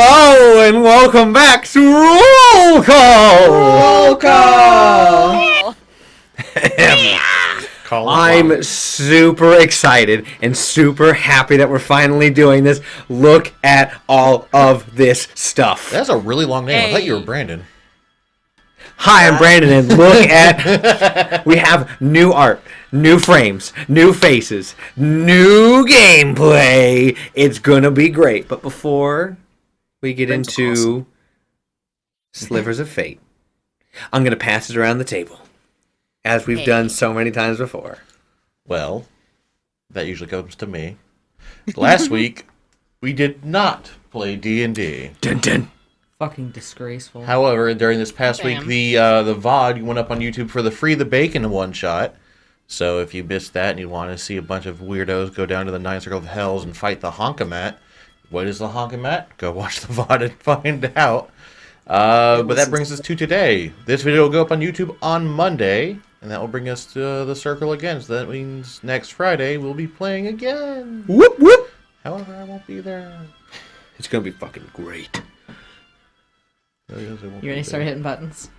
Hello and welcome back to Roll Call! Roll Call! I'm super excited and super happy that we're finally doing this. Look at all of this stuff. That's a really long name. I thought you were Brandon. Hi, I'm Brandon, and look at... We have new art, new frames, new faces, new gameplay. It's gonna be great. But before we get into Slivers of Fate, I'm gonna pass it around the table, as we've done so many times before. Well, that usually comes to me. Last week, we did not play D&D. Dun dun. Fucking disgraceful. However, during this past week, the VOD went up on YouTube for the Free the Bacon one-shot. So if you missed that and you want to see a bunch of weirdos go down to the Nine Circle of Hells and fight the Honkamat, what is the Honkamat? Go watch the VOD and find out. But that brings us to today. This video will go up on YouTube on Monday, and that will bring us to the circle again. So that means next Friday we'll be playing again. Whoop whoop. However, I won't be there. It's gonna be fucking great. You ready to start hitting buttons?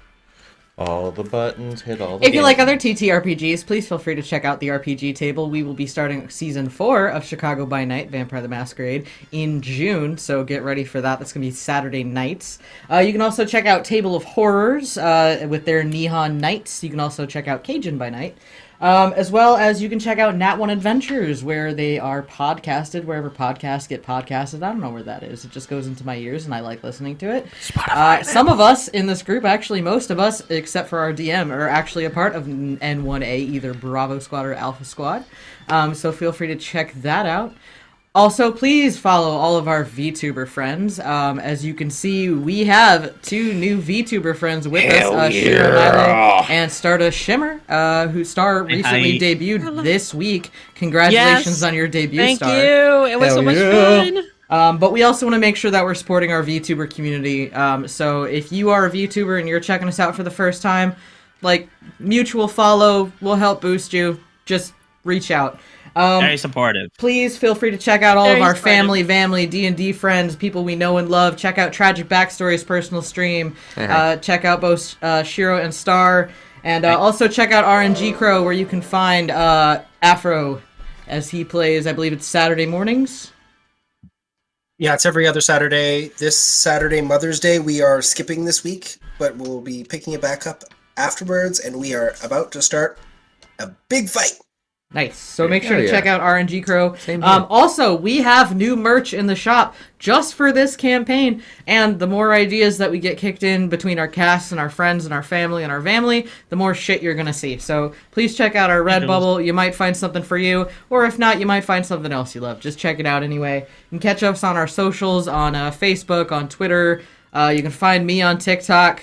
All the buttons, hit all the If you like other TTRPGs, please feel free to check out the RPG table. We will be starting Season 4 of Chicago by Night, Vampire the Masquerade, in June, so get ready for that. That's going to be Saturday nights. You can also check out Table of Horrors with their Nihon Nights. You can also check out Cajun by Night. As well as you can check out Nat One Adventures, where they are podcasted, wherever podcasts get podcasted. I don't know where that is. It just goes into my ears, and I like listening to it. Some of us in this group, actually most of us, except for our DM, are actually a part of N1A, either Bravo Squad or Alpha Squad. So feel free to check that out. Also, please follow all of our VTuber friends. As you can see, we have two new VTuber friends with us, Shiro Nailo and Stardust Shimmer, who recently debuted this week. Congratulations on your debut, Star. Thank you. It was so much fun. But we also want to make sure that we're supporting our VTuber community. So if you are a VTuber and you're checking us out for the first time, like, mutual follow will help boost you. Just reach out. Very supportive. Please feel free to check out all of our family, D&D friends, people we know and love. Check out Tragic Backstory's personal stream. Check out both Shiro and Star. And also check out RNG Crow, where you can find Afro as he plays, I believe it's Saturday mornings. Yeah, it's every other Saturday. This Saturday, Mother's Day, we are skipping this week, but we'll be picking it back up afterwards, and we are about to start a big fight. Nice. So make sure to check out RNG Crow. Also, we have new merch in the shop just for this campaign. And the more ideas that we get kicked in between our casts and our friends and our family, the more shit you're going to see. So please check out our Redbubble. You might find something for you. Or if not, you might find something else you love. Just check it out anyway. You can catch us on our socials, on Facebook, on Twitter. You can find me on TikTok.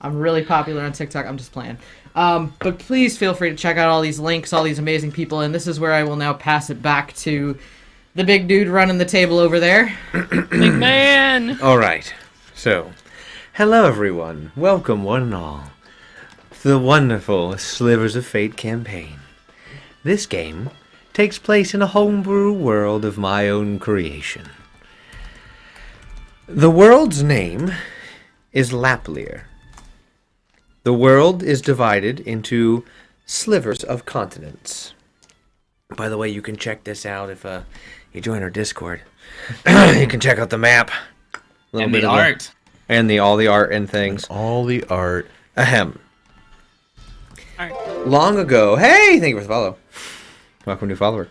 I'm really popular on TikTok. I'm just playing. But please feel free to check out all these links, all these amazing people, and this is where I will now pass it back to the big dude running the table over there. Big man! All right. So, hello everyone. Welcome one and all to the wonderful Slivers of Fate campaign. This game takes place in a homebrew world of my own creation. The world's name is Laplir. The world is divided into slivers of continents. By the way, you can check this out if you join our Discord. You can check out the map. And the art. And all the art and things. All the art. Ahem. Art. Long ago... Hey! Thank you for the follow. Welcome, new follower.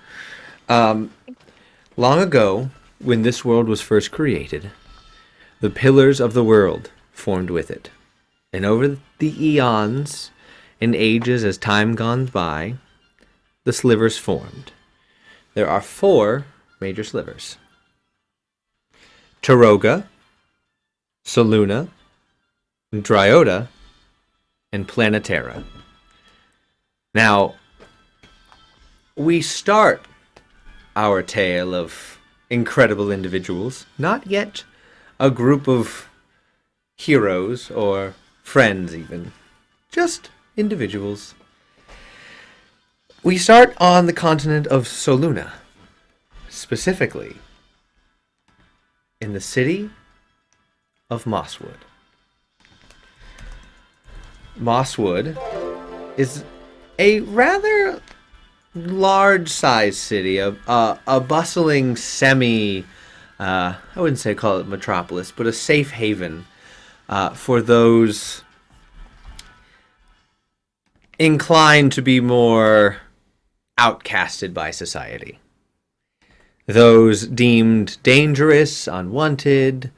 Long ago, when this world was first created, the pillars of the world formed with it. And over the eons and ages as time gone by, the slivers formed. There are 4 major slivers. Taroga, Soluna, Dryota, and Planetara. Now, we start our tale of incredible individuals, not yet a group of heroes or friends even, just individuals. We start on the continent of Soluna, specifically in the city of Mosswood. Mosswood is a rather large-sized city, a bustling I wouldn't say call it metropolis, but a safe haven for those inclined to be more outcasted by society. Those deemed dangerous, unwanted,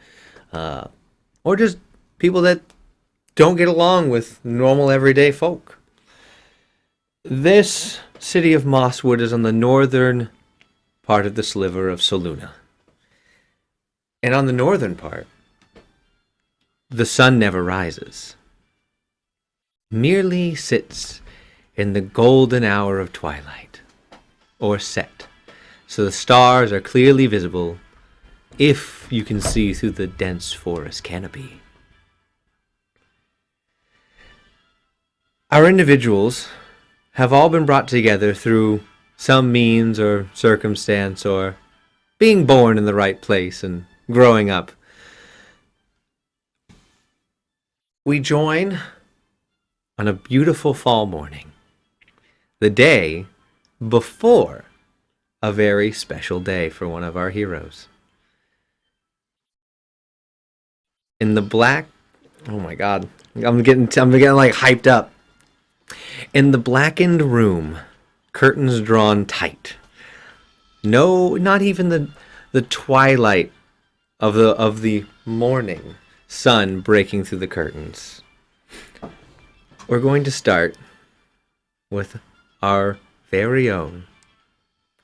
or just people that don't get along with normal everyday folk. This city of Mosswood is on the northern part of the sliver of Soluna. And on the northern part, the sun never rises. Merely sits in the golden hour of twilight, or set, so the stars are clearly visible if you can see through the dense forest canopy. Our individuals have all been brought together through some means or circumstance, or being born in the right place and growing up. We join on a beautiful fall morning, the day before a very special day for one of our heroes. In the black, oh my god, I'm getting like hyped up. In the blackened room, curtains drawn tight. No, not even the twilight of the morning sun breaking through the curtains. We're going to start with our very own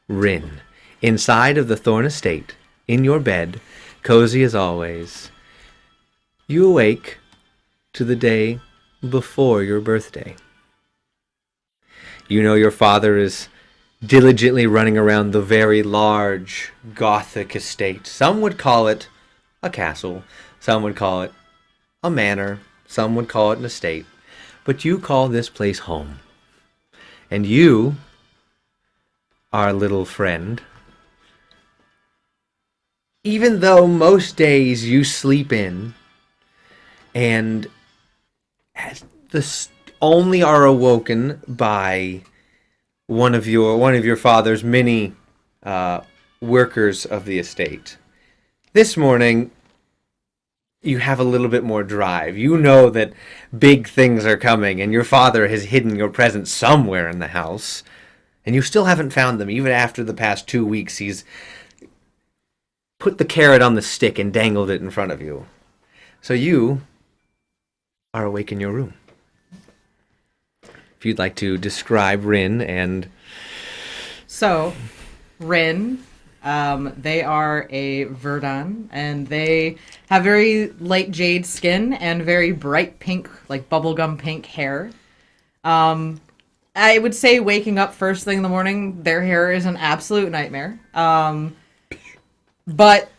Rin, inside of the Thorn Estate, in your bed, cozy as always. You awake to the day before your birthday. You know your father is diligently running around the very large Gothic estate. Some would call it a castle, some would call it a manor, some would call it an estate, but you call this place home. And you, our little friend, even though most days you sleep in and only are awoken by one of your father's many workers of the estate, this morning you have a little bit more drive. You know that big things are coming, and your father has hidden your presents somewhere in the house, and you still haven't found them. Even after the past 2 weeks, he's put the carrot on the stick and dangled it in front of you. So you are awake in your room. If you'd like to describe Rin and... So, Rin, they are a Verdun, and they have very light jade skin and very bright pink, like bubblegum pink hair. I would say waking up first thing in the morning, their hair is an absolute nightmare. But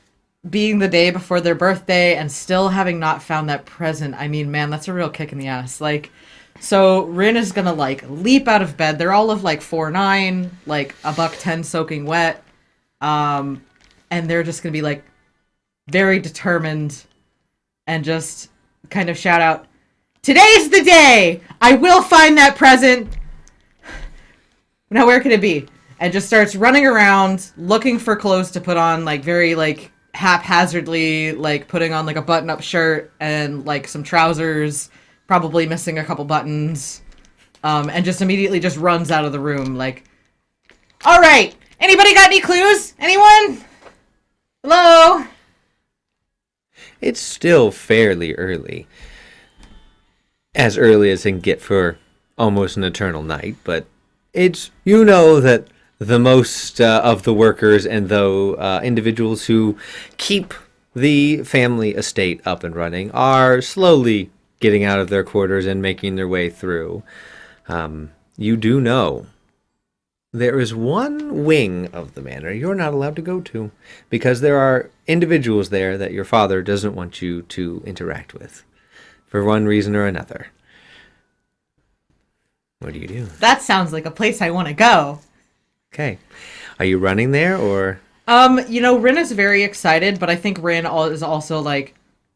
being the day before their birthday and still having not found that present, I mean, man, that's a real kick in the ass. Like, so Rin is gonna leap out of bed. They're all of 4'9", $110 soaking wet. And they're just gonna be very determined and just kind of shout out, "Today's the day! I will find that present!" Now where could it be? And just starts running around looking for clothes to put on, very haphazardly, putting on a button-up shirt and some trousers, probably missing a couple buttons, and just immediately just runs out of the room all right, anybody got any clues? Anyone? Hello? It's still fairly early. As early as it can get for almost an eternal night, but it's, that the most of the workers and individuals who keep the family estate up and running are slowly getting out of their quarters and making their way through. You do know there is one wing of the manor you're not allowed to go to, because there are individuals there that your father doesn't want you to interact with for one reason or another. What do you do? That sounds like a place I want to go. Okay. Are you running there, or? Rin is very excited, but I think Rin is also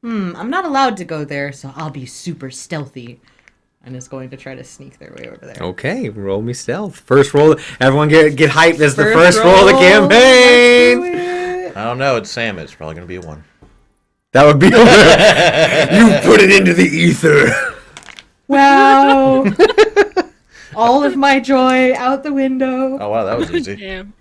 I'm not allowed to go there, so I'll be super stealthy. And is going to try to sneak their way over there. Okay, roll me stealth. First roll. Everyone get hyped. This is the first roll of the campaign. I don't know. It's Sam. It's probably going to be a 1. That would be. You put it into the ether. Wow. All of my joy out the window. Oh, wow. That was easy. Damn.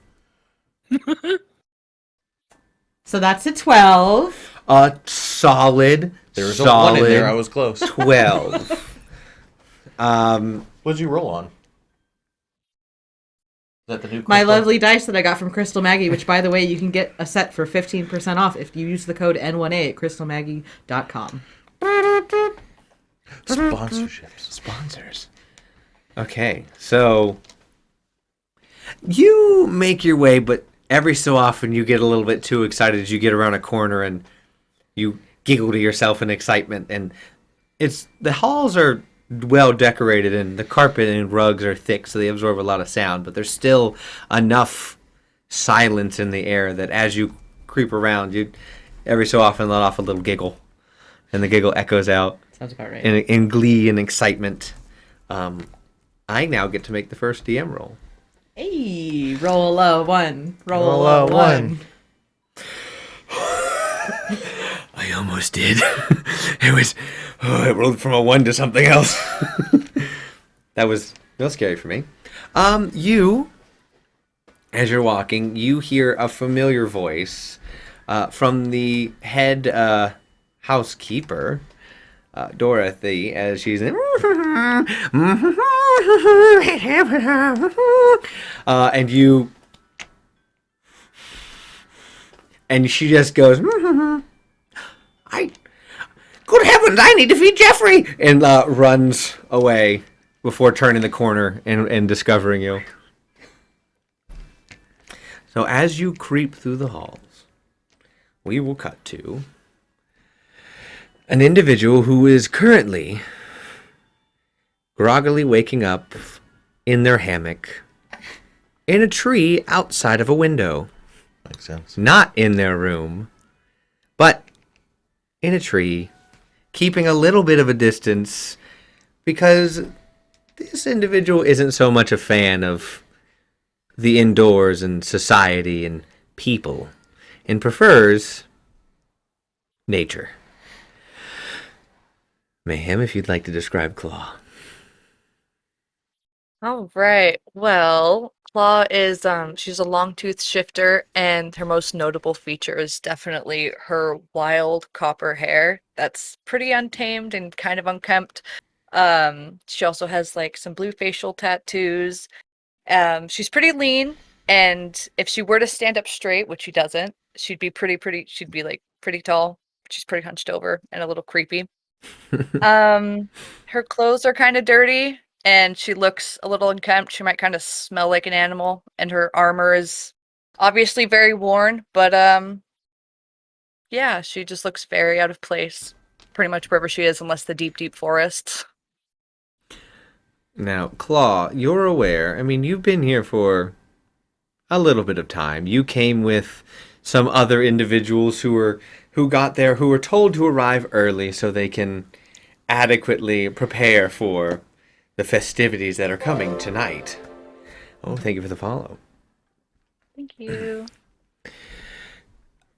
So that's a 12. A solid. There was a 1 in there. I was close. 12. What did you roll on? Is that the new My crystal? lovely dice that I got from Crystal Maggie, which, by the way, you can get a set for 15% off if you use the code N1A at crystalmaggie.com. Sponsorships. Sponsors. Okay, so you make your way, but every so often you get a little bit too excited as you get around a corner and you giggle to yourself in excitement. And the halls are well decorated and the carpet and rugs are thick, so they absorb a lot of sound, but there's still enough silence in the air that as you creep around, you every so often let off a little giggle, and the giggle echoes out. Sounds about right. In glee and excitement. I now get to make the first DM roll. Hey, roll a 1. Roll Roll a a 1. I almost did. I rolled from a 1 to something else. That was scary for me. You, as you're walking, you hear a familiar voice from the head housekeeper, Dorothy, as she's in. And she just goes, good heavens, I need to feed Jeffrey, and runs away before turning the corner and discovering you. So as you creep through the halls, we will cut to an individual who is currently groggily waking up in their hammock in a tree outside of a window. Makes sense. Not in their room, but in a tree, keeping a little bit of a distance because this individual isn't so much a fan of the indoors and society and people and prefers nature. Mayhem, if you'd like to describe Claw. All right. Well, Claw is she's a long-toothed shifter, and her most notable feature is definitely her wild copper hair. That's pretty untamed and kind of unkempt. She also has like some blue facial tattoos. She's pretty lean, and if she were to stand up straight, which she doesn't, she'd be she'd be like pretty tall. She's pretty hunched over and a little creepy. Her clothes are kind of dirty, and she looks a little unkempt. She might kind of smell like an animal, and her armor is obviously very worn, but yeah, she just looks very out of place pretty much wherever she is, unless the deep forests. Now, Claw, you're aware, I mean, you've been here for a little bit of time. You came with some other individuals who were told to arrive early so they can adequately prepare for the festivities that are coming tonight. Oh, thank you for the follow. Thank you.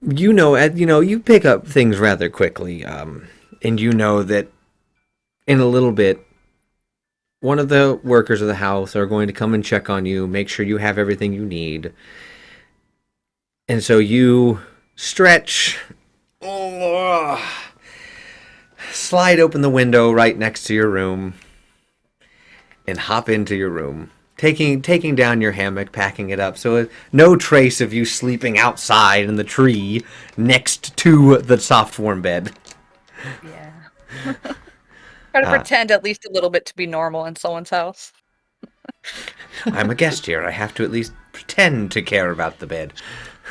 You pick up things rather quickly, and you know that in a little bit, one of the workers of the house are going to come and check on you, make sure you have everything you need. And so you stretch, slide open the window right next to your room, and hop into your room, taking down your hammock, packing it up, so no trace of you sleeping outside in the tree next to the soft, warm bed. Yeah. Try to pretend at least a little bit to be normal in someone's house. I'm a guest here. I have to at least pretend to care about the bed.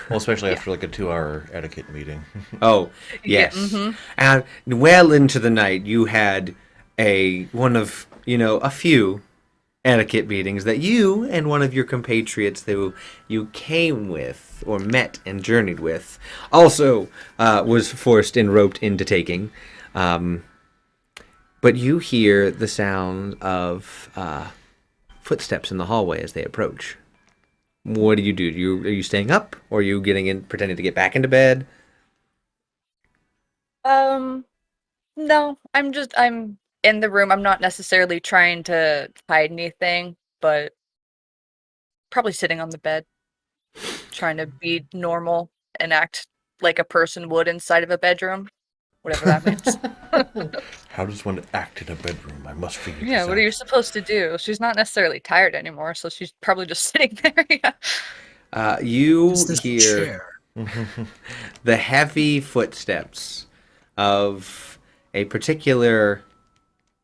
Well, especially after like a 2-hour etiquette meeting. Oh, yes. Yeah, mm-hmm. And well into the night, you had a few etiquette meetings that you and one of your compatriots who you came with or met and journeyed with also was forced and roped into taking. But you hear the sound of footsteps in the hallway as they approach. What do? Are you staying up, or are you pretending to get back into bed? No, I'm in the room. I'm not necessarily trying to hide anything, but probably sitting on the bed, trying to be normal and act like a person would inside of a bedroom, whatever that means. How does one act in a bedroom? I must figure Yeah, this what are you out. supposed to do? She's not necessarily tired anymore, so she's probably just sitting there. Yeah. You Is this hear chair? the heavy footsteps of a particular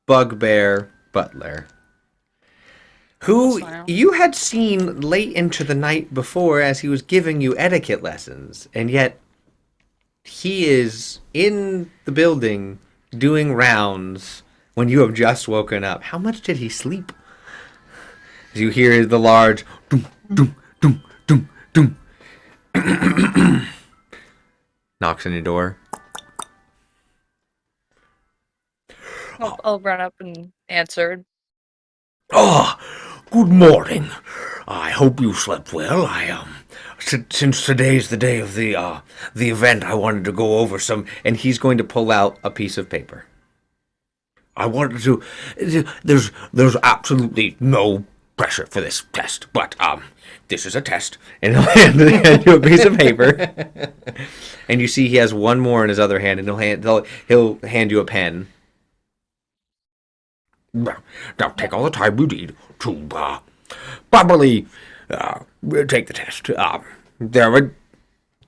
bugbear butler who Smile. you had seen late into the night before as he was giving you etiquette lessons, and yet he is in the building doing rounds when you have just woken up. How much did he sleep? As you hear the large doom, doom, doom, doom, doom. Knocks on your door. I'll run up and answer. Ah, good morning. I hope you slept well. Since today's the day of the event, I wanted to go over some. And he's going to pull out a piece of paper. I wanted to. There's absolutely no pressure for this test, but this is a test. And he'll hand you a piece of paper. And you see he has one more in his other hand, and he'll hand you a pen. Now take all the time you need to properly take the test.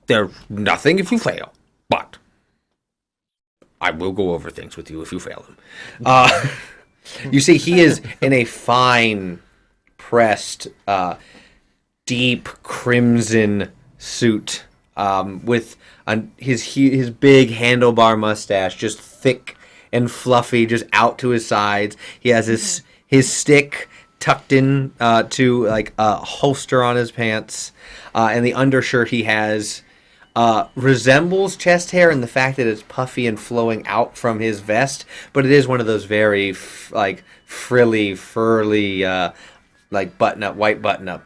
There's nothing if you fail, but I will go over things with you if you fail them. You see he is in a fine pressed deep crimson suit with his big handlebar mustache just thick and fluffy, just out to his sides. He has his stick tucked in to like a holster on his pants, and the undershirt he has resembles chest hair in the fact that it's puffy and flowing out from his vest, but it is one of those very like frilly, furly, like white button up.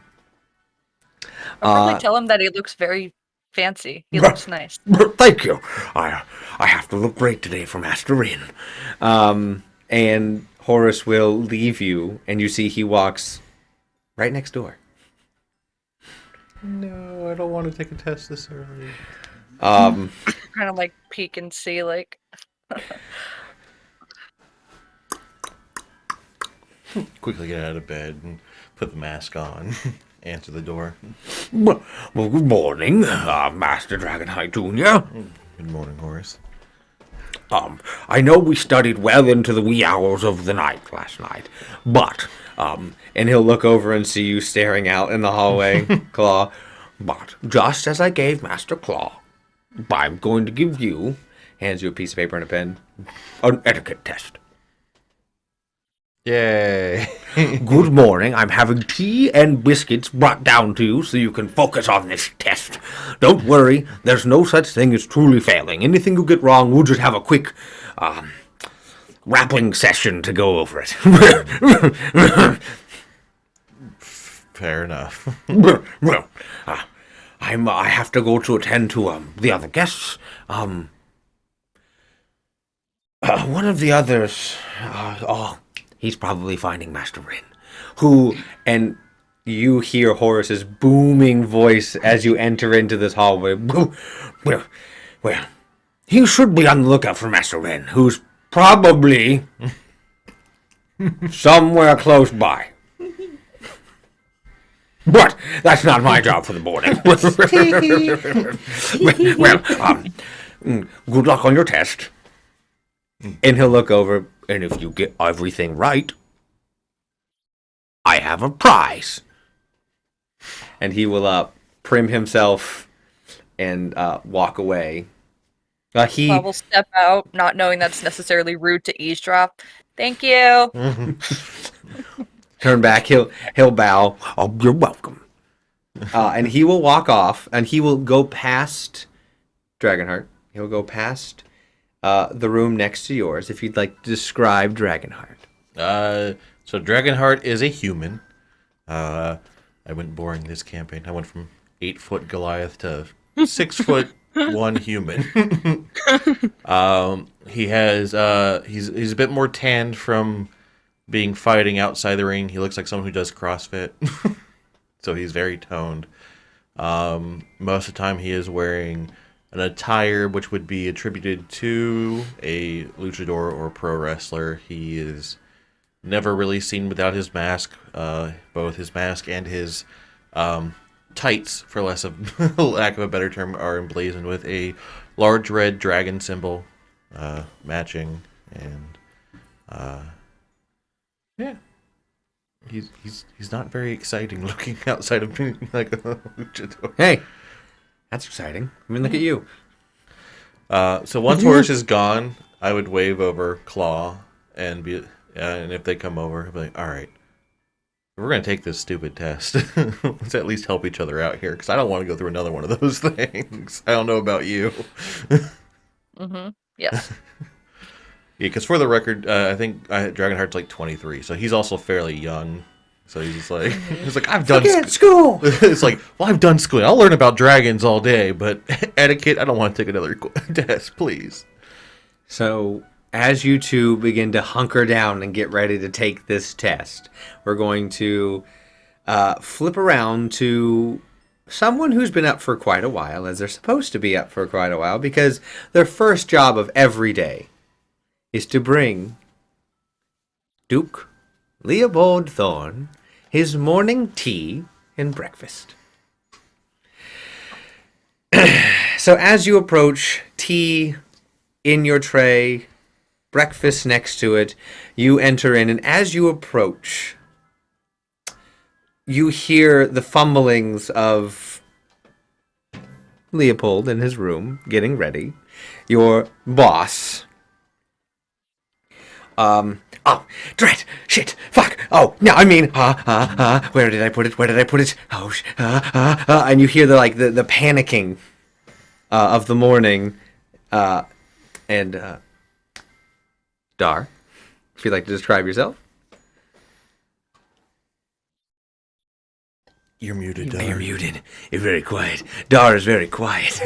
I'll probably tell him that he looks very fancy. He looks nice. Thank you. I have to look great today for Master Rin. And Horace will leave you, and you see he walks right next door. No, I don't want to take a test this early. Kind of like peek and see, like. Quickly get out of bed and put the mask on. Answer the door. Well, good morning, Master Dragonhide Jr. Good morning, Horace. I know we studied well into the wee hours of the night last night, but, And he'll look over and see you staring out in the hallway, Claw. but just as I gave Master Claw, I'm going to give you Hands you a piece of paper and a pen. an etiquette test. Yay. Good morning. I'm having tea and biscuits brought down to you so you can focus on this test. Don't worry, there's no such thing as truly failing. Anything you get wrong, we'll just have a quick rapping session to go over it. Fair enough. Well, I have to go to attend to the other guests. One of the others, he's probably finding Master Rin. And you hear Horace's booming voice as you enter into this hallway. Well, he should be on the lookout for Master Rin, who's probably somewhere close by. But that's not my job for the morning. Well, good luck on your test. And he'll look over. And if you get everything right, I have a prize. And he will prim himself and walk away. I will step out, not knowing that's necessarily rude to eavesdrop. Thank you. turn back. He'll bow. Oh, you're welcome. And he will walk off, and he will go past Dragonheart. He'll go past the room next to yours. If you'd like to describe Dragonheart. So Dragonheart is a human. I went boring this campaign. I went from 8-foot Goliath to 6'1" human. He has he's a bit more tanned from being fighting outside the ring. He looks like someone who does CrossFit. So he's very toned. Most of the time he is wearing an attire which would be attributed to a luchador or pro wrestler. He is never really seen without his mask. Both his mask and his tights, for lack of a better term, are emblazoned with a large red dragon symbol matching. And yeah. He's not very exciting looking outside of being like a luchador. Hey, that's exciting. I mean, look at you. So once Horus is gone, I would wave over Claw and if they come over, I'd be like, all right, we're going to take this stupid test. Let's at least help each other out here, because I don't want to go through another one of those things. I don't know about you. Mm-hmm. Yes. Yeah, because for the record, I think Dragonheart's like 23, so he's also fairly young. So he's just like, I've done school. It's like, well, I've done school. I'll learn about dragons all day, but etiquette, I don't want to take another test, please. So as you two begin to hunker down and get ready to take this test, we're going to flip around to someone who's been up for quite a while, as they're supposed to be up for quite a while, because their first job of every day is to bring Duke Leopold Thorne his morning tea and breakfast. So as you approach, tea in your tray, breakfast next to it, you enter in, and as you approach, you hear the fumblings of Leopold in his room, getting ready. Your boss. Oh, dread, shit, fuck, oh, no, I mean, where did I put it, oh, and you hear the panicking, of the morning, and, Dar, if you'd like to describe yourself. You're muted, Dar. You're muted. You're very quiet. Dar is very quiet.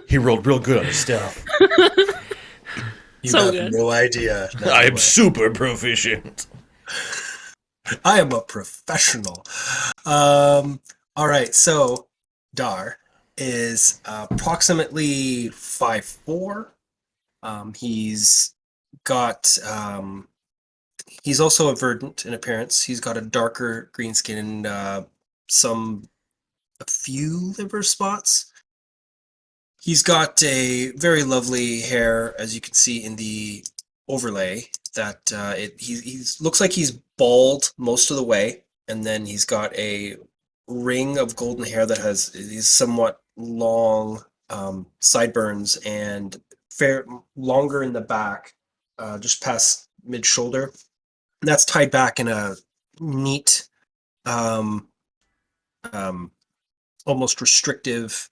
He rolled real good on his stealth. You So have good. no idea. No I am way. super proficient. I am a professional. All right, so Dar is approximately 5'4". He's got he's also a verdant in appearance. He's got a darker green skin and a few liver spots. He's got a very lovely hair, as you can see in the overlay. That he looks like he's bald most of the way, and then he's got a ring of golden hair that has these somewhat long sideburns and longer in the back, just past mid-shoulder. And that's tied back in a neat, almost restrictive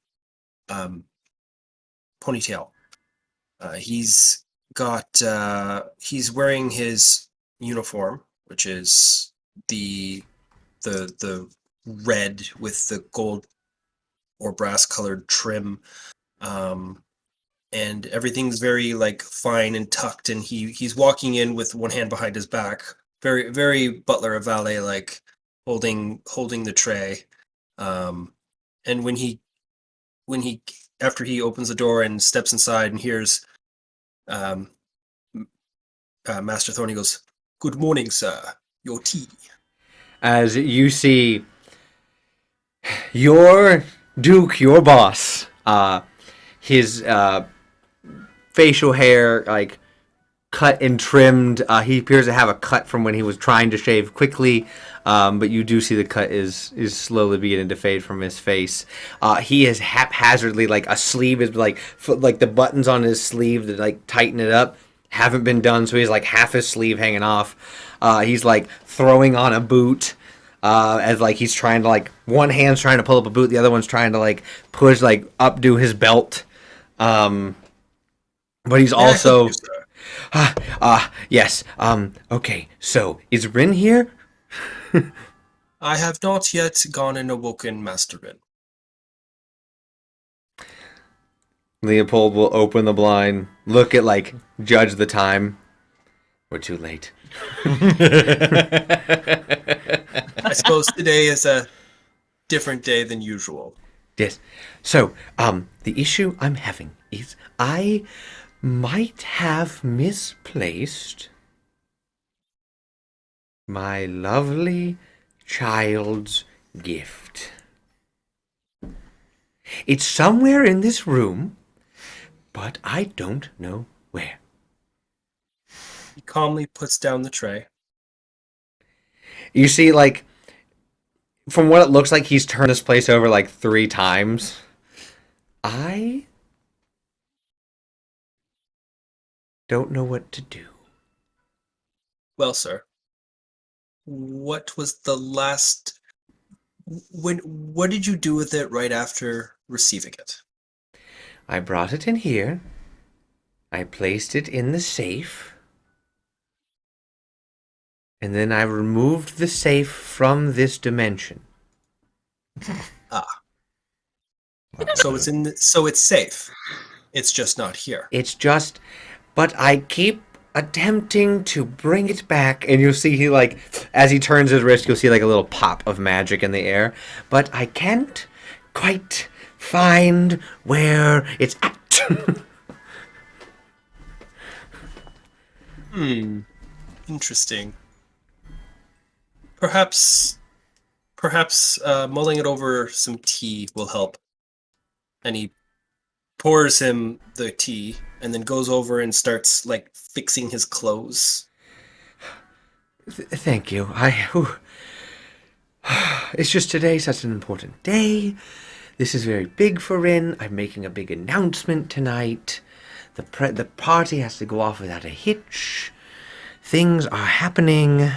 ponytail. He's wearing his uniform, which is the red with the gold or brass colored trim, and everything's very fine and tucked, and he's walking in with one hand behind his back, very very butler of valet holding the tray, and when he after he opens the door and steps inside and hears Master Thorne, he goes, "Good morning, sir. Your tea." As you see your Duke, your boss, his facial hair cut and trimmed. He appears to have a cut from when he was trying to shave quickly, but you do see the cut is slowly beginning to fade from his face. He is haphazardly, a sleeve is the buttons on his sleeve that tighten it up haven't been done, so he's like half his sleeve hanging off. He's like throwing on a boot. As like he's trying to like one hand's trying to pull up a boot, the other one's trying to like push like updo his belt. But he's also yes. Okay, so is Rin here? I have not yet gone and awoken Master Rin. Leopold will open the blind, look at like judge the time. We're too late. I suppose today is a different day than usual. Yes. So, the issue I'm having is I might have misplaced my lovely child's gift. It's somewhere in this room, but I don't know where. He calmly puts down the tray. You see, like, from what it looks like, he's turned this place over like 3 times. I don't know what to do. Well, sir, what was the last... What did you do with it right after receiving it? I brought it in here. I placed it in the safe. And then I removed the safe from this dimension. So it's safe. It's just not here. It's just, but I keep attempting to bring it back, and you'll see he like, as he turns his wrist, you'll see like a little pop of magic in the air, but I can't quite find where it's at. Interesting. Perhaps mulling it over some tea will help. And he pours him the tea and then goes over and starts like fixing his clothes. Thank you. It's just today's such an important day. This is very big for Rin. I'm making a big announcement tonight. The party has to go off without a hitch. Things are happening.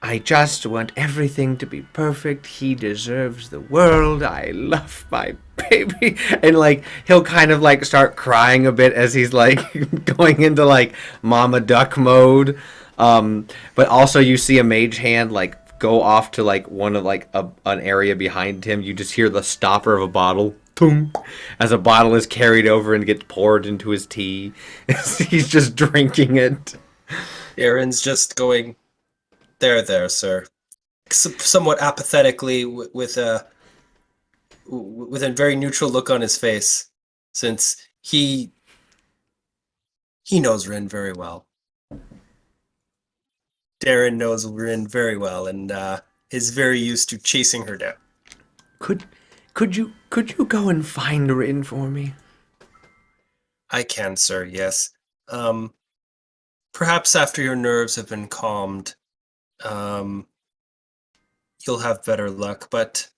I just want everything to be perfect. He deserves the world. I love my baby. And like he'll kind of like start crying a bit as he's like going into like Mama Duck mode. But also you see a mage hand like go off to like one of like an area behind him. You just hear the stopper of a bottle. Boom, as a bottle is carried over and gets poured into his tea. He's just drinking it. Aaron's just going, there, sir. Somewhat apathetically, with a very neutral look on his face, since he knows Rin very well. Darren knows Rin very well, and is very used to chasing her down. Could you go and find Rin for me? I can, sir. Yes. Perhaps after your nerves have been calmed, you'll have better luck. But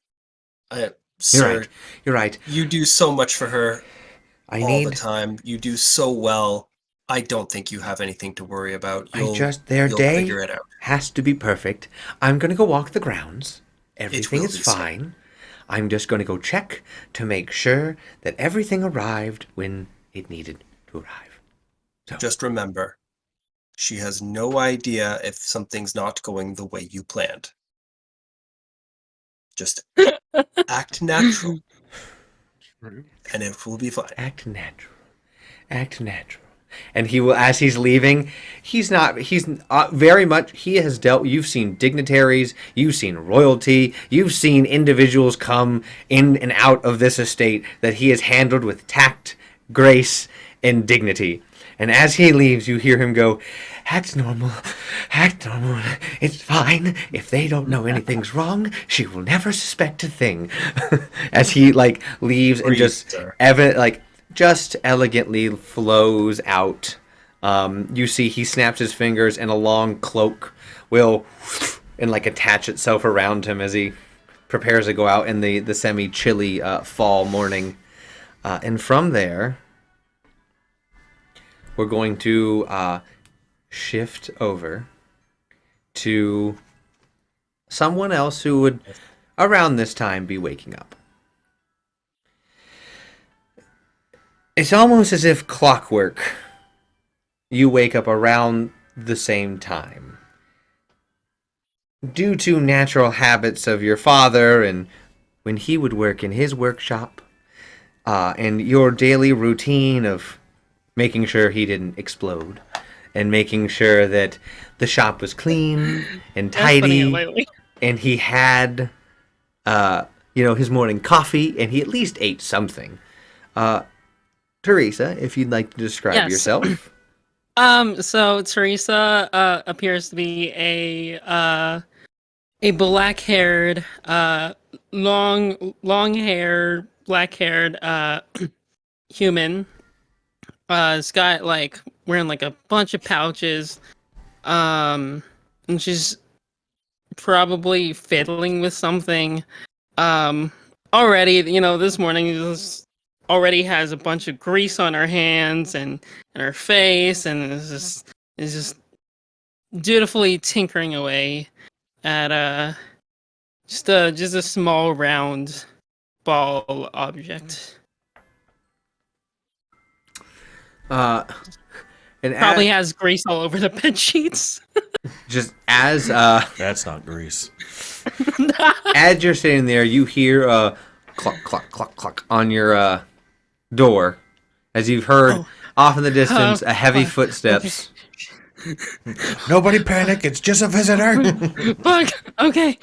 sir, You're right. You do so much for her the time. You do so well. I don't think you have anything to worry about. You'll day figure it out. Has to be perfect. I'm gonna go walk the grounds. Everything is fine. I'm just gonna go check to make sure that everything arrived when it needed to arrive. So just remember, she has no idea if something's not going the way you planned. Just act natural, and it will be fine. Act natural. And he will, as he's leaving, he's very much, he has dealt, you've seen dignitaries, you've seen royalty, you've seen individuals come in and out of this estate that he has handled with tact, grace, and dignity. And as he leaves, you hear him go, act normal, it's fine. If they don't know anything's wrong, she will never suspect a thing. As he, like, leaves and just just elegantly flows out. You see he snaps his fingers and a long cloak will and like attach itself around him as he prepares to go out in the semi-chilly fall morning. And from there, we're going to shift over to someone else who would, around this time, be waking up. It's almost as if clockwork. You wake up around the same time. Due to natural habits of your father and when he would work in his workshop, and your daily routine of making sure he didn't explode, and making sure that the shop was clean and tidy, and he had, his morning coffee, and he at least ate something. Teresa, if you'd like to describe yourself. So Teresa appears to be a black-haired, long-haired, black-haired human. It's got like wearing like a bunch of pouches, and she's probably fiddling with something. Already, this morning already has a bunch of grease on her hands and her face, and is just dutifully tinkering away at just a small round ball object. And Probably has grease all over the bed sheets. Just as That's not grease. as you're sitting there, you hear cluck cluck cluck cluck on your door, as you've heard off in the distance a heavy footsteps. Nobody panic. It's just a visitor. Fuck. Okay.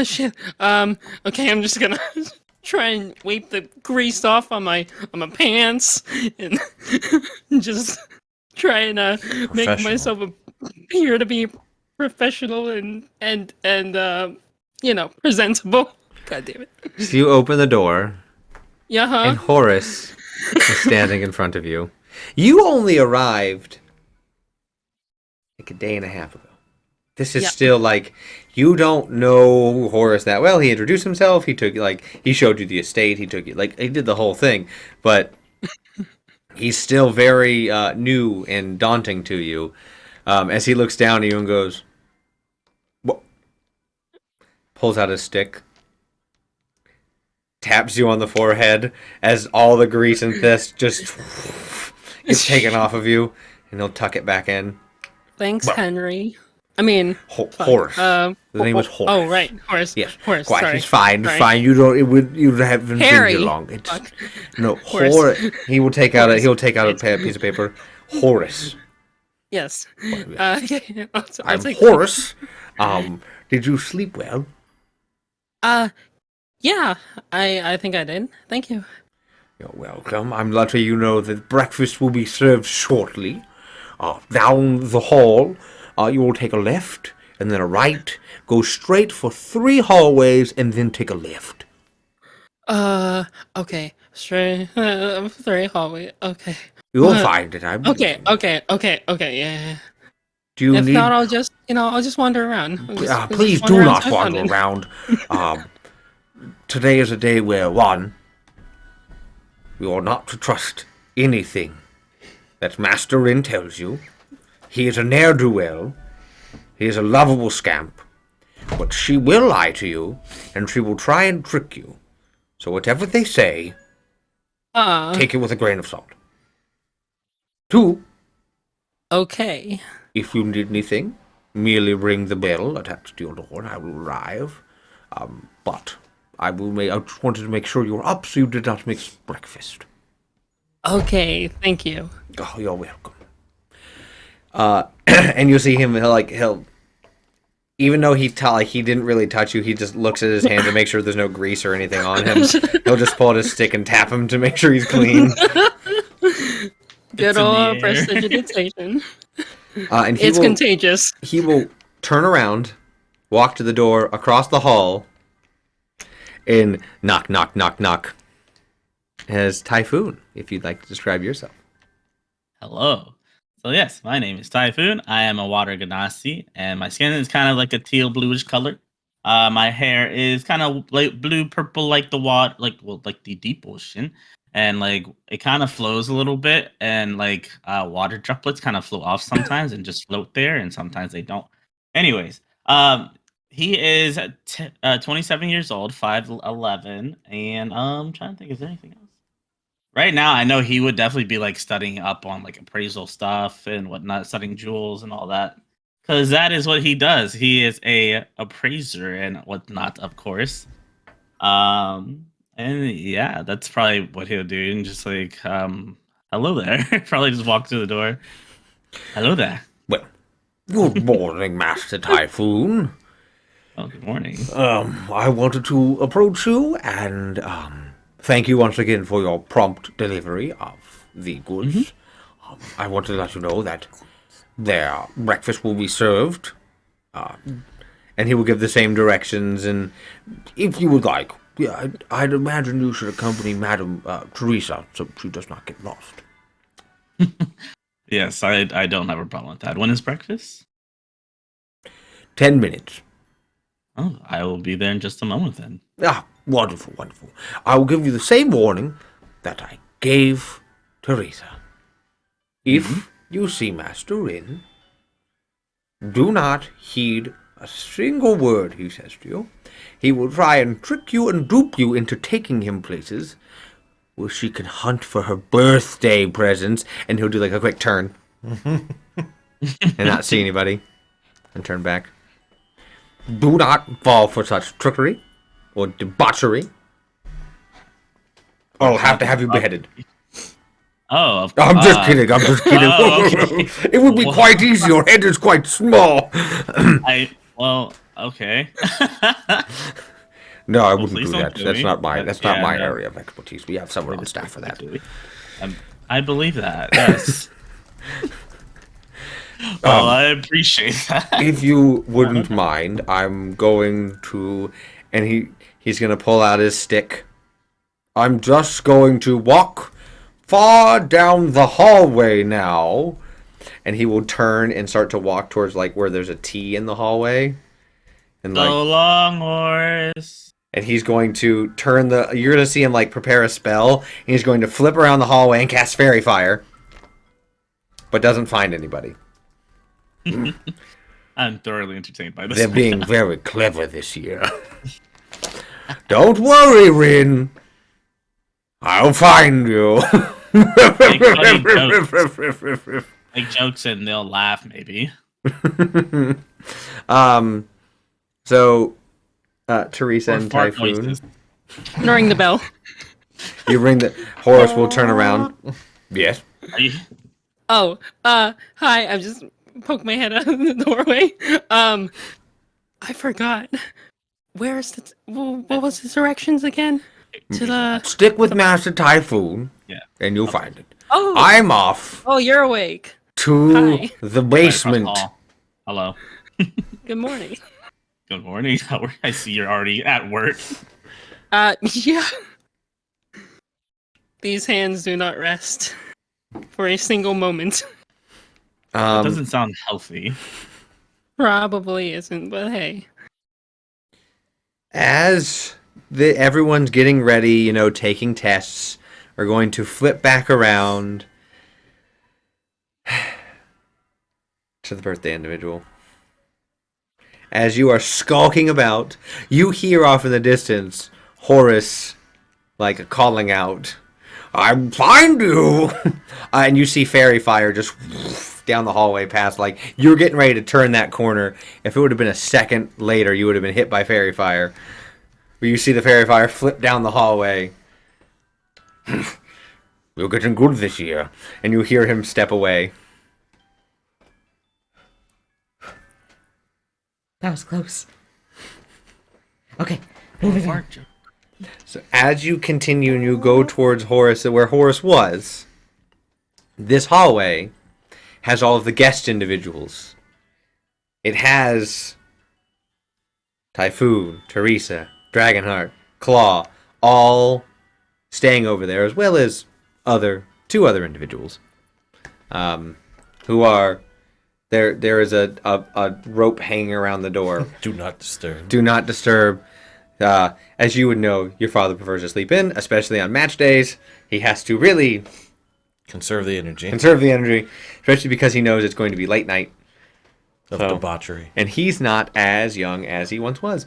Shit. Okay. I'm just gonna try and wipe the grease off on my pants and just try and make myself appear to be professional and presentable. God damn it. So you open the door, Yeah. and Horace is standing in front of you. You only arrived like a day and a half ago. This is still like, you don't know Horace that well. He introduced himself. He showed you the estate. He did the whole thing. But he's still very new and daunting to you. As he looks down at you and goes, "What?" Pulls out his stick, taps you on the forehead as all the grease and this just gets taken off of you, and he'll tuck it back in. Thanks, Henry. I mean, Horace. The name was Horace. Oh, right, Horace. Yes, Horace. quite. Sorry. It's fine. Sorry. It's fine. You haven't Harry. been here long. No, Horace. Horace. He'll take out a piece of paper. Horace. Yes. yes. Okay. I'm Horace. Did you sleep well? Yeah. I think I did. Thank you. You're welcome. I'm letting you know that breakfast will be served shortly. Down the hall, you will take a left, and then a right. Go straight for 3 hallways, and then take a left. Okay. Straight 3 hallway. Okay. You'll find it. Okay. Yeah. Do you If need? not, I'll just wander around. Please do not wander around. Today is a day where, one, you are not to trust anything that Master Rin tells you. He is a ne'er-do-well. He is a lovable scamp. But she will lie to you, and she will try and trick you. So whatever they say, take it with a grain of salt. 2, Okay. if you need anything, merely ring the bell attached to your door, and I will arrive. But I just wanted to make sure you were up, so you did not miss breakfast. Okay. Thank you. Oh, you're welcome. And you'll see him. He'll even though he didn't really touch you, he just looks at his hand to make sure there's no grease or anything on him. He'll just pull out his stick and tap him to make sure he's clean. Good old prestidigitation. And It's contagious. He will turn around, walk to the door across the hall, and knock, knock, knock, knock. As Typhoon, if you'd like to describe yourself. Hello. So yes, my name is Typhoon. I am a water ganassi, and my skin is kind of like a teal bluish color. My hair is kind of like blue purple, like the water, like the deep ocean, and like it kind of flows a little bit, and like water droplets kind of flow off sometimes and just float there, and sometimes they don't. Anyways, he is 27 years old, 5'11", and I'm trying to think, is there anything else? Right now, I know he would definitely be like studying up on like appraisal stuff and whatnot, studying jewels and all that, because that is what he does. He is a appraiser and whatnot, of course. And yeah, that's probably what he'll do. And just like, hello there. Probably just walk through the door. Hello there. Well, good morning, Master Typhoon. Oh, good morning. I wanted to approach you and thank you once again for your prompt delivery of the goods. I want to let you know that their breakfast will be served. And he will give the same directions, and if you would like, yeah, I'd imagine you should accompany Madam Teresa so she does not get lost. Yes, I don't have a problem with that. When is breakfast? 10 minutes. Oh, I will be there in just a moment then. Ah, wonderful, wonderful. I will give you the same warning that I gave Teresa. If you see Master Rin, do not heed a single word he says to you. He will try and trick you and dupe you into taking him places where she can hunt for her birthday presents, and he'll do like a quick turn and not see anybody and turn back. Do not fall for such trickery or debauchery. I'll have to have you beheaded. Oh, I'm just kidding. I'm just kidding. Oh, okay. It would be quite easy. Your head is quite small. Okay. No, I wouldn't please do don't that. do That's me. not my. That's not Yeah, my no. area of expertise. We have someone on staff for that. I believe that. Yes. Well, I appreciate that. If you wouldn't mind, I'm going to, and he's going to pull out his stick. I'm just going to walk far down the hallway now, and he will turn and start to walk towards like where there's a T in the hallway, and like So long, Horace. and he's going to turn the. You're going to see him like prepare a spell, and he's going to flip around the hallway and cast Fairy Fire, but doesn't find anybody. I'm thoroughly entertained by this. They're being very clever this year. Don't worry, Rin. I'll find you. Make jokes and they'll laugh, maybe. So, Teresa Or and fart Typhoon. noises. I'm gonna ring the bell. You ring the. Horace will turn around. Yes. Are you... Oh, hi. I just poked my head out of the doorway. I forgot. Where's the? What was the directions again? To the. Stick with Master Typhoon. Yeah. And you'll find it. Oh. I'm off Oh, you're awake. to Hi. the basement. Hello. Good morning. Good morning. I see you're already at work. Yeah. These hands do not rest for a single moment. That doesn't sound healthy. Probably isn't, but hey. As everyone's getting ready, taking tests, are going to flip back around to the birthday individual. As you are skulking about, you hear off in the distance Horace, like, calling out, "I find you!" And you see Fairy Fire just down the hallway past, like, you're getting ready to turn that corner. If it would have been a second later, you would have been hit by Fairy Fire. But you see the Fairy Fire flip down the hallway. You're getting good this year. And you hear him step away. That was close. Okay, moving on. So as you continue and you go towards Horace, where Horace was, this hallway has all of the guest individuals. It has Typhoon, Teresa, Dragonheart, Claw, all staying over there, as well as two other individuals, who are there. There is a rope hanging around the door. Do not disturb. Do not disturb. As you would know, your father prefers to sleep in, especially on match days. He has to really Conserve the energy conserve the energy, especially because he knows it's going to be late night. of So- debauchery. And he's not as young as he once was.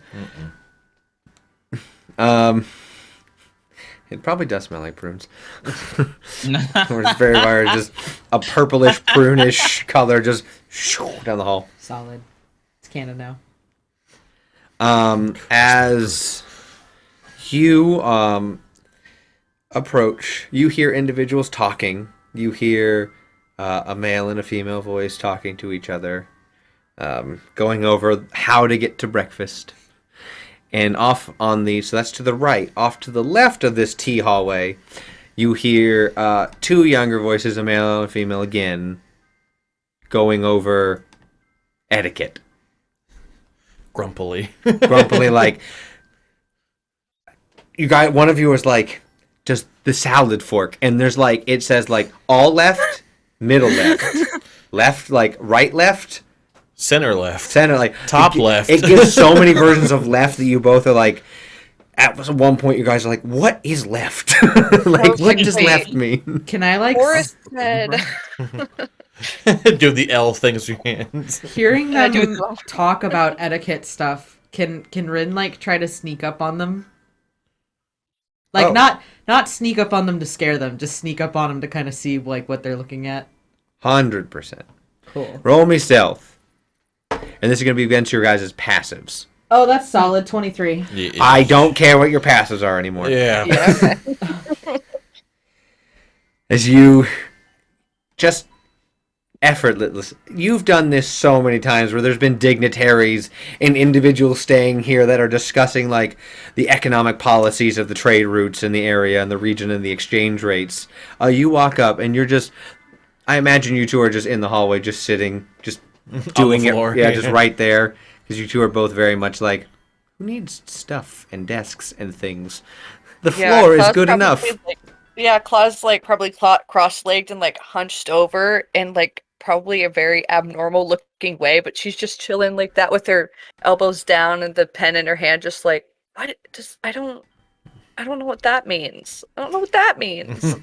It probably does smell like prunes. Or it's very weird, just a purplish, prunish color just down the hall. Solid. It's canon now. As you approach, you hear individuals talking. You hear a male and a female voice talking to each other, going over how to get to breakfast. And off on the, so that's to the right, off to the left of this tea hallway, you hear two younger voices, a male and a female again, going over etiquette. Grumpily. Grumpily, like, you got, one of you was like, just the salad fork, and there's like, it says like, all left, middle left, left, like, right left, Center left. center, like, Top it, left. It gives so many versions of left that you both are like, at one point you guys are like, what is left? Like, what does Wait. left mean? Can I like Forrest said. Do the L things with your hands. hearing I them do love- talk about etiquette stuff? Can Rin like try to sneak up on them? Like Oh. not sneak up on them to scare them, just sneak up on them to kind of see like what they're looking at. 100%. Cool. Roll me stealth. And this is going to be against your guys' passives. Oh, that's solid. 23. Yeah. I don't care what your passives are anymore. Yeah. Yeah, okay. As you just effortless. You've done this so many times where there's been dignitaries and individuals staying here that are discussing like the economic policies of the trade routes in the area and the region and the exchange rates. You walk up and you're just, I imagine you two are just in the hallway, just sitting, just doing it. floor. Yeah, just right there. Because you two are both very much like, who needs stuff and desks and things? The floor is Claw's good probably, enough. Like, Claw's like probably cross-legged and like hunched over in like probably a very abnormal looking way, but she's just chilling like that with her elbows down and the pen in her hand, just like, what? Just I don't know what that means. I don't know what that means.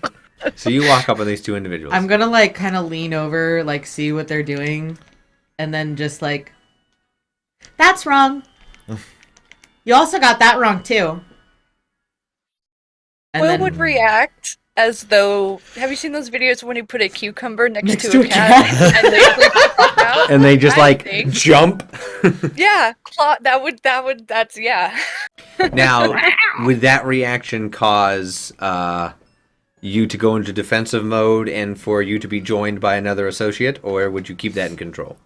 So you walk up on these two individuals. I'm gonna like kind of lean over, like see what they're doing, and then just like, that's wrong. You also got that wrong too. And Will then would react as though, have you seen those videos when you put a cucumber next Next to to a a cat and they freak the fuck out? and they just I like think- jump. Yeah, Claw, that's yeah. Now, would that reaction cause you to go into defensive mode and for you to be joined by another associate, or would you keep that in control?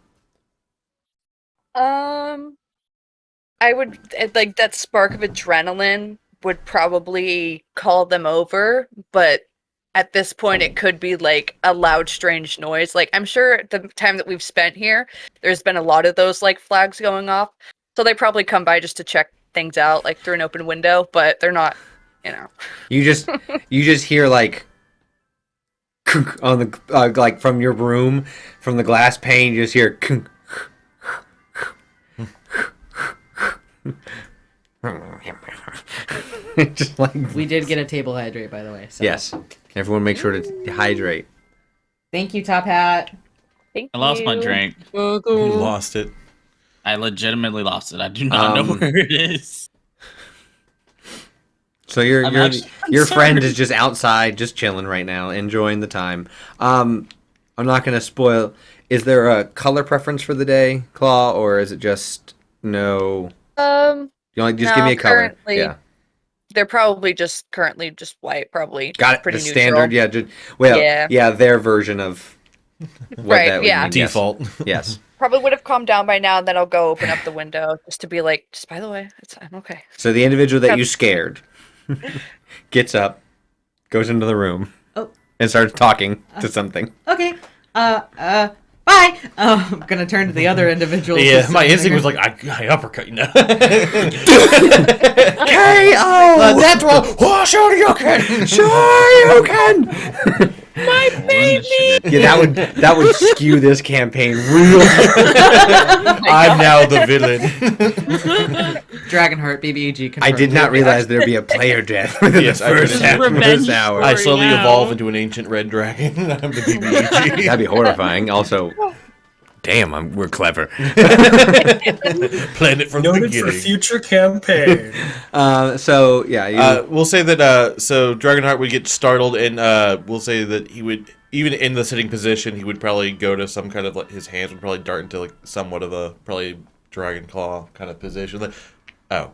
I would like that spark of adrenaline would probably call them over, but at this point it could be like a loud strange noise. Like I'm sure the time that we've spent here, there's been a lot of those like flags going off. So they probably come by just to check things out like through an open window, but they're not, you know. You just hear like on the like from your room, from the glass pane, you just hear just like we did get a table hydrate, by the way. So. yes. Everyone make sure to hydrate. Thank you, Top Hat. Thank I lost my you. drink. You lost it. I legitimately lost it. I do not know where it is. So your I'm your actually your friend concerned. is just outside, just chilling right now, enjoying the time. I'm not gonna spoil. Is there a color preference for the day, Claw, or is it just no? You only just give No, me a color. currently, Yeah, They're probably just currently just white, probably. got it. Pretty The neutral. standard. Yeah. Well. Yeah. Yeah. Their version of what Right, that would yeah. mean. Yes. Default. Yes. Probably would have calmed down by now, and then I'll go open up the window just to be like, just by the way, I'm okay. So the individual that Yep. you scared gets up, goes into the room, Oh. and starts talking to something. Okay. Bye. I'm gonna turn to the other individual. Yeah, just my sitting instinct there. was like, I uppercut you now. K.O. That's wrong. Oh, sure you can. Sure you can. My baby! Yeah, that would skew this campaign real. I'm now the villain. Dragonheart BBAG. I confirmed. did not realize there'd be a player death within Yes, the I first finished half of Revenge this hour. I story. slowly now. evolve into an ancient red dragon. I'm the BBEG. That'd be horrifying. Also, damn, we're clever. Planned it from the Noted for beginning. future campaign. So yeah, We'll say that so Dragonheart would get startled, and we'll say that he would, even in the sitting position, he would probably go to some kind of, like, his hands would probably dart into like somewhat of a probably dragon claw kind of position. Like, oh,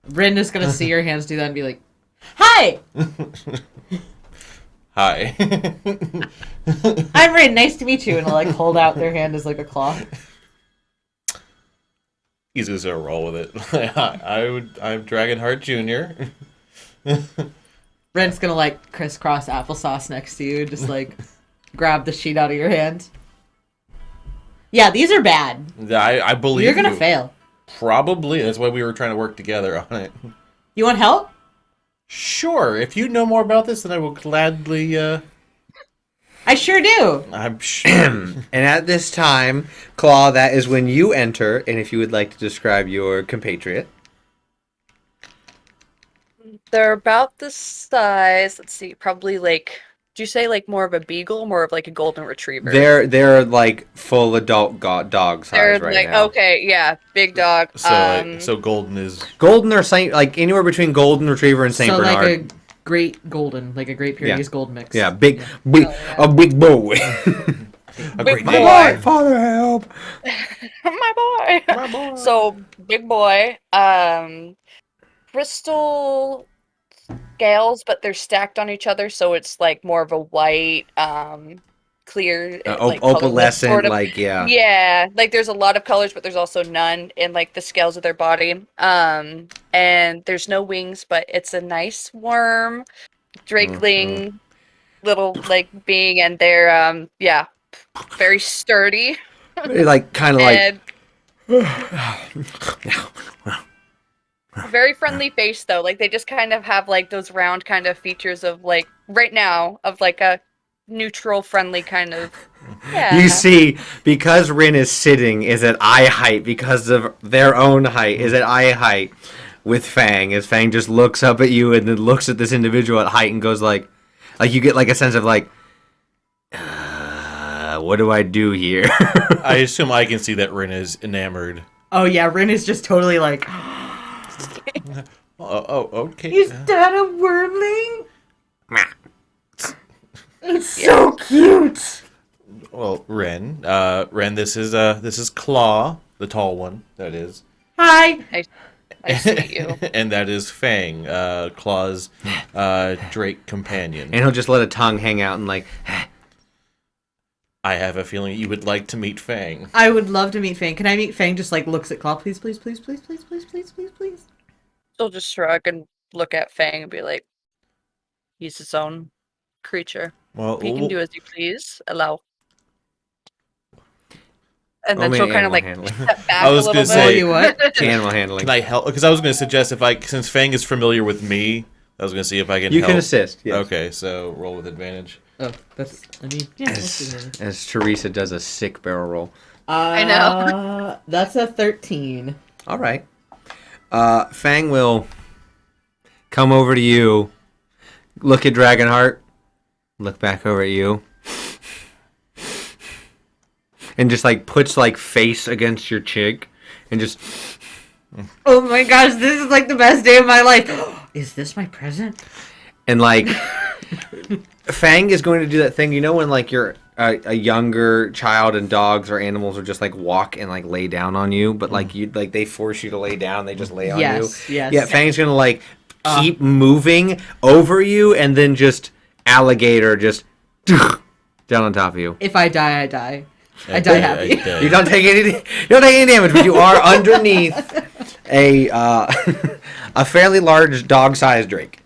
Rin is gonna see your hands do that and be like, "Hi, hi. I'm Rin. Nice to meet you." And I'll like hold out their hand as like a claw. He's just gonna roll with it. I'm Dragonheart Jr. Ren's gonna like crisscross applesauce next to you, just like grab the sheet out of your hand. Yeah, these are bad. I believe You're gonna you. fail. Probably. That's why we were trying to work together on it. You want help? Sure. If you know more about this, then I will gladly. I sure do. I'm sure. And at this time, Claw, that is when you enter, and if you would like to describe your compatriot. They're about the size. Let's see, probably like. Do you say like more of a beagle, more of like a golden retriever? They're like full adult dog size They're right like now. okay, yeah, big dog. So golden is. Golden or Saint, like anywhere between golden retriever and Saint So Bernard. like a great golden, like a great Pyrenees gold mix. Yeah, big, a big boy. A Big great boy. Father, help! My boy. My boy. So big boy. Crystal scales, but they're stacked on each other, so it's like more of a white, clear, like, colorless opalescent, sort of. like yeah. Yeah, like there's a lot of colors, but there's also none in like the scales of their body. And there's no wings, but it's a nice warm drakeling little like being, and they're yeah, very sturdy. Like kind of like. And very friendly face though. Like they just kind of have like those round kind of features of like right now of like a neutral friendly kind of. Yeah. You see, because Rin is sitting is at eye height because of their own height is at eye height with Fang. As Fang just looks up at you and then looks at this individual at height and goes like you get like a sense of like, what do I do here? I assume I can see that Rin is enamored. Oh yeah, Rin is just totally like, Okay. is that a wormling? It's so cute. Well, Ren, this is Claw, the tall one. That is. Hi. Nice to meet you. And that is Fang, Claw's Drake companion. And he'll just let a tongue hang out and like. I have a feeling you would like to meet Fang. I would love to meet Fang. Can I meet Fang? Just like looks at Claw, please, please, please, please, please, please, please, please, please. They'll just shrug and look at Fang and be like, he's his own creature. Well, He can do as you please. Allow. And Oh, then she'll man, kind of like animal step back I was a little gonna bit. Oh, say- you what? Animal handling. Can I help? Because I was going to suggest since Fang is familiar with me, I was going to see if I can You help. can assist. Yes. Okay, so roll with advantage. Oh, that's. I mean, yeah. let's do that. As Teresa does a sick barrel roll. I know. That's a 13. All right. Fang will come over to you, look at Dragonheart, look back over at you, and just like puts like face against your cheek, and just Oh my gosh, this is like the best day of my life. Is this my present? and like Fang is going to do that thing, you know, when like you're a younger child and dogs or animals are just like walk and like lay down on you, but like you like they force you to lay down, they just lay on you. Yes. Yeah, Fang's gonna like keep moving over you and then just alligator just down on top of you. If I die, I die. I die happy. You don't take any damage, but you are underneath a a fairly large dog-sized drake.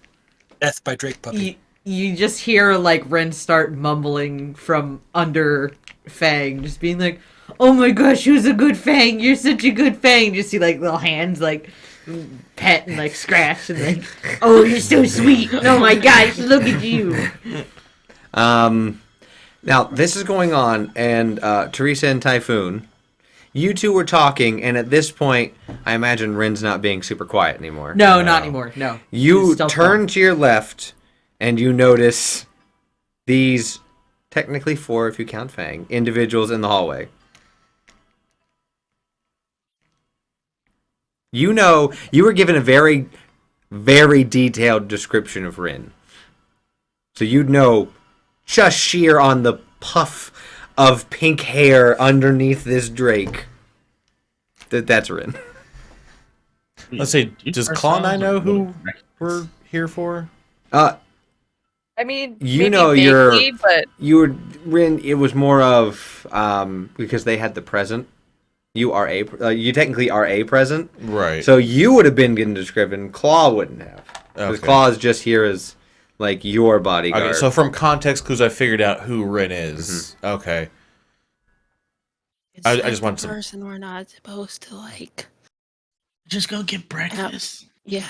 Death by Drake Puppy. You just hear like Ren start mumbling from under Fang, just being like, "Oh my gosh, who's a good Fang? You're such a good Fang." You just see like little hands like pet and like scratch and like, oh, you're so sweet. Oh my gosh, look at you. Now this is going on, and Teresa and Typhoon, you two were talking, and at this point, I imagine Rin's not being super quiet anymore. No, not anymore. No. You turn to your left, and you notice these, technically 4 if you count Fang, individuals in the hallway. You know, you were given a very, very detailed description of Rin. So you'd know just sheer on the puff of pink hair underneath this drake that's Rin. Let's say, does Claw and I know who we're here for? I mean, You maybe know vaguely, but you were Rin. It was more of because they had the present. You are you technically are a present, Right. so you would have been getting described. Claw wouldn't have, because Okay. Claw is just here as like your bodyguard. Okay, so from context clues, I figured out who Rin is. Okay. It's I like just the want some- person we're not supposed to like. Just go get breakfast. Yeah.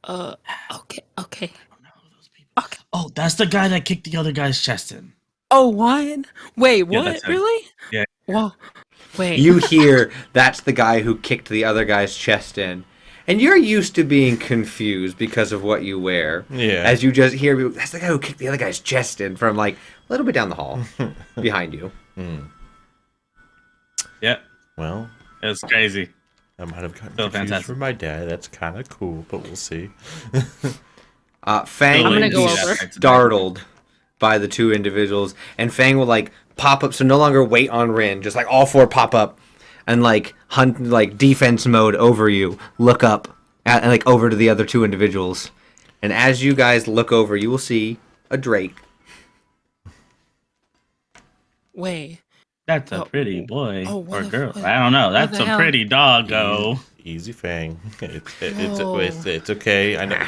Okay. Okay. I don't know who those people. Okay. Oh, that's the guy that kicked the other guy's chest in. Oh, what? Wait, what? that's it. Really? Yeah. Well, wait. You hear that's the guy who kicked the other guy's chest in. And you're used to being confused because of what you wear. Yeah. As you just hear, that's the guy who kicked the other guy's chest in from like a little bit down the hall behind you. Yep. Well, It's crazy. I might have gotten Still confused fantastic. for my dad. That's kind of cool, but we'll see. Fang I'm will gonna go be over. startled by the 2 individuals, and Fang will like pop up, so no longer wait on Rin, just like all 4 pop up and like hunt like defense mode over you, look up and like over to the other 2 individuals. And as you guys look over, you will see a drake. Wait. That's a Oh, pretty boy oh, or what the girl. fuck? I don't know. What That's the a hell? pretty doggo. Easy Fang. No. It's okay. I know.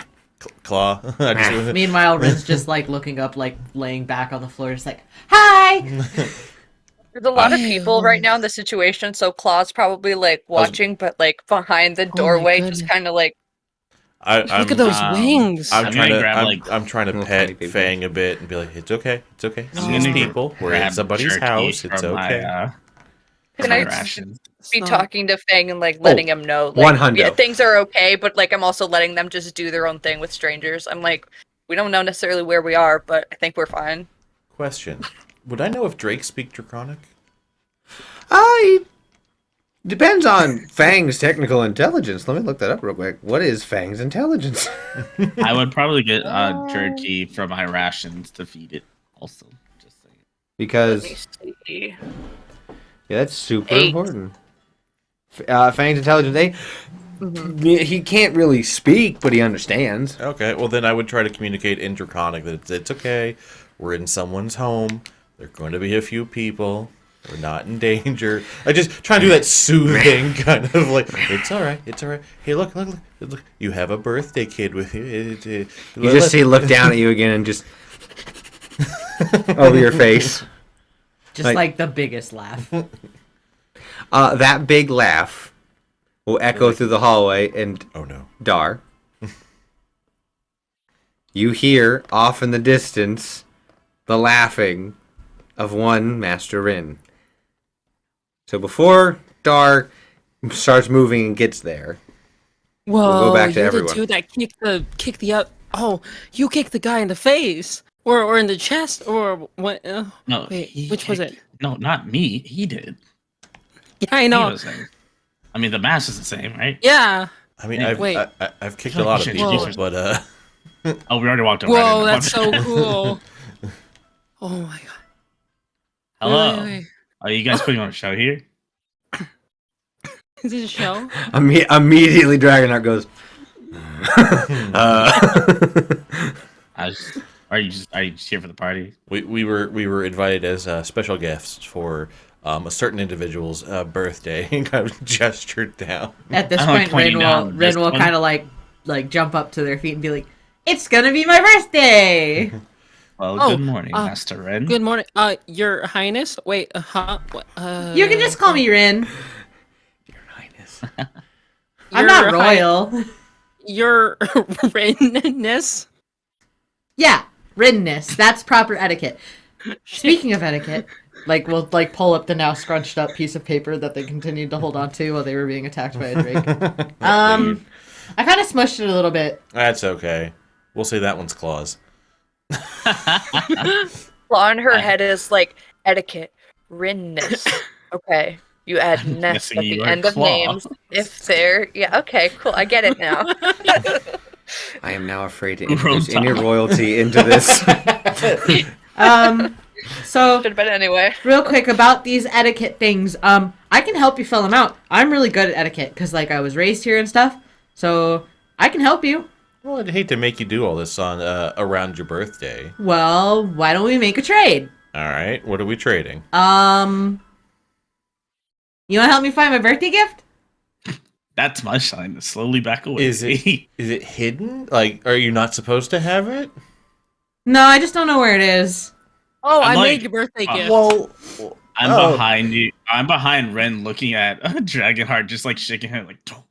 Claw. I just, Meanwhile, Rin's just like looking up, like laying back on the floor, just like, hi! there's a lot of people right now in the situation, so Claw's probably like watching, but like behind the my doorway, goodness. just kind of like, I'm, Look at those um, wings. I'm I'm trying gonna to. grab, I'm, like, I'm trying to little tiny pet people. Fang a bit and be like, "It's okay. It's okay. I'm These gonna people. We're in grab somebody's jerky house. It's from okay." Can my I rations. be Stop. talking to Fang and like letting him know, like, 100. yeah, things are okay, but like I'm also letting them just do their own thing with strangers. I'm like, we don't know necessarily where we are, but I think we're fine. Question: would I know if Drakes speak Draconic? Depends on Fang's technical intelligence. Let me look that up real quick. What is Fang's intelligence? I would probably get jerky from my rations to feed it. Also, just saying. Let Because me see. yeah, that's super 8. important. Fang's intelligence. He can't really speak, but he understands. Okay, well then I would try to communicate in Draconic that it's okay. We're in someone's home. There are going to be a few people. We're not in danger. I just try and do that soothing kind of like, it's all right. It's all right. Hey, look. You have a birthday kid with you. You just see look down at you again and just over your face. Just like the biggest laugh. That big laugh will echo through the hallway, and Oh no. Dar, you hear off in the distance the laughing of one Master Rin. So before Dar starts moving and gets there, Whoa, go back to you're everyone. the dude that kicked the up. Oh, you kicked the guy in the face, or in the chest, or what? No, Wait, he which was kicked- it? No, not me. He did. Yeah, I He know. was saying. I mean, the mask is the same, right? Yeah. I mean, Yeah, I've I've kicked a lot of Whoa. people, but Oh, we already walked over. Whoa, that's so cool. Oh my god. Hello. Wait. Are you guys putting on a show here? Is this a show? immediately Dragonheart goes. Are you just here for the party? we were invited as special guests for a certain individual's birthday and kind of gestured down. At this I'm, like, point, pointing down Rin this will one. kind of like jump up to their feet and be like, "It's gonna be my birthday!" Well, Oh, good morning, Master Ren. Good morning, Your Highness. Wait, huh? You can just call me Rin. Your Highness. I'm not royal. Your Rainness. Yeah, riddenness. That's proper etiquette. Speaking of etiquette, like we'll like pull up the now scrunched up piece of paper that they continued to hold on to while they were being attacked by a drake. I kind of smushed it a little bit. That's okay. We'll say that one's claws. Claw in her head is like etiquette, rinness. Okay. You add ness at the end of names. If they're okay, cool. I get it now. I am now afraid to introduce any royalty into this. So should have been anyway. Real quick about these etiquette things. I can help you fill them out. I'm really good at etiquette because like I was raised here and stuff. So I can help you. Well, I'd hate to make you do all this on around your birthday. Well, why don't we make a trade? All right, what are we trading? You want to help me find my birthday gift? That's my sign to slowly back away. Is it hidden? Like, are you not supposed to have it? No, I just don't know where it is. Oh, I I'm made like- your birthday gift. Well, I'm behind you. I'm behind Ren, looking at Dragonheart, just like shaking her, like. Don't.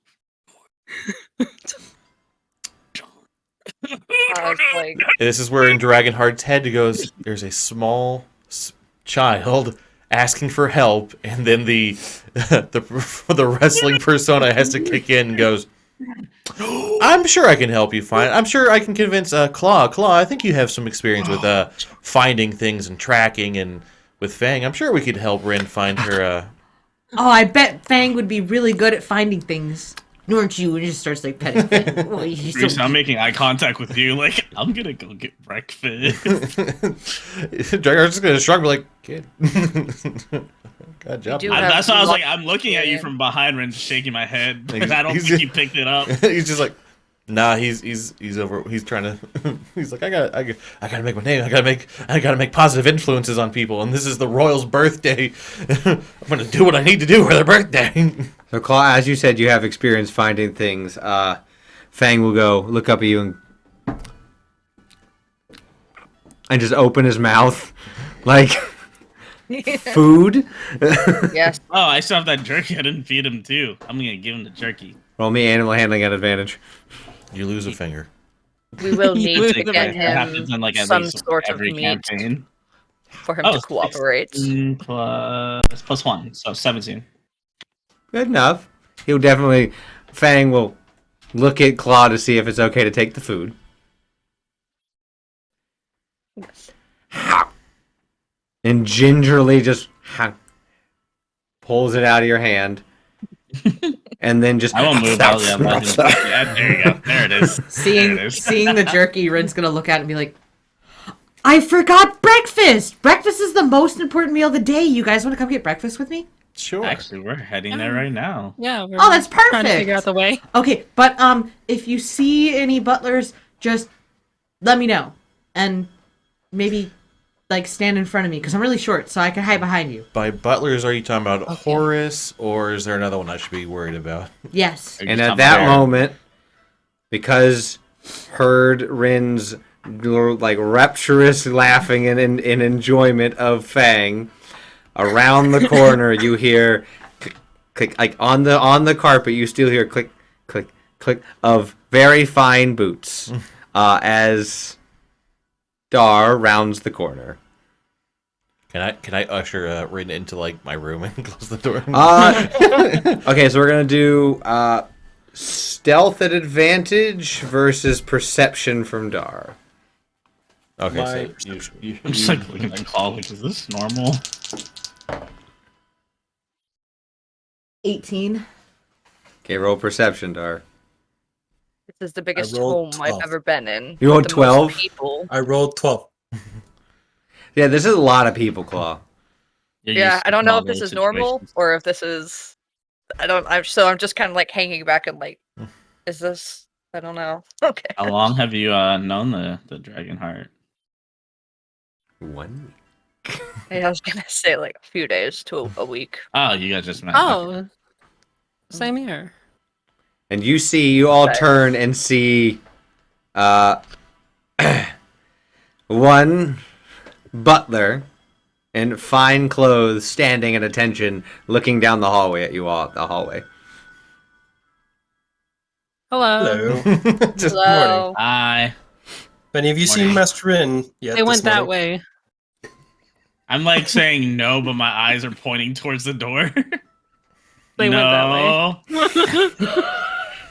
I was like, this is where in Dragonheart's head goes. There's a small child asking for help, and then the wrestling persona has to kick in and goes. I'm sure I can help you find. I'm sure I can convince Claw. Claw, I think you have some experience with finding things and tracking, and with Fang, I'm sure we could help Rin find her. Oh, I bet Fang would be really good at finding things. Aren't you? And he just starts like petting Fang. Oh, he's Reese, I'm making eye contact with you, like I'm gonna go get breakfast. Dragonheart's just gonna shrug, like kid. God job. That's why I was like, I'm looking at you from behind, Ren, just shaking my head. He's- I don't he's think just- you picked it up. He's just like, nah. He's over. He's trying to. He's like, I gotta make my name. I gotta make positive influences on people. And this is the royal's birthday. I'm gonna do what I need to do for their birthday. So, Claw, as you said, you have experience finding things. Fang will go look up at you and just open his mouth like food. yes. Oh, I still have that jerky. I didn't feed him too. I'm gonna give him the jerky. Roll me animal handling at advantage. You lose a finger. We will need to That get happens him in like at some least sort of every meat campaign. for him to cooperate. 16 plus 1, so 17. Good enough. He'll definitely. Fang will look at Claw to see if it's okay to take the food. And gingerly just pulls it out of your hand. And then just. I won't move out of the legend. Yeah, there you go. There it is. Seeing There it is. seeing the jerky, Ren's gonna look at it and be like, I forgot breakfast! Breakfast is the most important meal of the day. You guys want to come get breakfast with me? Sure. Actually, we're heading there right now. Yeah. We're Oh, that's Trying to perfect. figure out the way. Okay, but if you see any butlers, just let me know. And maybe like stand in front of me because I'm really short, so I can hide behind you. By butlers, are you talking about Horus, or is there another one I should be worried about? Yes. Are you And just at talking that about- moment, because heard Rin's like rapturous laughing and in enjoyment of Fang, around the corner you hear click, click, like on the carpet you still hear click click click of very fine boots as Dar rounds the corner. Can I usher Rin into like my room and close the door? Okay, so we're gonna do stealth at advantage versus perception from Dar. Okay, so you I'm just like looking at Claw, like, is this normal? 18. Okay, roll perception, Dar. This is the biggest rolled home I've 12. ever been in. You rolled with the most 12? people. I rolled 12. Yeah, this is a lot of people, Claw. You're Yeah, used to I don't know if all this those is normal situations. or if this is. I'm just kind of like hanging back and like, is this? I don't know. Okay. How long have you known the Dragonheart? 1 week. I was gonna say like a few days to a week. Oh, you guys just met. Oh, same here. And you all Right. turn and see one butler in fine clothes standing at attention looking down the hallway at you all, the hallway. Hello. Hello. Just morning. Hello. Hi. Have any of you seen Morning. Master Rin yet? They went this that morning? way. I'm like saying no, but my eyes are pointing towards the door. They went that way.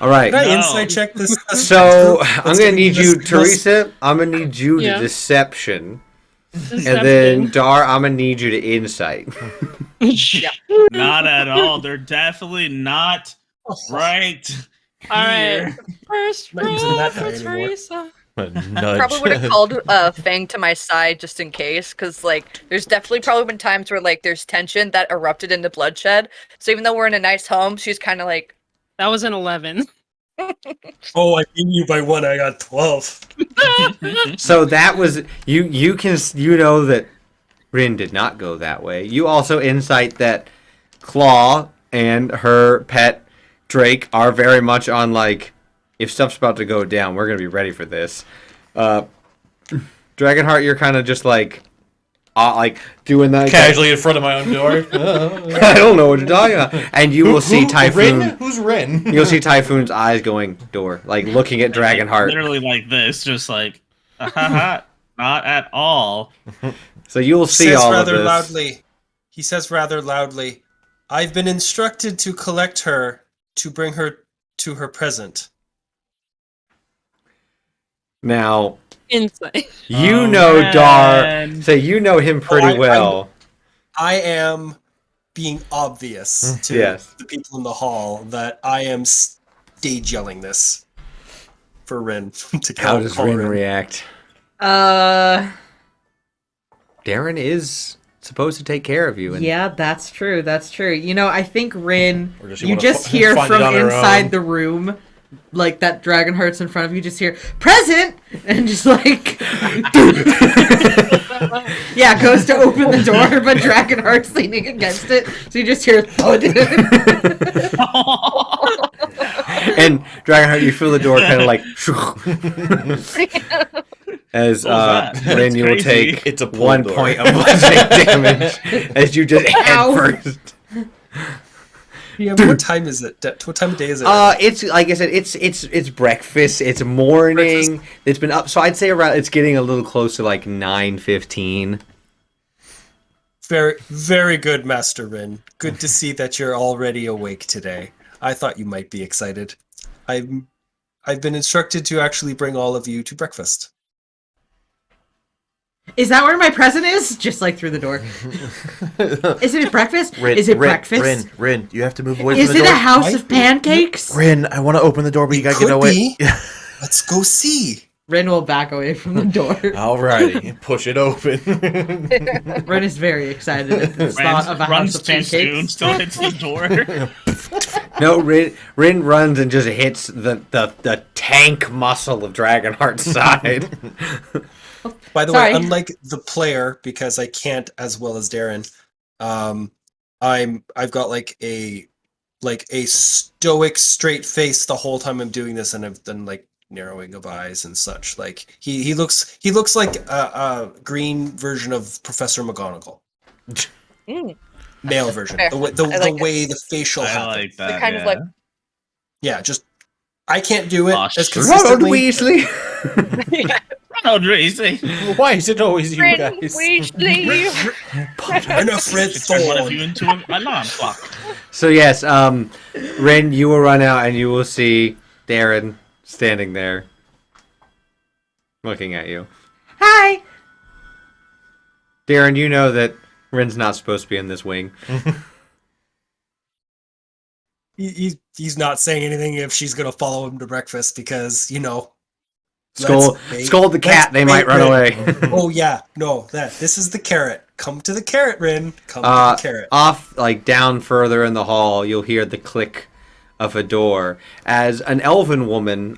All right. Can I No. insight check this? So I'm Let's gonna give need this- you, let's- Teresa. I'm gonna need you to Yeah. deception, and Deception. then Dar, I'm gonna need you to insight. Not at all. They're definitely not right. All right. here. First Not using roll that for die anymore. Teresa. Nudge. Probably would have called Fang to my side just in case, because like there's definitely probably been times where like there's tension that erupted into bloodshed. So even though we're in a nice home, she's kind of like, That was an 11. Oh, I beat you by 1. I got 12. So that was you. You know that Rin did not go that way. You also insight that Claw and her pet Drake are very much on like, if stuff's about to go down, we're gonna be ready for this. Dragonheart, you're kind of just like doing that Casually in front of my own door. I don't know what you're talking about. And you will see Typhoon. Rin? Who's Rin? You'll see Typhoon's eyes going door, like looking at Dragonheart. Literally like this, just like, not at all. So you'll see says all of rather this. loudly. He says rather loudly, "I've been instructed to collect her to bring her to her present." Now Insight. you Oh, know man. Dar. So you know him pretty I- well. I am being obvious to Yes. the people in the hall that I am stage yelling this for Rin to How does call Rin react? Darren is supposed to take care of you. And Yeah, that's true. That's true. You know, I think Rin, Or does you she wanna just fi- hear find it from on her inside own? the room, like that Dragonheart's in front of you, just hear, present! And just like, yeah, goes to open the door, but Dragonheart's leaning against it. So you just hear thud. and Dragonheart, you feel the door kind of like as that? Rin, you will That's take crazy. It's a pull 1 door. point of bludgeoning damage as you just head Ow. first. Yeah, what time is it? What time of day is it? It's like I said, it's breakfast. It's morning. It's been up, so I'd say around. It's getting a little close to like 9:15. Very, very good, Master Rin. Good to see that you're already awake today. I thought you might be excited. I've been instructed to actually bring all of you to breakfast. Is that where my present is? Just like through the door. Is it breakfast? Rin, Is it Rin, breakfast? Rin, you have to move away Is from the it door. a house Might of be. pancakes? Rin, I want to open the door, but you gotta get Could away. be. Let's go see. Rin will back away from the door. Alrighty, push it open. Rin is very excited at the thought of a house Runs of too soon, pancakes. still hits the door. No, Rin runs and just hits the tank muscle of Dragonheart's side. By the Sorry. way, unlike the player, because I can't as well as Darren, I've got like a stoic straight face the whole time I'm doing this, and I've done like narrowing of eyes and such. Like he looks like a green version of Professor McGonagall, mm. male version. Fair. The way I like it. the facial I happens. like that. kind of yeah. like- Yeah, just I can't do it Aw, as sure. Ronald consistently. Weasley. Ronald Racy. Why is it always you Rin guys? Weasley. Winifred Turn one of you Thorne. into an alarm clock. So yes, Rin, you will run out and you will see Darren standing there, looking at you. Hi. Darren, you know that Rin's not supposed to be in this wing. He's not saying anything if she's gonna follow him to breakfast because Scold let's the cat, they might bait run Rin. away. Oh yeah, no, this is the carrot. Come to the carrot, Rin. Come to the carrot. Off, like down further in the hall, you'll hear the click of a door as an elven woman,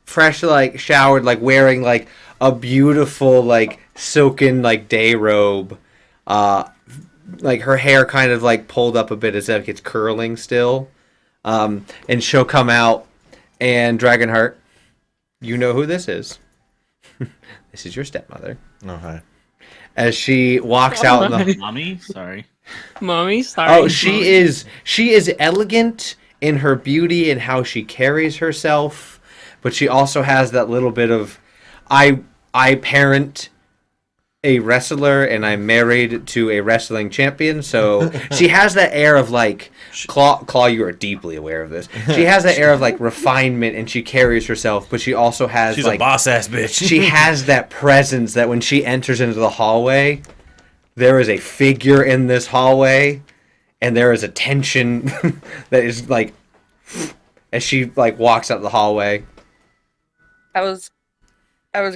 fresh, like showered, like wearing like a beautiful, like silken, like day robe, like her hair kind of like pulled up a bit as if it's curling still, and she'll come out, and Dragonheart, you know who this is. This is your stepmother. Oh, hi. As she walks out in the Mommy, sorry. Mommy, sorry. Oh, she is elegant in her beauty and how she carries herself, but she also has that little bit of I parent a wrestler and I'm married to a wrestling champion, so she has that air of like Claw, you are deeply aware of this. She has that air of like refinement and she carries herself, but she also has She's like a boss ass bitch. she has that presence that when she enters into the hallway, there is a figure in this hallway and there is a tension that is like as she like walks up the hallway. I was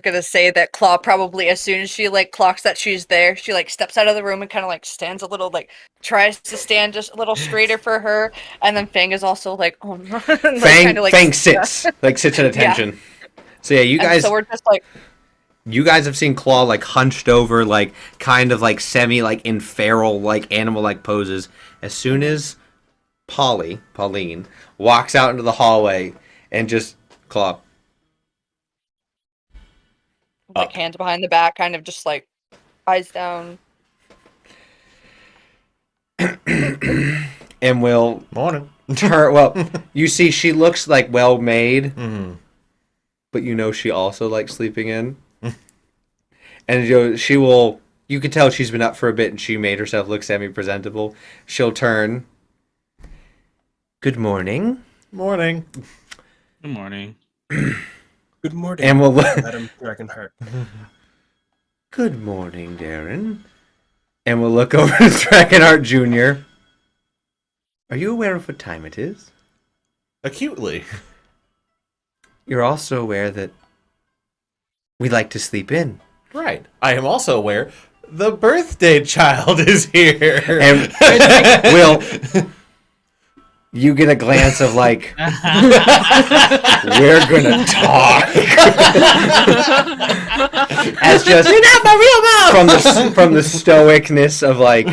gonna say that Claw probably, as soon as she like clocks that she's there, she like steps out of the room and kind of like stands a little, like tries to stand just a little straighter for her, and then Fang is also like, oh no, like, Fang sits at attention. So yeah, you guys. So we're just like. You guys have seen Claw like hunched over, like kind of like semi like in feral like animal like poses. As soon as Pauline walks out into the hallway and just Claw. Like hands behind the back, kind of just like eyes down. And will Morning. you see she looks like well made, but you know she also likes sleeping in. And you can tell she's been up for a bit and she made herself look semi-presentable. She'll turn. Good morning. Morning. Good morning. Good morning, And we'll Madam Dragonheart. Good morning, Darren. And we'll look over to Dragonheart Jr. Are you aware of what time it is? Acutely. You're also aware that we like to sleep in. Right. I am also aware the birthday child is here. And Will, you get a glance of like, we're gonna talk. As just you're not my real mom. From the stoicness of like,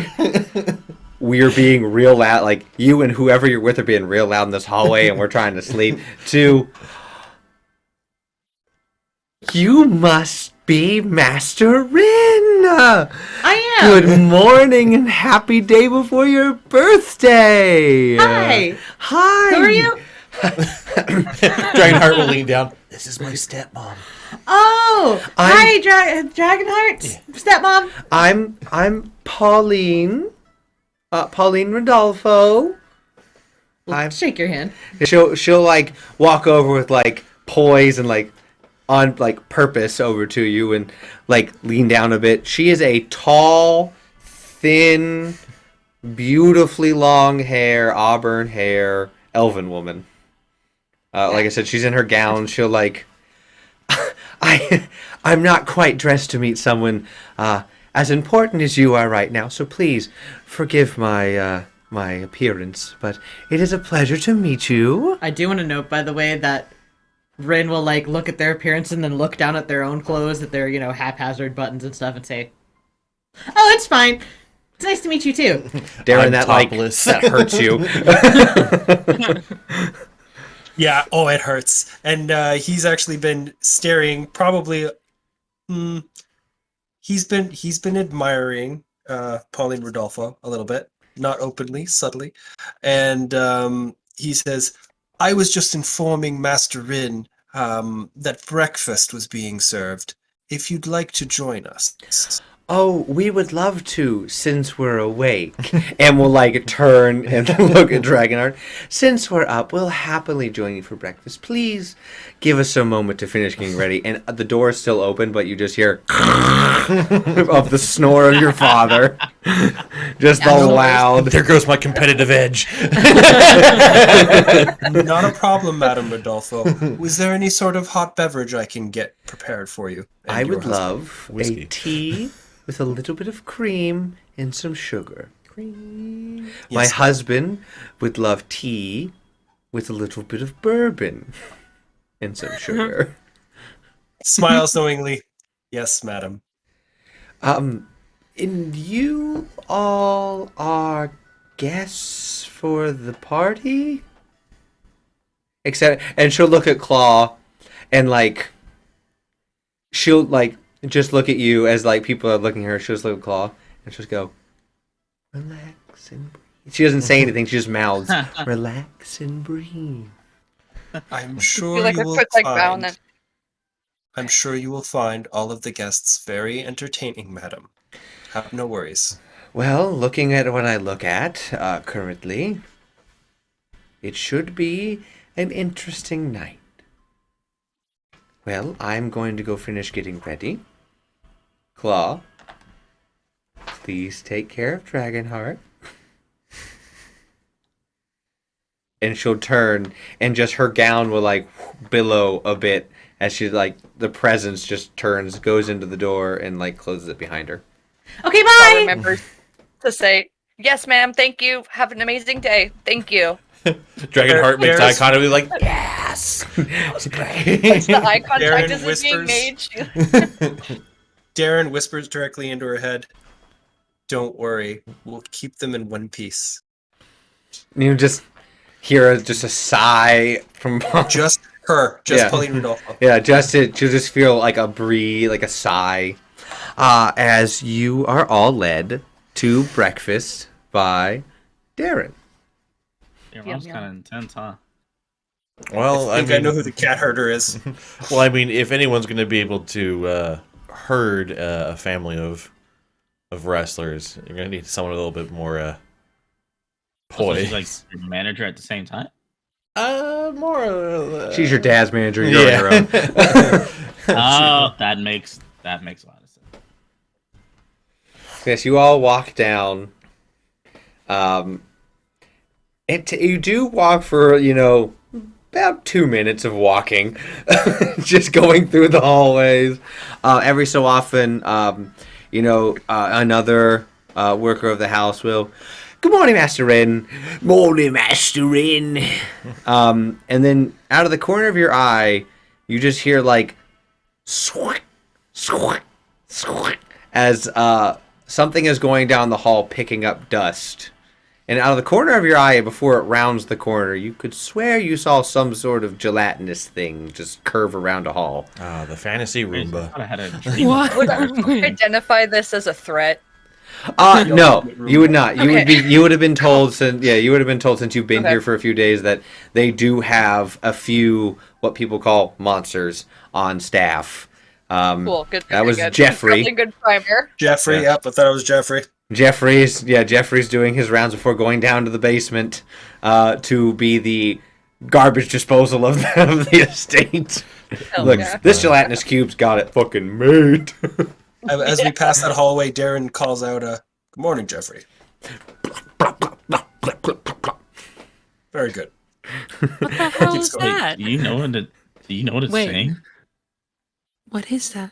we're being real loud, like you and whoever you're with are being real loud in this hallway, and we're trying to sleep. To you must be Master Rin. I am. Good morning and happy day before your birthday. Hi. Hi. Who are you? Dragonheart will lean down. This is my stepmom. Oh, hi, Dragonheart, stepmom. I'm Pauline. Pauline Rodolfo. Shake your hand. She'll like walk over with like poise and like on like purpose over to you and like lean down a bit. She is a tall, thin, beautifully long hair, auburn hair, elven woman. Like I said, she's in her gown. She'll like, I'm not quite dressed to meet someone as important as you are right now. So please forgive my my appearance, but it is a pleasure to meet you. I do want to note, by the way, that Rin will like look at their appearance and then look down at their own clothes, at their haphazard buttons and stuff, and say, "Oh, it's fine. It's nice to meet you too." Darren, I'm that topless. like that hurts you. Yeah, oh, it hurts. And he's actually been staring. Probably, he's been admiring Pauline Rodolfo a little bit, not openly, subtly, and he says, "I was just informing Master Rin that breakfast was being served. If you'd like to join us." Oh, we would love to, since we're awake. And we'll like turn and look at Dragonheart. Since we're up, we'll happily join you for breakfast. Please give us a moment to finish getting ready. And the door is still open, but you just hear of the snore of your father. Just the loud. There goes my competitive edge. Not a problem, Madam Rodolfo. Was there any sort of hot beverage I can get prepared for you? and I your would husband? love Whiskey. a tea with a little bit of cream and some sugar. Cream. My Yes. husband would love tea with a little bit of bourbon and some sugar. Smiles knowingly. Yes, madam. And you all are guests for the party? And she'll look at Claw and like she'll like just look at you as like people are looking at her. She'll just look at Claw and she'll just go, relax and breathe She doesn't say anything. She just mouths, "Relax and breathe." I'm Do sure like you a will quick like bow and find. then I'm sure you will find all of the guests very entertaining, madam. Have no worries. Well, looking at what I look at currently, it should be an interesting night. Well, I'm going to go finish getting ready. Claw, please take care of Dragonheart. And she'll turn, and just her gown will like billow a bit as she like the presence just turns, goes into the door, and like closes it behind her. Okay, Claw bye. remembers to say, "Yes, ma'am. Thank you. Have an amazing day. Thank you." Dragonheart makes eye There's- contact with like, yes, that was great. Once the eye contact Darren isn't being whispers. made, Darren whispers directly into her head. Don't worry, we'll keep them in one piece. You just hear just a sigh from Just her, just Yeah. Pauline Rudolpho. yeah, just to just feel like a breathe, like a sigh, as you are all led to breakfast by Darren. Your Yum, mom's yum. kind of intense, huh? Well, I think I know who the cat herder is. Well, I mean, if anyone's going to be able to herd a family of wrestlers, you're going to need someone a little bit more So poised. she's like your manager at the same time. More. She's your dad's manager. You're on your own. Oh, that makes a lot of sense. Yes, you all walk down. You do walk for, about 2 minutes of walking, just going through the hallways. Every so often, another worker of the house will, "Good morning, Master Rin." "Morning, Master Rin." And then out of the corner of your eye, you just hear like, "Swack, swack, swack," as something is going down the hall picking up dust. And out of the corner of your eye, before it rounds the corner, you could swear you saw some sort of gelatinous thing just curve around a hall. The fantasy I Roomba. thought I had a dream. What? would I identify this as a threat? No, you would not. You would Okay. be. You would have been told since. Yeah, you would have been told since you've been Okay. here for a few days that they do have a few what people call monsters on staff. Cool. Good. That was good. Jeffrey. Really good primer. Jeffrey, Yeah. yep, I thought it was Jeffrey. Jeffrey's doing his rounds before going down to the basement to be the garbage disposal of the estate. Hell Look, yeah. this gelatinous cube's got it fucking made. As we pass that hallway, Darren calls out, "Good morning, Jeffrey." Very good. What the hell Keeps is going. that? Do you know what it's Wait. saying? What is that?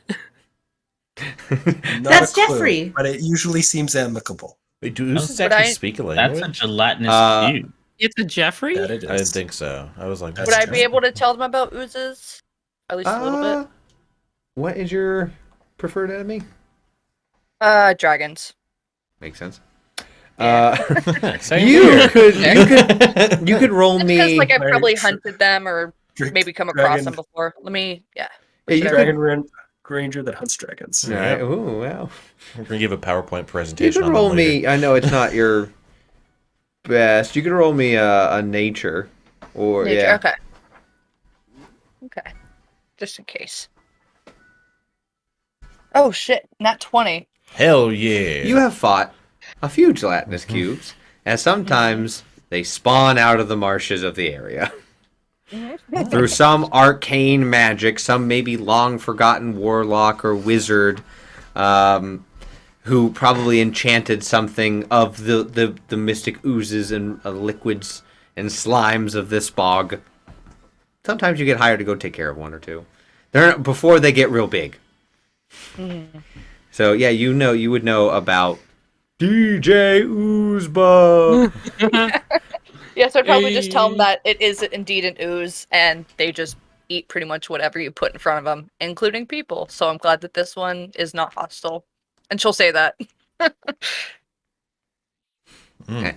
Not That's a clue, Jeffrey. but it usually seems amicable. Wait, do oozes Would actually I- speak a That's language? a gelatinous cube. It's a Jeffrey? That it is. I didn't think so. I was like, That's Would I true. be able to tell them about oozes? At least a little bit. What is your preferred enemy? Dragons. Makes sense. Same You here. could roll Just me. because, like, I Very probably true. hunted them or Dra- maybe come across dragon- them before. Let me, yeah. Yeah, you Should I could- Dragon Ranger that hunts dragons. All right. Ooh, wow. We're gonna give a PowerPoint You presentation. could on roll them later. me. I know it's not your best. You could roll me a nature, or Nature. yeah. Okay. Okay. Just in case. Oh shit! Not 20. Hell yeah! You have fought a few gelatinous cubes, and sometimes they spawn out of the marshes of the area. Through some arcane magic, some maybe long forgotten warlock or wizard, who probably enchanted something of the mystic oozes and liquids and slimes of this bog. Sometimes you get hired to go take care of one or two. Before they get real big. So yeah, you would know about DJ Oozebug. Yes, I'd probably just tell them that it is indeed an ooze, and they just eat pretty much whatever you put in front of them, including people. So I'm glad that this one is not hostile. And she'll say that. Could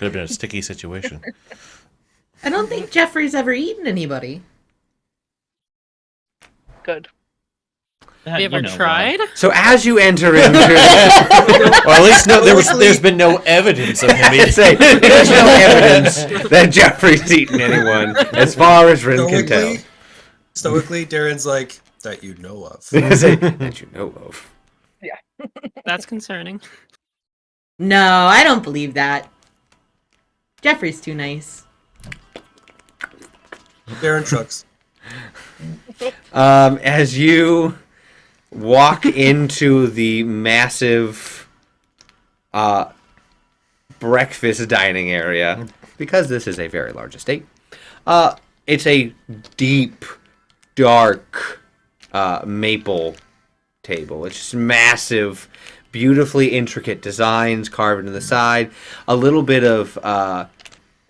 have been a sticky situation. I don't think Jeffrey's ever eaten anybody. Good. Have you ever tried? So as you enter into, Or at least there's been no evidence of him eating. say, there's no evidence that Jeffrey's eaten anyone, as far as Rin can tell. Stoically, Darren's like, that you know of. Say, that you know of. That's concerning. No, I don't believe that. Jeffrey's too nice. Darren shrugs. As you walk into the massive breakfast dining area, because this is a very large estate, it's a deep, dark maple table. It's just massive, beautifully intricate designs carved into the side. A little bit of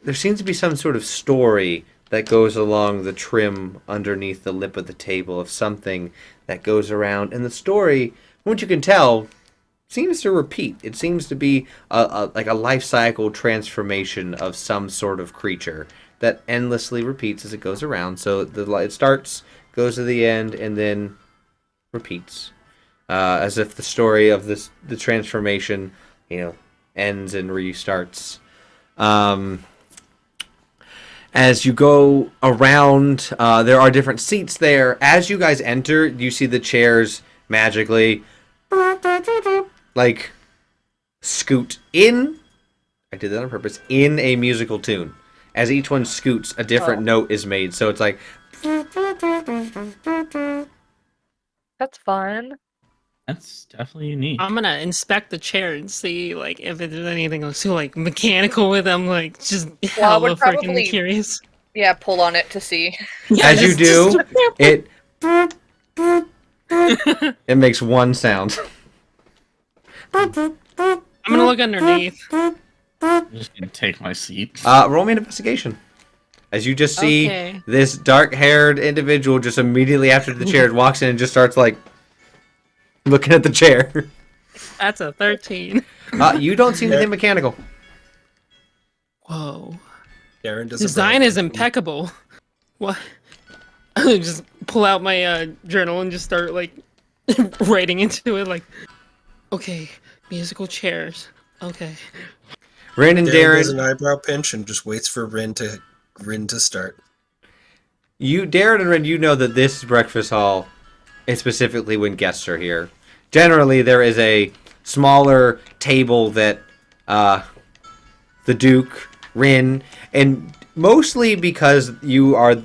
there seems to be some sort of story that goes along the trim underneath the lip of the table of something that goes around. And the story, from what you can tell, seems to repeat. It seems to be like a life cycle transformation of some sort of creature that endlessly repeats as it goes around. So it starts, goes to the end, and then repeats. As if the story of the transformation, ends and restarts. As you go around, there are different seats there. As you guys enter, you see the chairs magically, like, scoot in. I did that on purpose. In a musical tune. As each one scoots, a different note is made. So it's like... That's fun. That's definitely unique. I'm gonna inspect the chair and see like if there's anything so like mechanical with them, like just Well, I would hella freaking probably- curious. Yeah, pull on it to see. As you do, it... it makes one sound. I'm gonna look underneath. I'm just gonna take my seat. Roll me an investigation. As you just see Okay. this dark-haired individual just immediately after the chair walks in and just starts, like, looking at the chair. That's a 13. You don't see anything mechanical. Whoa. Darren does Design is impeccable. What? I just pull out my journal and just start like writing into it. Like, okay, musical chairs. Okay. Rin and Darren does an Darren, eyebrow pinch and just waits for Rin to start. Darren and Rin, you know that this breakfast hall is specifically when guests are here. Generally, there is a smaller table that the Duke, Rin, and mostly because Darren,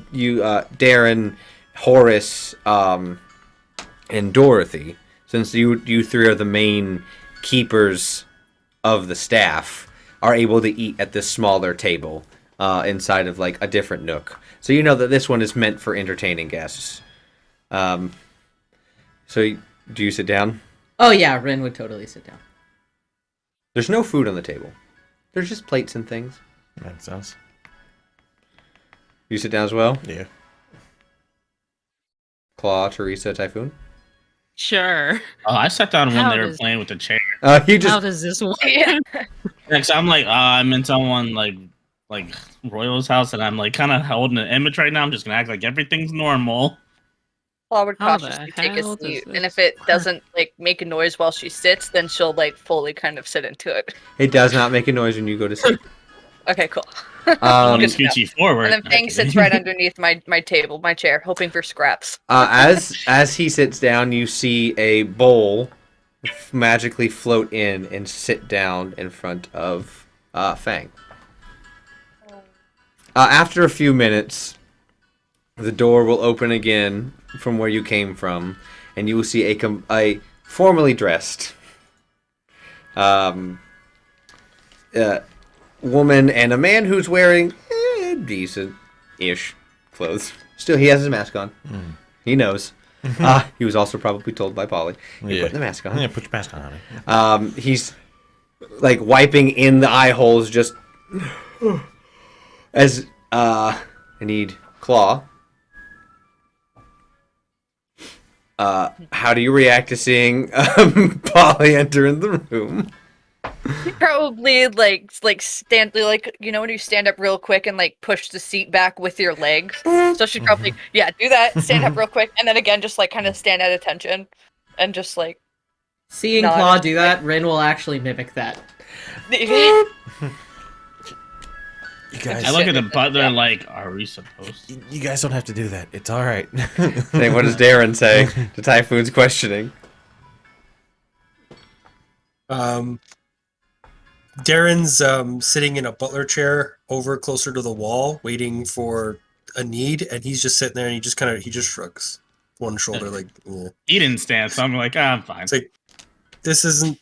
Horace, and Dorothy, since you three are the main keepers of the staff, are able to eat at this smaller table inside of like a different nook. So you know that this one is meant for entertaining guests. So do you sit down? Oh yeah, Rin would totally sit down. There's no food on the table. There's just plates and things. Makes sense. You sit down as well? Yeah. Claw, Teresa, Typhoon? Sure. Oh, I sat down when How they were does- playing with the chair. You How just... does this work? Yeah. Next, I'm like, I'm in someone like Royal's house, and I'm like kind of holding an image right now. I'm just gonna act like everything's normal. Well, I would How the cautiously take a hell does seat, and this if it work? doesn't like make a noise while she sits, then she'll like fully kind of sit into it. It does not make a noise when you go to sleep. Okay, cool. I'm Good gonna to know. scoot you forward. And then Fang sits right underneath my table, my chair, hoping for scraps. As he sits down, you see a bowl magically float in and sit down in front of Fang. After a few minutes, the door will open again from where you came from, and you will see a formally dressed woman and a man who's wearing decent-ish clothes. Still, he has his mask on. He knows. He was also probably told by Polly, "You put the mask on." Yeah, put your mask on, honey. He's like wiping in the eye holes, just as I need Claw. How do you react to seeing Polly enter in the room? Probably like stand like when you stand up real quick and like push the seat back with your legs. So she'd probably do that, stand up real quick, and then again just like kind of stand at attention and just like Seeing nod Claw and, do that, Rin will actually mimic that. You guys, I look at the butler like, are we supposed to? you guys don't have to do that. It's all right. Hey, what does Darren say to Typhoon's questioning? Darren's sitting in a butler chair over closer to the wall, waiting for a need, and he's just sitting there and he just shrugs one shoulder like, yeah. He didn't stand, so I'm like, I'm fine. It's like this isn't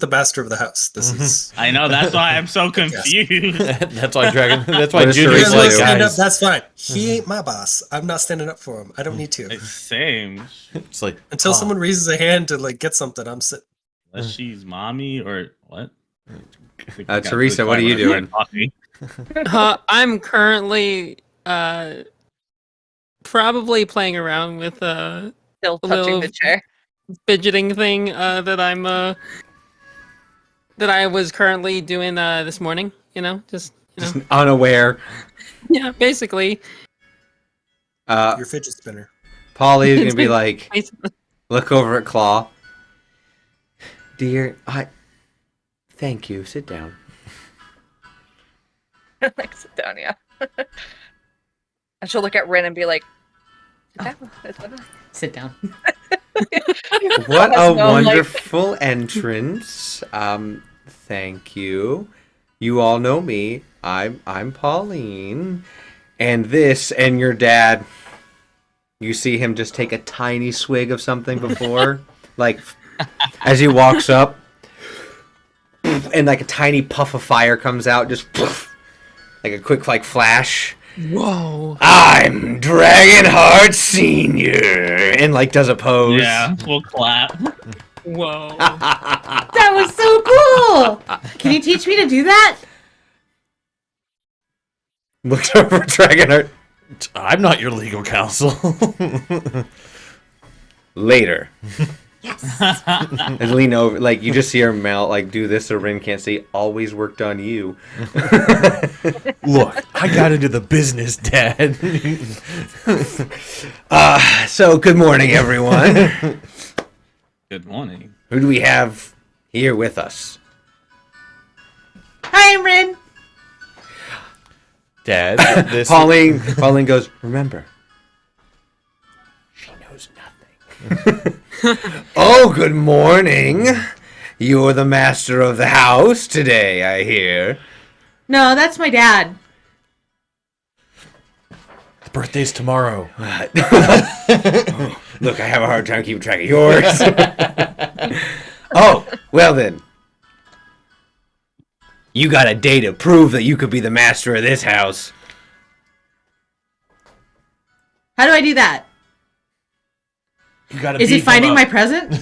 the master of the house. This is I know, that's why I'm so confused. That's why That's why What does Junior's Teresa like, do? stand up. guys. That's fine. He ain't my boss. I'm not standing up for him. I don't need to. Same. It's like Until someone raises a hand to like get something, I'm sitting. Unless she's mommy or what? Teresa, what are you doing? I'm currently probably playing around with still a touching little the chair. fidgeting thing that I'm that I was currently doing this morning. Just Unaware. yeah, basically. Your fidget spinner. Polly is gonna be like, Basically. look over at Claw. Dear, thank you. Sit down. Like sit down, yeah. And she'll look at Rin and be like, Sit down. What a No, like- wonderful entrance. Thank you. You all know me. I'm Pauline. And this and your dad. You see him just take a tiny swig of something before, like as he walks up, and like a tiny puff of fire comes out, just like a quick like flash. Whoa. I'm Dragonheart Senior, and like does a pose. Yeah, we'll clap. Whoa. That was so cool! Can you teach me to do that? Looks over at Dragonheart. I'm not your legal counsel. Later. And lean over, like you just see her mouth, like do this so Rin can't see. Always worked on you. Look, I got into the business, Dad. So good morning, everyone. Good morning. Who do we have here with us? Hi, I'm Rin. Dad, this Pauline goes, remember, she knows nothing. Oh, good morning. You're the master of the house today, I hear. No, that's my dad. His birthday's tomorrow. Look, I have a hard time keeping track of yours. Oh, well then. You got a day to prove that you could be the master of this house. How do I do that? You gotta Is he beat him finding up. my present?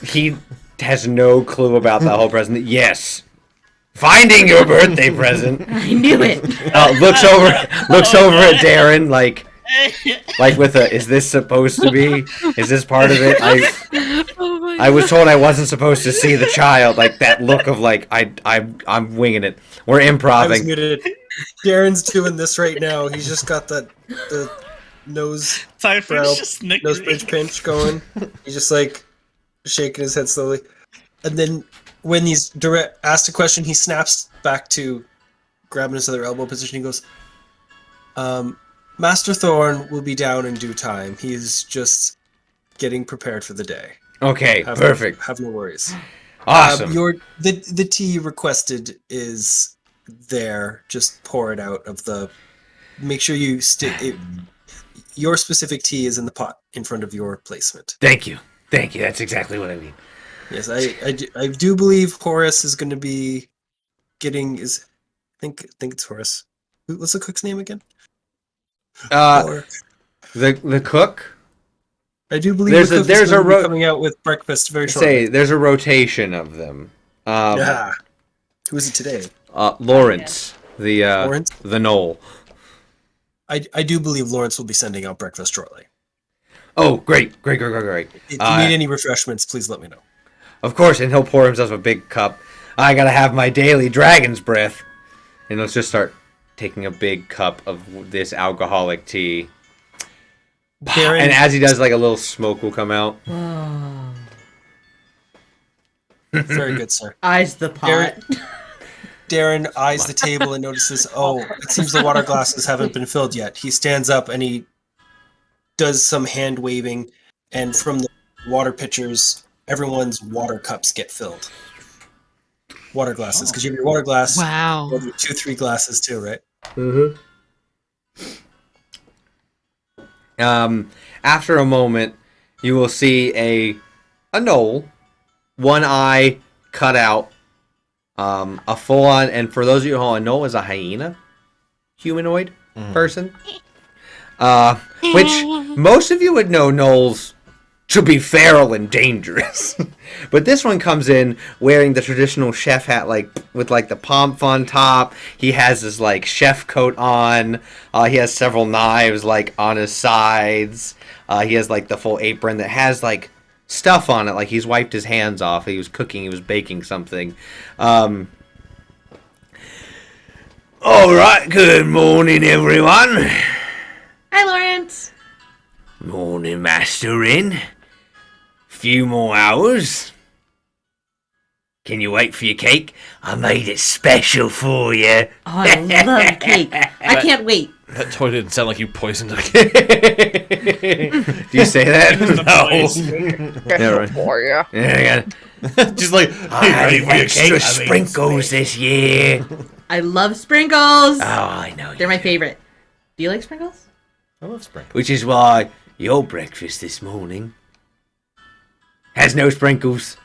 He has no clue about the whole present. Yes. Finding your birthday present. I knew it. Looks over at Darren like with a, is this supposed to be? Is this part of it? Oh my I was told I wasn't supposed to see the child. Like that look of like I'm winging it. We're I was improvising. muted. Darren's doing this right now. He's just got the nose Typhoon's just nose snickering. bridge pinch going. He's just like shaking his head slowly. And then when he's asked a question, he snaps back to grabbing his other elbow position. He goes, Master Thorn will be down in due time. He's just getting prepared for the day. Okay, perfect. Have no worries. Awesome. The tea you requested is there. Just pour it out of the. Make sure you stick it. Your specific tea is in the pot in front of your placement. Thank you. That's exactly what I mean. Yes, I do believe Horace is going to be getting I think it's Horace. What's the cook's name again? The cook. I do believe There's the cook there's is going a to be coming out with breakfast very shortly. Say there's a rotation of them. Yeah. Who is it today? Lawrence, Lawrence? the Knoll. I do believe Lawrence will be sending out breakfast shortly. Oh, great. If you need any refreshments, please let me know. Of course, and he'll pour himself a big cup. I gotta have my daily dragon's breath. And he'll just start taking a big cup of this alcoholic tea. Darren, And as he does, like a little smoke will come out. very good, sir. Eyes the pot. Darren eyes the table and notices, oh, it seems the water glasses haven't been filled yet. He stands up and he does some hand waving, and from the water pitchers, everyone's water cups get filled. Water glasses, because you have your water glass. Wow. Well, 2-3 glasses too, right? Mm-hmm. After a moment, you will see a knoll, one eye cut out, a full-on, and for those of you who don't know, a knoll is a hyena humanoid person, which most of you would know gnolls to be feral and dangerous. But this one comes in wearing the traditional chef hat, like with like the pomp on top. He has his like chef coat on. He has several knives like on his sides. He has like the full apron that has like stuff on it, like he's wiped his hands off. He was cooking, he was baking something. All right, good morning, everyone. Hi, Lawrence. Morning, Master Rin. Few more hours. Can you wait for your cake? I made it special for you. Oh, I love cake. I can't wait. That toy didn't sound like you poisoned it. Do you say that? Special for you. Yeah, Just like, I ready added for your extra cake? sprinkles this year. I love sprinkles. Oh, I know. They're my favorite. Do you like sprinkles? I love sprinkles. Which is why your breakfast this morning has no sprinkles.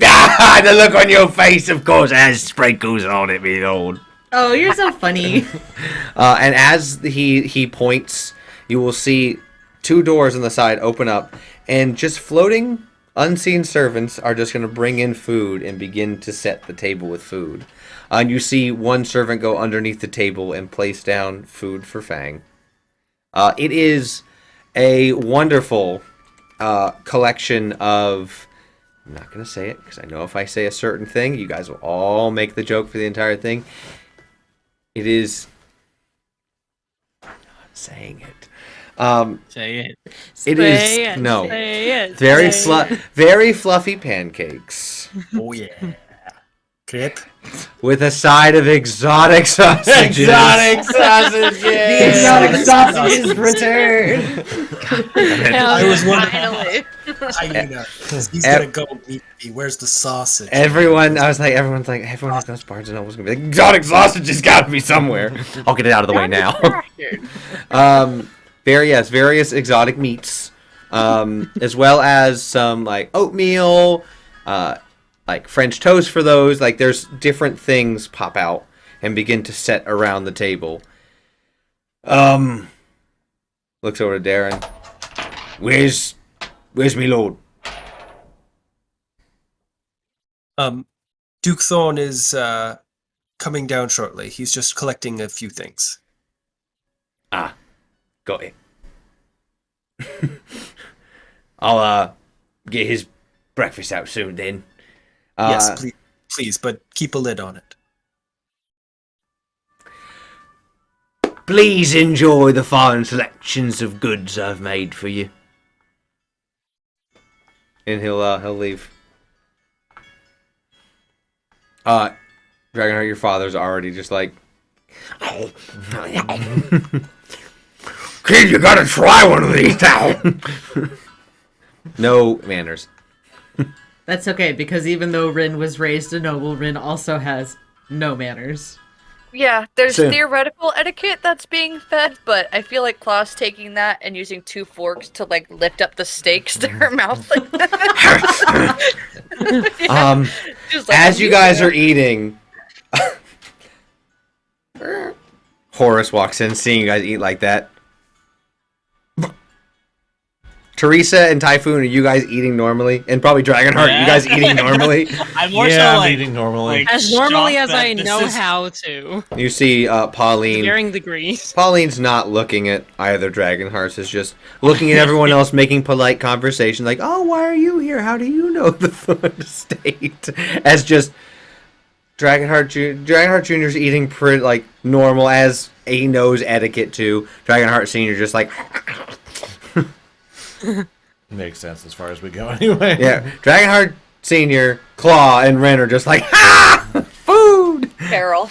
Ah, the look on your face, of course, has sprinkles on it, me lord. Oh, you're so funny. and as he points, you will see two doors on the side open up, and just floating, unseen servants are just going to bring in food and begin to set the table with food. And you see one servant go underneath the table and place down food for Fang. It is a wonderful collection of... I'm not going to say it, because I know if I say a certain thing, you guys will all make the joke for the entire thing. It is... I'm not saying it. Say it. It is... No. Very fluffy pancakes. Oh, yeah. Crepe. With a side of exotic sausages. Exotic sausages! The exotic sausages return. I was wondering. Finally. Hyena. He's gonna go meet me. Where's the sausage? Everyone has knows Barnes and Noble's gonna be like, exotic sausages gotta be somewhere. I'll get it out of the way now. Various exotic meats, as well as some like oatmeal, like French toast for those. Like there's different things pop out and begin to set around the table. Looks over to Darren. Where's me lord? Duke Thorn is coming down shortly. He's just collecting a few things. Ah, got it. I'll get his breakfast out soon then. Yes, please, but keep a lid on it. Please enjoy the fine selections of goods I've made for you. And he'll leave. Dragonheart, your father's already just like... Kid, you gotta try one of these now. No manners. That's okay, because even though Rin was raised a noble, Rin also has no manners. Yeah, there's So- theoretical etiquette that's being fed, but I feel like Claw's taking that and using 2 forks to like lift up the steaks to her mouth like that. Yeah, just like, As you guys are eating, Horace walks in, seeing you guys eat like that. Teresa and Typhoon, are you guys eating normally? And probably Dragonheart, Yeah. you guys eating normally? I'm more Yeah, so I'm like eating normally. As normally shocked as that I this know is- how to. You see Pauline. Varying degrees. Pauline's not looking at either Dragonhearts. Is just looking at everyone else making polite conversation, like, "Oh, why are you here? How do you know the Thorn State?" As just Dragonheart Junior's eating pretty like normal as he knows etiquette to. Dragonheart Senior just like, Makes sense as far as we go anyway. yeah. Dragonheart Senior, Claw, and Ren are just like, "Ha! Food!" Carol.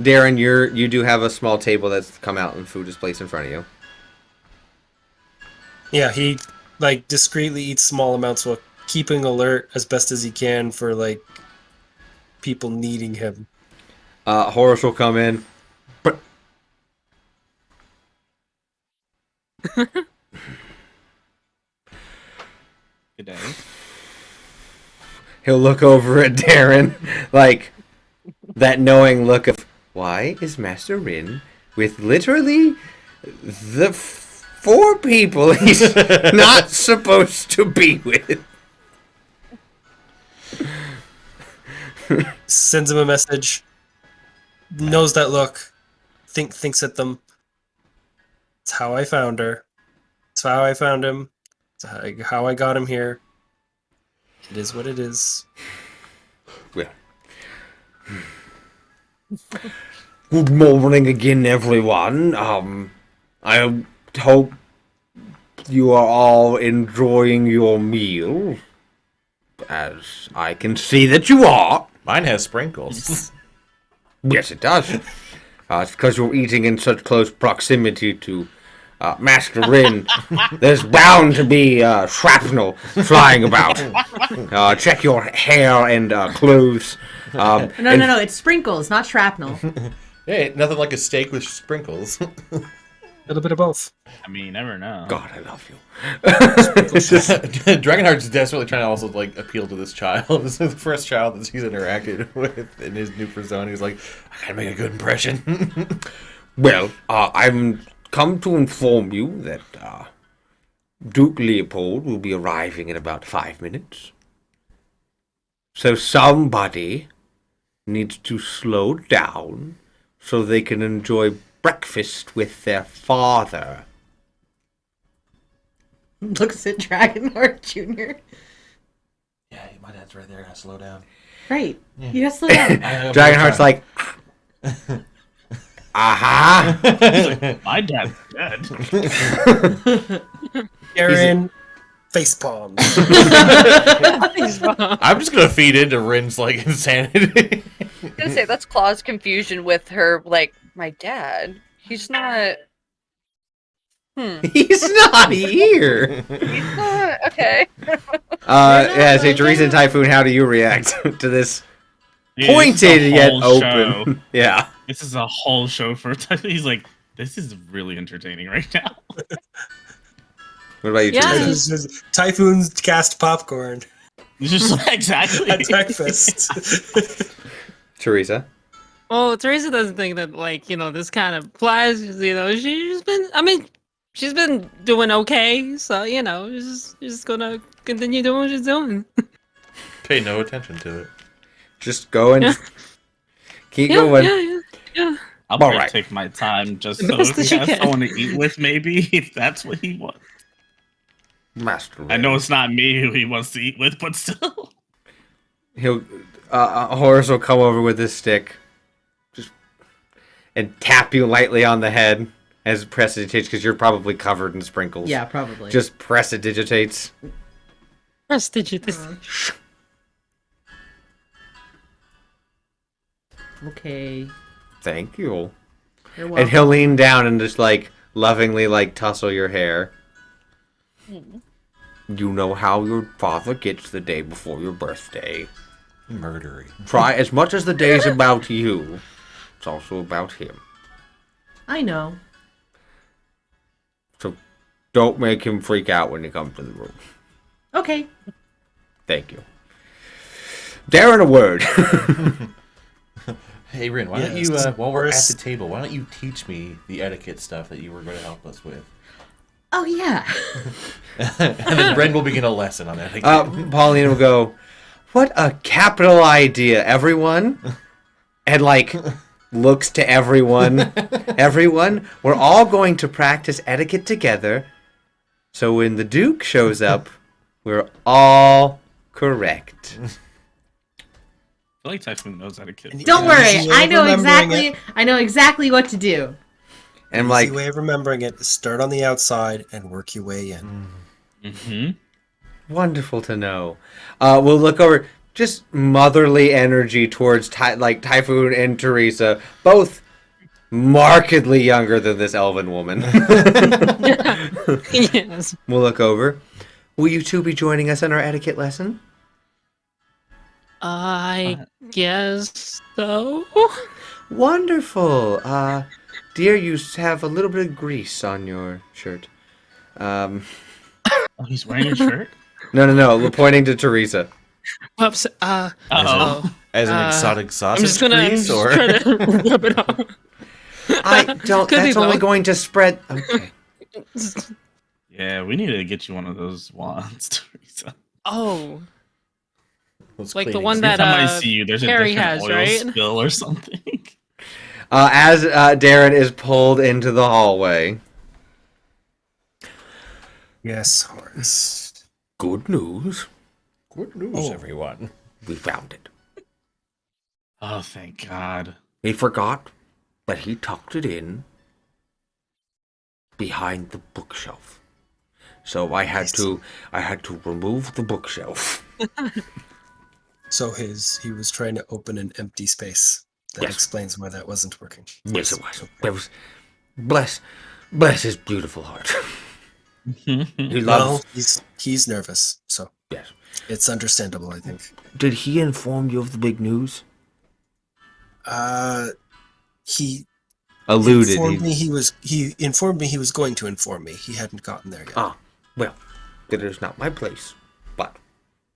Darren, you do have a small table that's come out and food is placed in front of you. Yeah, he like discreetly eats small amounts while keeping alert as best as he can for like people needing him. Horace will come in. Good day. He'll look over at Darren, like that knowing look of, why is Master Rin with literally the four people he's not supposed to be with? Sends him a message. Knows that look. Thinks at them. It's how I found her. It's how I found him. It's how I got him here. It is what it is. Well. Good morning again, everyone. I hope you are all enjoying your meal, as I can see that you are. Mine has sprinkles. Yes, it does. It's because you're eating in such close proximity to Master Rin. There's bound to be shrapnel flying about. Check your hair and clothes. No, it's sprinkles, not shrapnel. Hey, nothing like a steak with sprinkles. A little bit of both. I mean, you never know. God, I love you. Dragonheart's desperately trying to also like appeal to this child. This is the first child that he's interacted with in his new persona. He's like, I gotta make a good impression. Well, I'm come to inform you that Duke Leopold will be arriving in about 5 minutes. So somebody needs to slow down so they can enjoy breakfast with their father. Looks at Dragonheart Jr. Yeah, my dad's right there. I gotta slow down. Right. You gotta slow down. Dragonheart's like, aha! My dad's dead. Aaron face palm. I'm just gonna feed into Rin's like insanity. I was gonna say that's Claw's confusion with her, like, my dad. He's not. He's not here. He's not. Okay. Yeah, say Teresa and Typhoon, how do you react to this Dude, pointed this is a yet whole open? show. Yeah. This is a whole show for. He's like, this is really entertaining right now. What about you, Yeah. Teresa? It's just Typhoon's cast popcorn It's just like, exactly. at breakfast. Teresa? Well, Teresa doesn't think that, like, this kind of applies. She's been doing okay. So, she's just gonna continue doing what she's doing. Pay no attention to it. Just go and keep going. Yeah. I'll All probably right. take my time just The so best that he you has can. someone to eat with, maybe, if that's what he wants. Master I know it's not me who he wants to eat with, but still. He'll Horace will come over with his stick, just and tap you lightly on the head as it prestidigitates, because you're probably covered in sprinkles. Yeah, probably. Just prestidigitates. Prestigious. Okay. Thank you. You're And welcome. he'll lean down and just like lovingly like tussle your hair. You know how your father gets the day before your birthday. Murdery. Try as much as the day's about you. It's also about him. I know. So don't make him freak out when you come to the room. Okay. Thank you. Darren, a word. Hey Rin, why don't Yes, you, while we're at Horace. the table, why don't you teach me the etiquette stuff that you were going to help us with? Oh yeah. And then Ren will begin a lesson on that. Pauline will go, "What a capital idea, everyone!" And like looks to everyone. Everyone, we're all going to practice etiquette together. So when the Duke shows up, we're all correct. I feel like Typhoon knows how to kid. Don't worry, Easy way I of know remembering exactly. it. I know exactly what to do. And I'm Easy like, way of remembering it is start on the outside and work your way in. Mm-hmm. wonderful to know. We'll look over just motherly energy towards Typhoon and Teresa, both markedly younger than this elven woman. Yes. We'll look over. Will you two be joining us in our etiquette lesson? I guess so. Wonderful. Dear, you have a little bit of grease on your shirt. Oh, he's wearing a shirt? No. We're pointing to Teresa. Whoops. Uh-oh. As an exotic I'm sausage just gonna grease, or try to rub it off. I don't. Could be That's only both. going to spread. Okay. Yeah, we need to get you one of those wands, Teresa. Oh, What's like the cleaning one Every stuff? that time I see you, there's a Carrie different has, oil right? spill or something. As Darren is pulled into the hallway. Yes, Horace. Good news. Good news, everyone. We found it. Oh, thank God. He forgot, but he tucked it in behind the bookshelf. So I had to remove the bookshelf. So he was trying to open an empty space. That Yes. explains why that wasn't working. Yes, it was. There was bless his beautiful heart. He Well, loves. he's nervous, so Yes. it's understandable, I think. Did he inform you of the big news? He Alluded. informed me he informed me he was going to inform me. He hadn't gotten there yet. Ah, well, it is not my place, but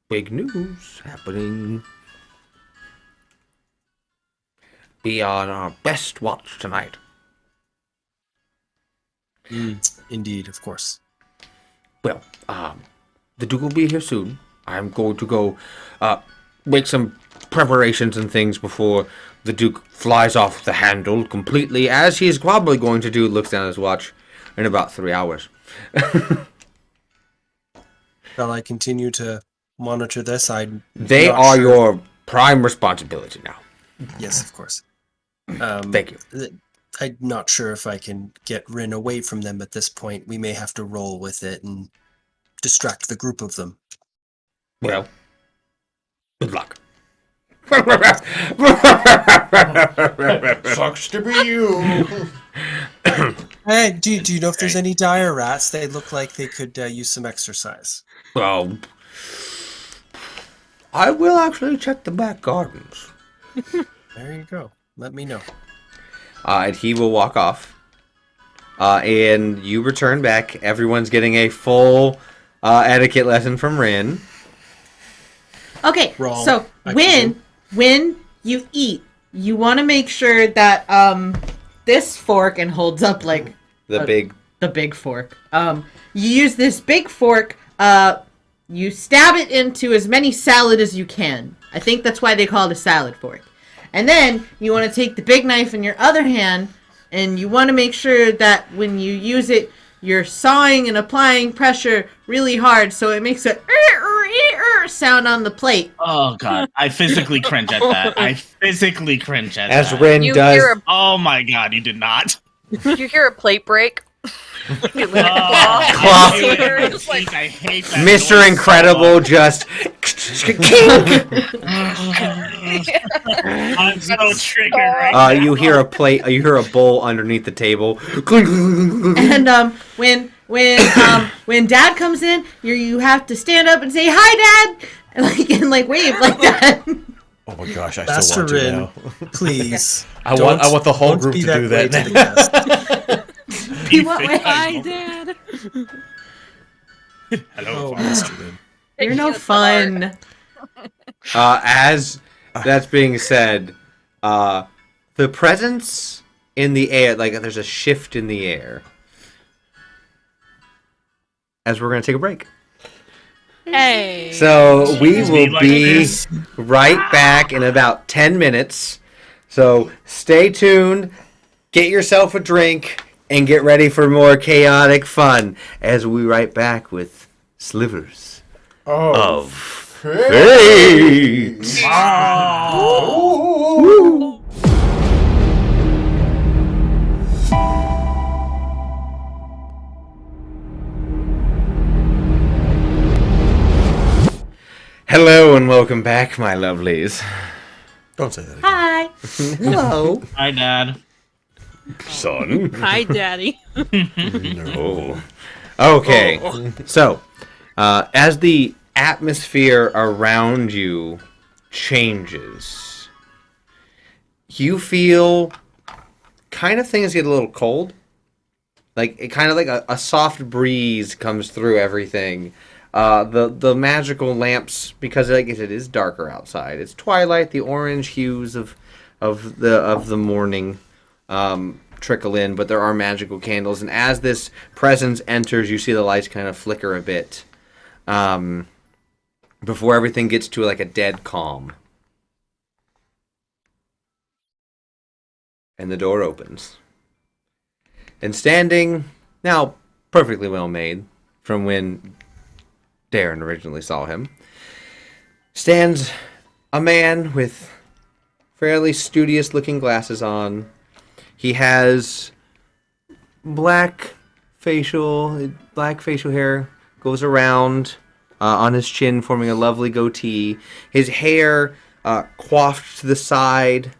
big news happening. Be on our best watch tonight. Indeed, of course. Well, the Duke will be here soon. I'm going to go make some preparations and things before the Duke flies off the handle completely, as he is probably going to do, looks down at his watch, in about 3 hours. Shall I continue to monitor this? They not are sure. your prime responsibility now. Yes, of course. Thank you. I'm not sure if I can get Rin away from them at this point. We may have to roll with it and distract the group of them. Well, good luck. Sucks to be you. Hey, do you know if there's any dire rats? They look like they could use some exercise. Well, I will actually check the back gardens. There you go. Let me know. And he will walk off. And you return back. Everyone's getting a full etiquette lesson from Rin. Okay, Wrong. so when you eat, you want to make sure that this fork, and holds up like The big fork. You use this big fork. You stab it into as many salad as you can. I think that's why they call it a salad fork. And then you want to take the big knife in your other hand, and you want to make sure that when you use it, you're sawing and applying pressure really hard, so it makes a sound on the plate. Oh, God. I physically cringe at that. As that. Rin You does. hear Oh, my God. You did not. You hear a plate break. You let it Oh, fall. Claw. I do it every It's like- week. I hate that. Mr. noise so Incredible much. just. I'm so triggered right now. You hear a plate. You hear a bowl underneath the table. And when Dad comes in, you have to stand up and say hi, Dad, and wave like that. Oh my gosh, I Master still want to Rin, now. please. I want the whole don't group be to do way that to the now. guest. You want my Hi, Dad. Hello, Oh, Mr. Rin. You're no Taking it to heart. fun. As that's being said, the presence in the air, like there's a shift in the air. as we're going to take a break. Hey. So we Just will like be this. right back in about 10 minutes. So stay tuned, get yourself a drink, and get ready for more chaotic fun as we right back with Slivers of Fate. Hello and welcome back, my lovelies. Don't say that again. Hi. Hello, Hi, Dad. son. Hi, Daddy. Oh. Okay. So, as the atmosphere around you changes, you feel kind of things get a little cold. Like it kind of like a soft breeze comes through everything. The magical lamps, because like it is darker outside. It's twilight. The orange hues of the morning trickle in, but there are magical candles. And as this presence enters, you see the lights kind of flicker a bit before everything gets to like a dead calm. And the door opens. And standing, now perfectly well made from when Darren originally saw him, stands a man with fairly studious looking glasses on. He has black facial hair, goes around on his chin, forming a lovely goatee. His hair coiffed to the side,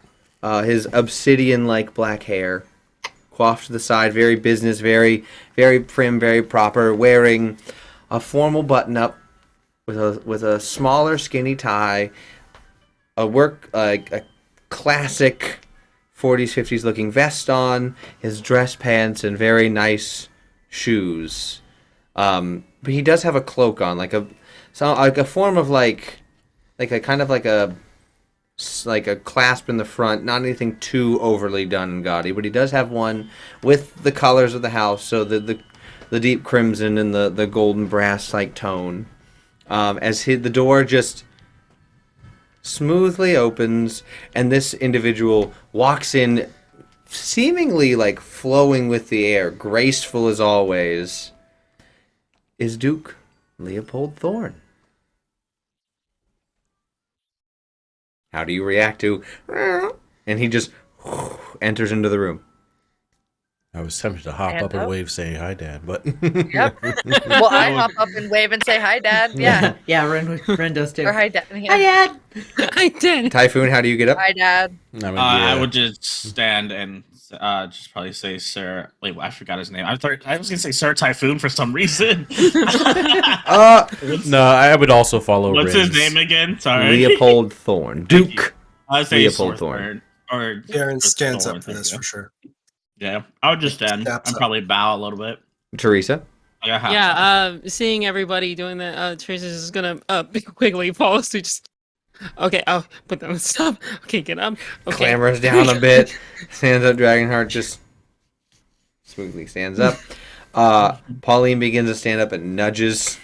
his obsidian-like black hair coiffed to the side, very business, very prim, very proper, wearing a formal button-up with a smaller, skinny tie, a classic 40s, 50s looking vest on, his dress pants, and very nice shoes. But he does have a cloak on, like a form of like a kind of like a clasp in the front, not anything too overly done and gaudy, but he does have one with the colors of the house, so the deep crimson and the golden brass like tone. The door just smoothly opens, and this individual walks in, seemingly like flowing with the air, graceful as always, is Duke Leopold Thorne. How do you react to... And he just enters into the room. I was tempted to hop up and wave, say hi, Dad, but Yep. Well, I hop up and wave and say hi, Dad. Yeah. Yeah, Ren does too. Or hi, Dad. Yeah. Hi, Dad. I did. Typhoon, how do you get up? Hi, Dad. I would just stand and just probably say, Sir. Wait, I forgot his name. I was gonna say Sir Typhoon for some reason. No, I would also follow. What's Rin's. his name again? Sorry. Leopold Thorne. Duke I would say Leopold Thorne. Or Darren stands Thorne, up for thank this you. for sure. Yeah, I would just stand. Snaps I'd up. probably bow a little bit. Teresa. Yeah, seeing everybody doing that, Teresa's just gonna quickly fall asleep. Just okay. Oh, put them stop. Okay, get up. Okay. Clambers down a bit. Stands up. Dragonheart just smoothly stands up. Pauline begins to stand up and nudges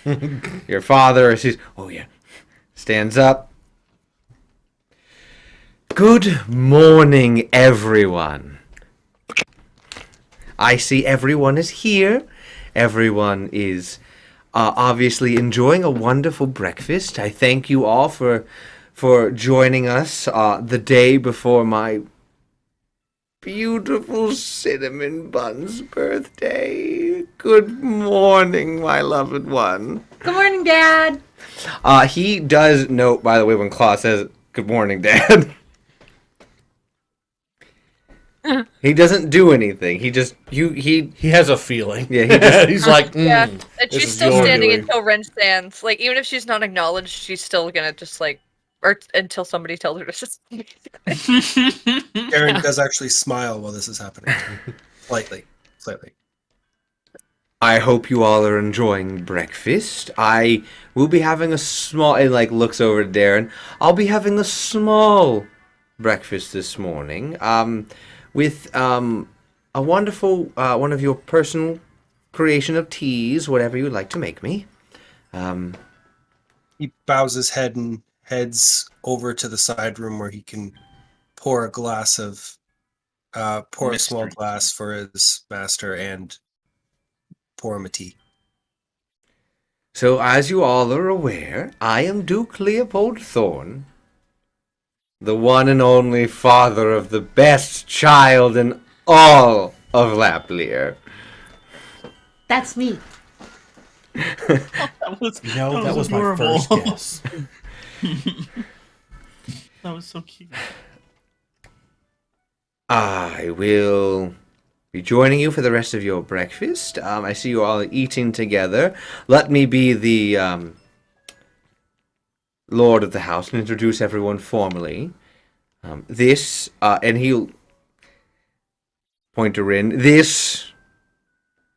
your father. She's, oh yeah, stands up. Good morning, everyone. I see everyone is here. Everyone is obviously enjoying a wonderful breakfast. I thank you all for joining us the day before my beautiful cinnamon bun's birthday. Good morning, my loved one. Good morning, Dad. He does note, by the way, when Claw says, good morning, Dad. He doesn't do anything. He just he has a feeling. Yeah, he just, he's like, Yeah, and this she's is still your standing doing. until Ren stands. Like, even if she's not acknowledged, she's still gonna just like, or until somebody tells her to sit. Darren does actually smile while this is happening. Slightly. I hope you all are enjoying breakfast. I will be having a small... It, like, looks over to Darren. I'll be having a small breakfast this morning. With a wonderful... one of your personal creation of teas, whatever you'd like to make me. He bows his head and heads over to the side room where he can pour a small glass for his master and pour him a tea. So, as you all are aware, I am Duke Leopold Thorne, the one and only father of the best child in all of Laplear. That's me. That was, That was my adorable. first guess. That was so cute. I will be joining you for the rest of your breakfast. I see you all eating together. Let me be the lord of the house and introduce everyone formally. And he'll point to Rin. This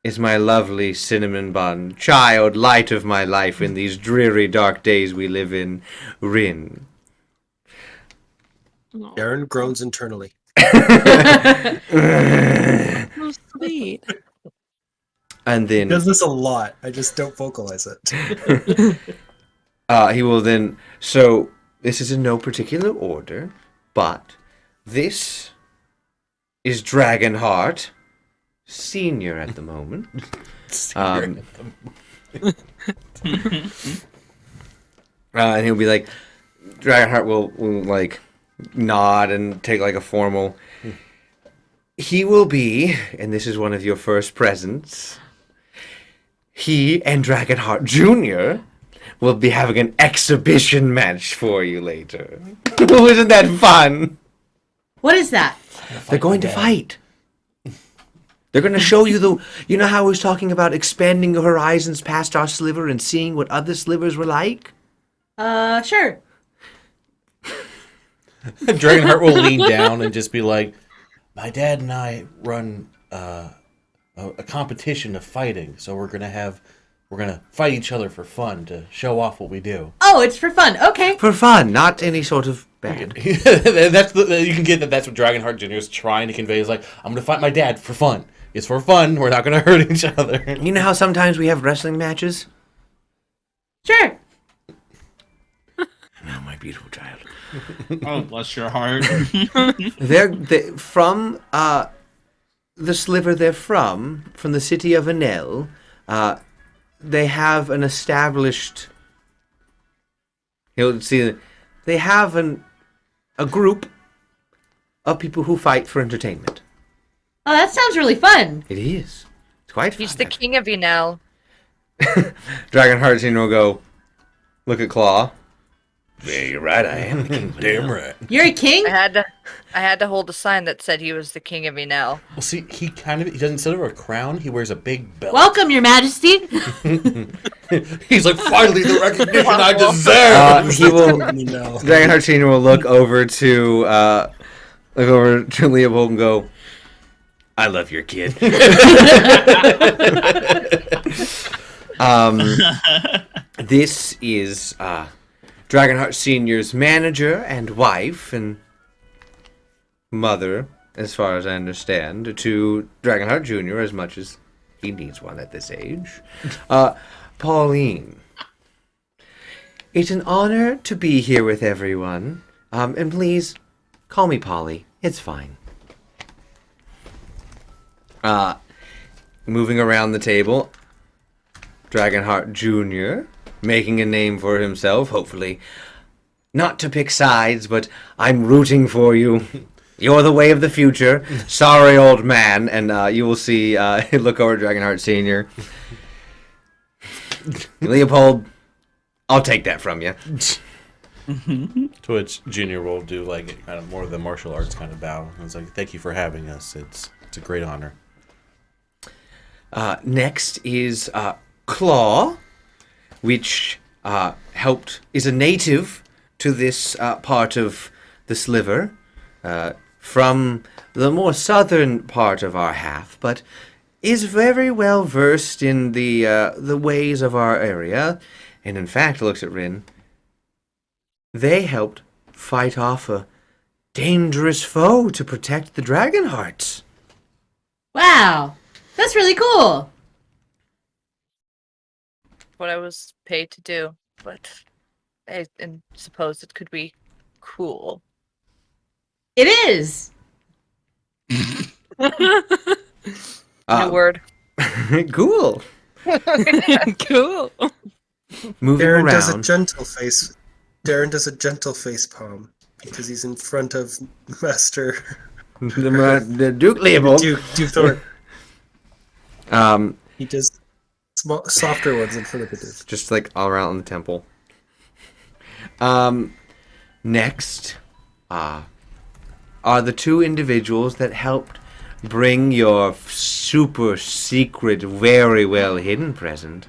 is my lovely cinnamon bun, child, light of my life in these dreary, dark days we live in, Rin. Darren groans internally. So sweet. And He then does this a lot. I just don't vocalize it. he will then. So this is in no particular order, but this is Dragonheart Senior at the moment. And he'll be like, Dragonheart will like nod and take like a formal. He will be, and this is one of your first presents. He and Dragonheart Jr. will be having an exhibition match for you later. Isn't that fun? What is that? They're going to fight. They're going to show you the... You know how I was talking about expanding your horizons past our sliver and seeing what other slivers were like? Sure. Dragonheart will lean down and just be like, my dad and I run a competition of fighting, so we're gonna fight each other for fun to show off what we do. Oh, it's for fun. Okay. For fun, not any sort of bad. You can get that. That's what Dragonheart Jr. is trying to convey. Is like, I'm gonna fight my dad for fun. It's for fun. We're not gonna hurt each other. You know how sometimes we have wrestling matches? Sure. Now, my beautiful child. Oh, bless your heart. They're from the sliver they're from the city of Enel. They have an established. You'll see, they have a group of people who fight for entertainment. Oh, that sounds really fun. It is. It's quite fun. He's the king of Enel. Dragonheart Senior will go look at Claw. Yeah, you're right. I am the king. Damn right. You're a king? I had to hold a sign that said he was the king of Enel. Well, see, he doesn't, instead of a crown, he wears a big belt. Welcome, your majesty. He's like, finally, the recognition I deserve. He will. No. Dragonheart Senior will look over to Leopold and go, "I love your kid." This is Dragonheart Senior's manager and wife and mother, as far as I understand, to Dragonheart Jr. as much as he needs one at this age. Pauline. It's an honor to be here with everyone. And please, call me Polly. It's fine. Moving around the table, Dragonheart Jr., making a name for himself, hopefully. Not to pick sides, but I'm rooting for you. You're the way of the future. Sorry, old man. And you will see, look over at Dragonheart Sr. Leopold, I'll take that from you. To which Junior will do like kind of more of the martial arts kind of bow. It's like, thank you for having us. It's a great honor. Next is Claw, which is a native to this part of the sliver, from the more southern part of our half, but is very well versed in the ways of our area, and in fact looks at Rin. They helped fight off a dangerous foe to protect the Dragonhearts. Wow. That's really cool. what I was paid to do, but I suppose it could be cool. It is. New word. Cool. Cool. Moving Darren does a around. gentle face. Darren does a gentle face palm because he's in front of Master The Duke label. Duke Thorne. Um, He does softer ones in front of the Duke. just like all around the temple. Next, are the two individuals that helped bring your super secret, very well hidden present.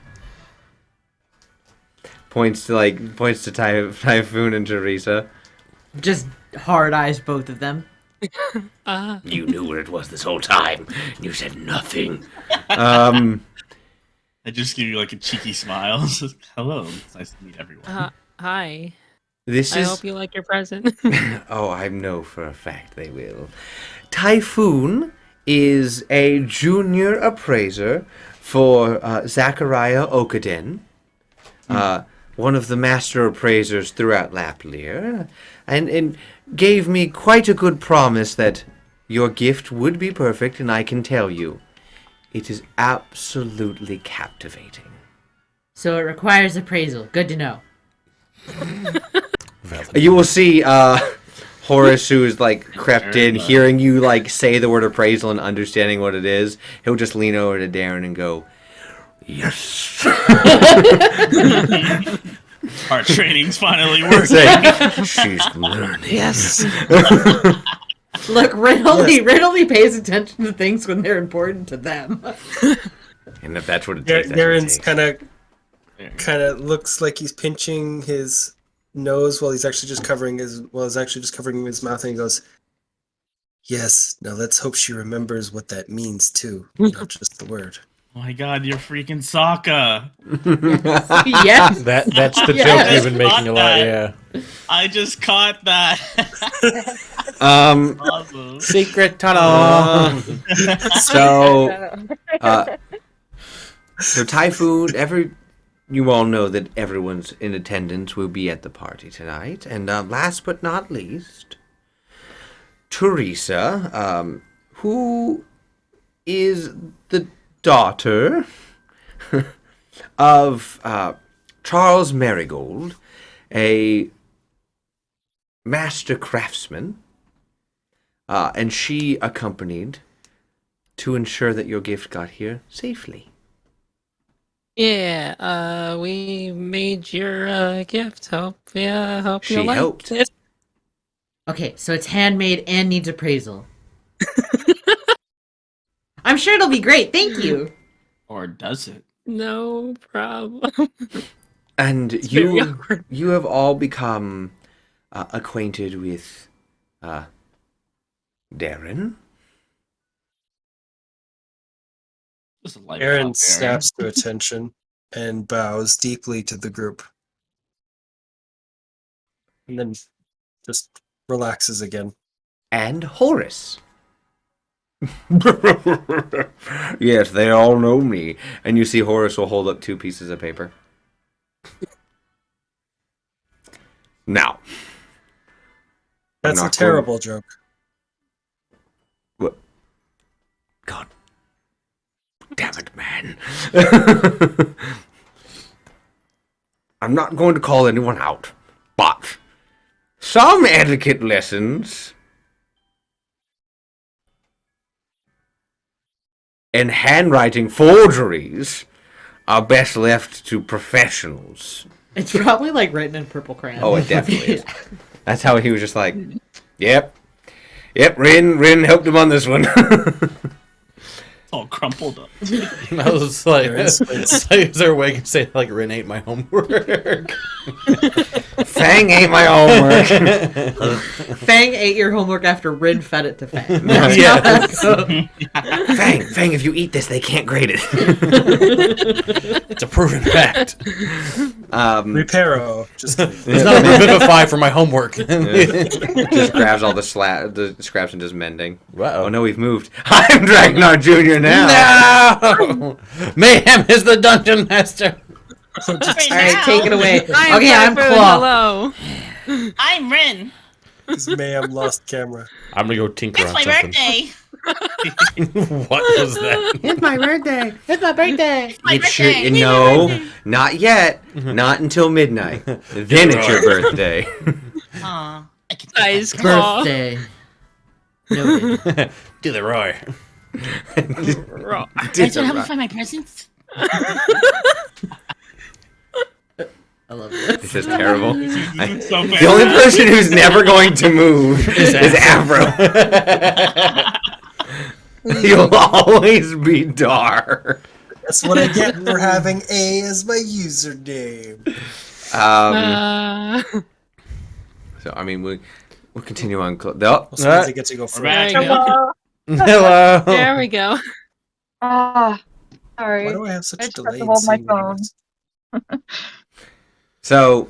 Points to Typhoon and Teresa. Just hard eyes, both of them. You knew what it was this whole time. You said nothing. I just give you like a cheeky smile. Hello, it's nice to meet everyone. Hi. This I is. hope you like your present. Oh, I know for a fact they will. Typhoon is a junior appraiser for Zachariah Okaden, one of the master appraisers throughout Laplear, and gave me quite a good promise that your gift would be perfect, and I can tell you, it is absolutely captivating. So it requires appraisal. Good to know. You will see Horace, who is like crept in, hearing you like say the word appraisal and understanding what it is. He'll just lean over to Darren and go, "Yes." Our training's finally working. Say, she's learning. Yes. Look, Rin only pays attention to things when they're important to them. And if that's what it takes, Darren's kind of looks like he's pinching his nose while he's actually just covering his mouth, and he goes, "Yes. Now let's hope she remembers what that means too, not just the word." Oh my god, you're freaking Sokka. Yes. That's the Yeah. joke we've been making a lot, yeah. I just caught that. Awesome. Secret tunnel. So Typhoon, you all know that everyone's in attendance will be at the party tonight. And last but not least, Teresa, who is the daughter of Charles Marigold, a master craftsman, and she accompanied to ensure that your gift got here safely. Yeah, we made your gift. Hope you She liked helped. it. Okay, so it's handmade and needs appraisal. I'm sure it'll be great. Thank you. Or does it? No problem. And very awkward. you have all become acquainted with Darren. Just a light Aaron pop, snaps to attention and bows deeply to the group, and then just relaxes again. And Horace. Yes, they all know me. And you see Horace will hold up 2 pieces of paper. Now. That's a not terrible joke. What? God. Damn it, man. I'm not going to call anyone out, but some etiquette lessons and handwriting forgeries are best left to professionals. It's probably like written in purple crayon. Oh, it definitely is. That's how he was just like, yep, Rin helped him on this one. It's all crumpled up. I was like, Darren's is there a way I can say, like, Rin ate my homework? Fang ain't my homework. Fang ate your homework after Rin fed it to Fang. Yes. Fang, if you eat this, they can't grade it. It's a proven fact. Reparo. Just kidding. It's not a revivify for my homework. Just grabs all the scraps and does mending. Wow. Oh no, we've moved. I'm Dragonar Jr. now. No! Mayhem is the dungeon master. All right, take it away. I'm Okay, I'm Typhoon, Claw. Hello. I'm Rin. This Mayhem lost camera. I'm gonna go tinker It's on my something. birthday. What was that? It's my birthday. It's my birthday. My It should, birthday. no, not yet. Not until midnight. Then it's your birthday. Aw, I can Nice Claw. Birthday. Noted. Do the roar. Raw. Guys, wanna help me find my presents? I love this. This is terrible. So The only person who's never going to move is Avro. You'll always be Dar. That's what I get for having A as my username. So I mean, we'll continue on. Oh, Well, sometimes I get to go first. There we go. Hello. There we go. Why Sorry. do I have such I a just have delay to in hold my seeing phone. videos? so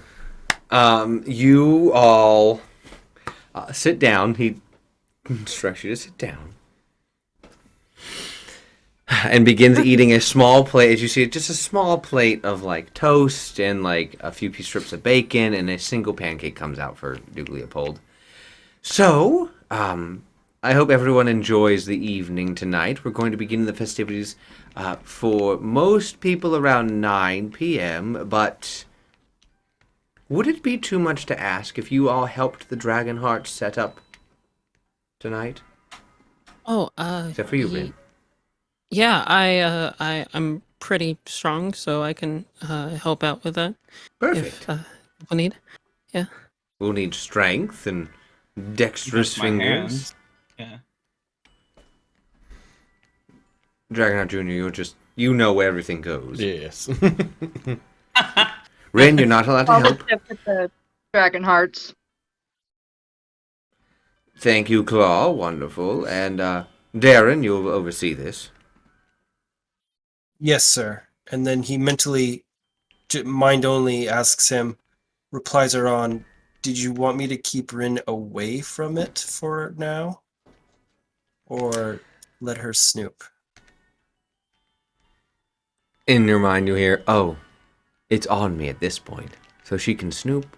you all sit down. He instructs you to sit down. And begins eating a small plate, as you see, just a small plate of like toast and like a few strips of bacon, and a single pancake comes out for Duke Leopold. So, I hope everyone enjoys the evening tonight. We're going to begin the festivities for most people around 9 p.m., but would it be too much to ask if you all helped the Dragonheart set up tonight? Oh, Except for you, Rin. yeah, I'm pretty strong, so I can help out with that Perfect. if we need. We'll need strength and dexterous Just my fingers. hands. Yeah. Dragonheart Jr., you know where everything goes. Yes. Rin, you're not allowed to All the help. stuff with the dragon hearts. Thank you, Claw. Wonderful. And Darren, you'll oversee this. Yes, sir. And then he mentally, mind only, asks him, replies are on, did you want me to keep Rin away from it for now? Or let her snoop? In your mind, you hear, oh, it's on me at this point, so she can snoop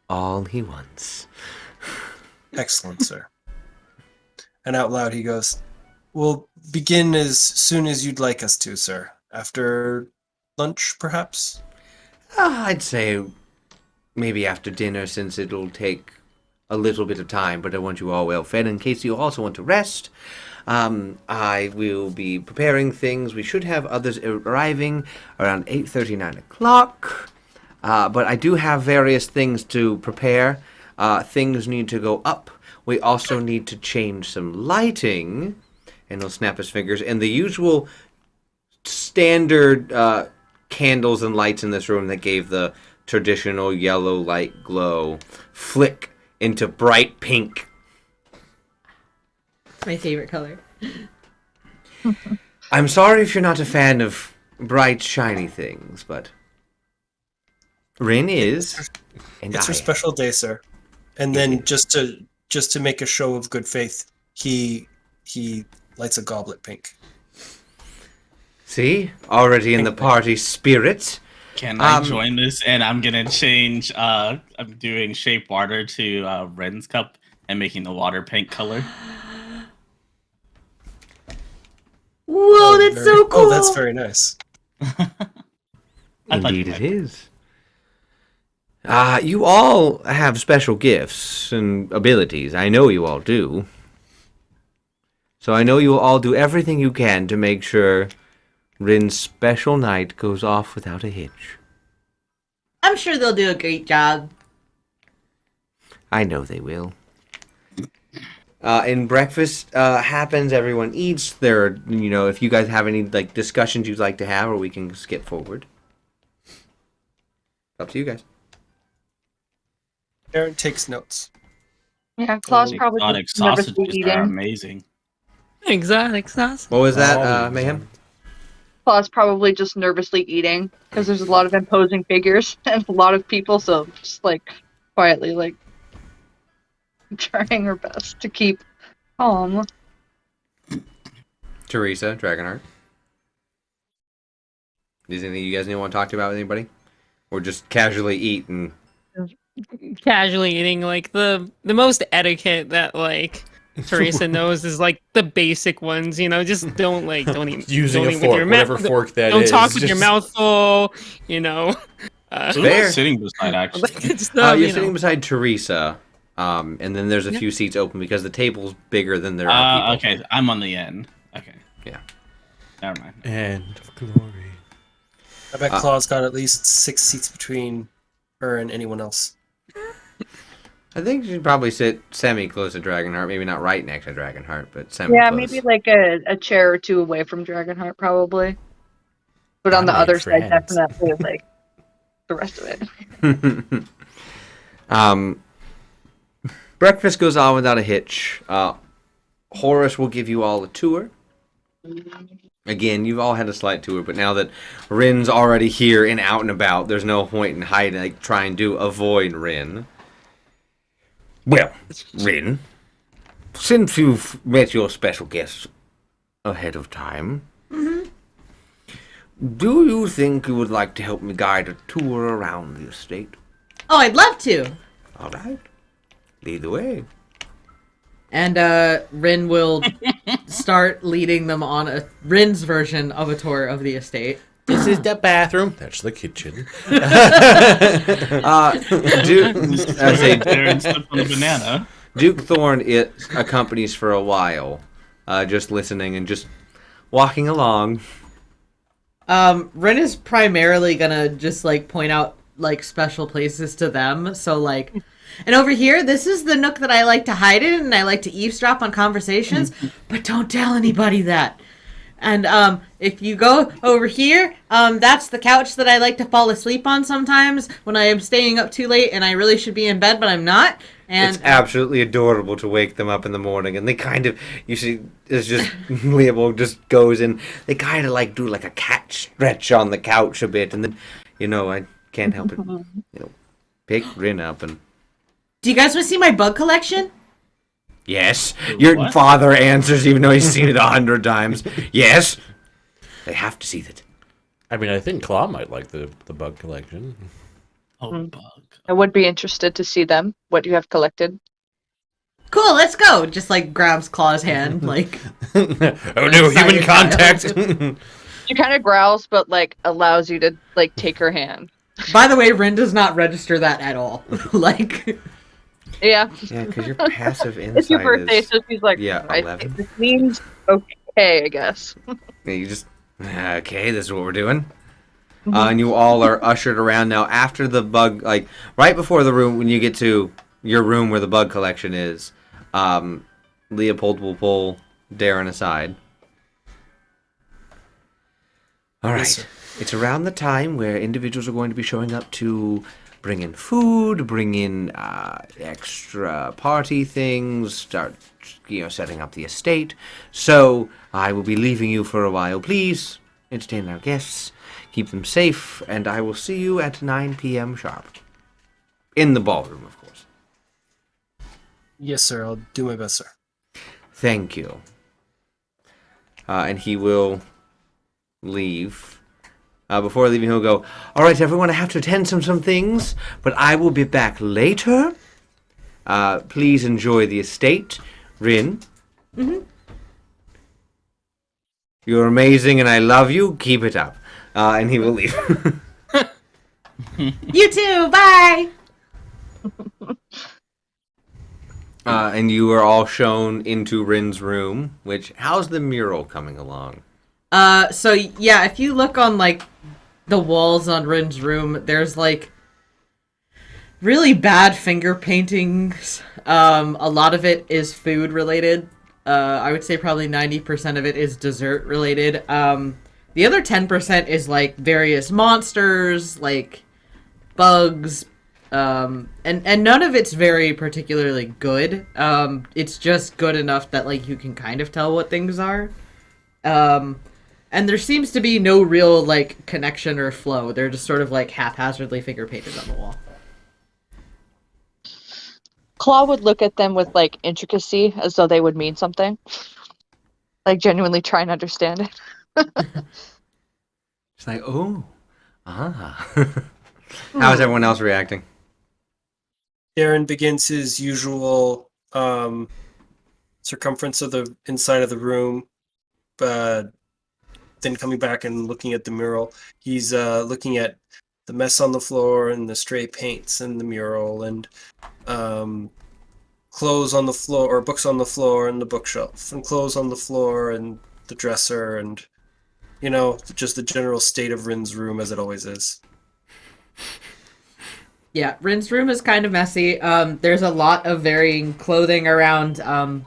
all he wants. Excellent, sir. And out loud he goes, we'll begin as soon as you'd like us to, sir. After lunch, perhaps? I'd say maybe after dinner, since it'll take a little bit of time, but I want you all well fed. In case you also want to rest, I will be preparing things. We should have others arriving around 8:30, 9 o'clock. But I do have various things to prepare. Things need to go up. We also need to change some lighting. And he'll snap his fingers. And the usual standard candles and lights in this room that gave the traditional yellow light glow flick into bright pink. My favorite color. I'm sorry if you're not a fan of bright, shiny things, but Rin is, and It's I her am. special day, sir. And then just to make a show of good faith, he lights a goblet pink. See? Already in the party spirit. Can I join this? And I'm gonna change. I'm doing shape water to Ren's cup and making the water pink color. Whoa, that's so cool. Oh, that's very nice. Indeed it is. You all have special gifts and abilities. I know you all do. So I know you will all do everything you can to make sure Rin's special night goes off without a hitch. I'm sure they'll do a great job. I know they will. And breakfast happens. Everyone eats. There, if you guys have any discussions you'd like to have, or we can skip forward. Up to you guys. Aaron takes notes. Yeah, Claw's probably Exotic just nervously sausages are eating. amazing. Exotic sauce. What was that, Mayhem? Claw's probably just nervously eating because there's a lot of imposing figures and a lot of people, so just quietly trying her best to keep calm. Teresa, Dragonheart. Is there anything you guys want to talk about with anybody? or just casually eat and Casually eating, like the most etiquette that like Teresa knows is like the basic ones. Just don't eat. Using don't a eat fork, with your whatever mouth. fork that Don't is. talk with your just- mouth full. You know. Who Fair. am I sitting beside, actually? Good stuff, you're you sitting know. beside Teresa, and then there's a few seats open because the table's bigger than there are people. Okay, I'm on the end. Okay. Yeah. Never mind. End of glory. I bet Claw's got at least 6 seats between her and anyone else. I think she'd probably sit semi-close to Dragonheart. Maybe not right next to Dragonheart, but semi-close. Yeah, maybe like a chair or two away from Dragonheart, probably. But on I the made other side, friends. definitely like the rest of it. Breakfast goes on without a hitch. Horace will give you all a tour. Again, you've all had a slight tour, but now that Rin's already here and out and about, there's no point in hiding, like trying to avoid Rin. Well, Rin, since you've met your special guests ahead of time, do you think you would like to help me guide a tour around the estate? Oh, I'd love to. All right. Lead the way. And Rin will start leading them on Rin's version of a tour of the estate. This is the bathroom. That's the kitchen. There and slip on the banana. Duke Thorn accompanies for a while, just listening and just walking along. Rin is primarily gonna just like point out like special places to them. So like, and over here, this is the nook that I like to hide in, and I like to eavesdrop on conversations, but don't tell anybody that. And if you go over here, that's the couch that I like to fall asleep on sometimes when I am staying up too late and I really should be in bed, but I'm not. And It's absolutely adorable to wake them up in the morning, and they kind of, you see, it's just, Leopold just goes in, they kind of like do like a cat stretch on the couch a bit, and then, I can't help it, pick Rin up and... do you guys want to see my bug collection? Yes, your What? father answers even though he's seen it 100 times. Yes, they have to see that. I mean, I think Claw might like the bug collection. Oh, bug. I would be interested to see them. What you have collected. Cool, let's go. Just like grabs Claw's hand, like Oh no, human Excited contact! She kind of growls, but like allows you to like take her hand. By the way, Rin does not register that at all. Like, Yeah, Yeah, because your passive insight it's your birthday, is... so she's like, Yeah, I 11. think this means okay, I guess. Yeah, you just, okay, this is what we're doing. And you all are ushered around now after the bug, like, right before the room, when you get to your room where the bug collection is, Leopold will pull Darren aside. All right. Yes, sir. It's around the time where individuals are going to be showing up to bring in food, bring in extra party things, start, setting up the estate. So I will be leaving you for a while. Please entertain our guests, keep them safe, and I will see you at 9 p.m. sharp. In the ballroom, of course. Yes, sir. I'll do my best, sir. Thank you. And he will leave. Before leaving, he'll go, all right, everyone, I have to attend some things, but I will be back later. Please enjoy the estate. Rin. Mm-hmm. You're amazing, and I love you. Keep it up. And he will leave. you too, bye! And you are all shown into Rin's room, which, how's the mural coming along? So yeah, if you look on like the walls on Rin's room, there's like really bad finger paintings. A lot of it is food related. I would say probably 90% of it is dessert related. The other 10% is like various monsters, like bugs, and none of it's very particularly good. It's just good enough that like you can kind of tell what things are. And there seems to be no real, like, connection or flow. They're just sort of, like, haphazardly finger painted on the wall. Claw would look at them with like intricacy, as though they would mean something. Like genuinely try and understand it. It's like, oh, ah. How is everyone else reacting? Darren begins his usual circumference of the inside of the room, then coming back and looking at the mural. He's looking at the mess on the floor and the stray paints and the mural and clothes on the floor or books on the floor and the bookshelf and clothes on the floor and the dresser and just the general state of Rin's room as it always is. Yeah, Rin's room is kind of messy. There's a lot of varying clothing around,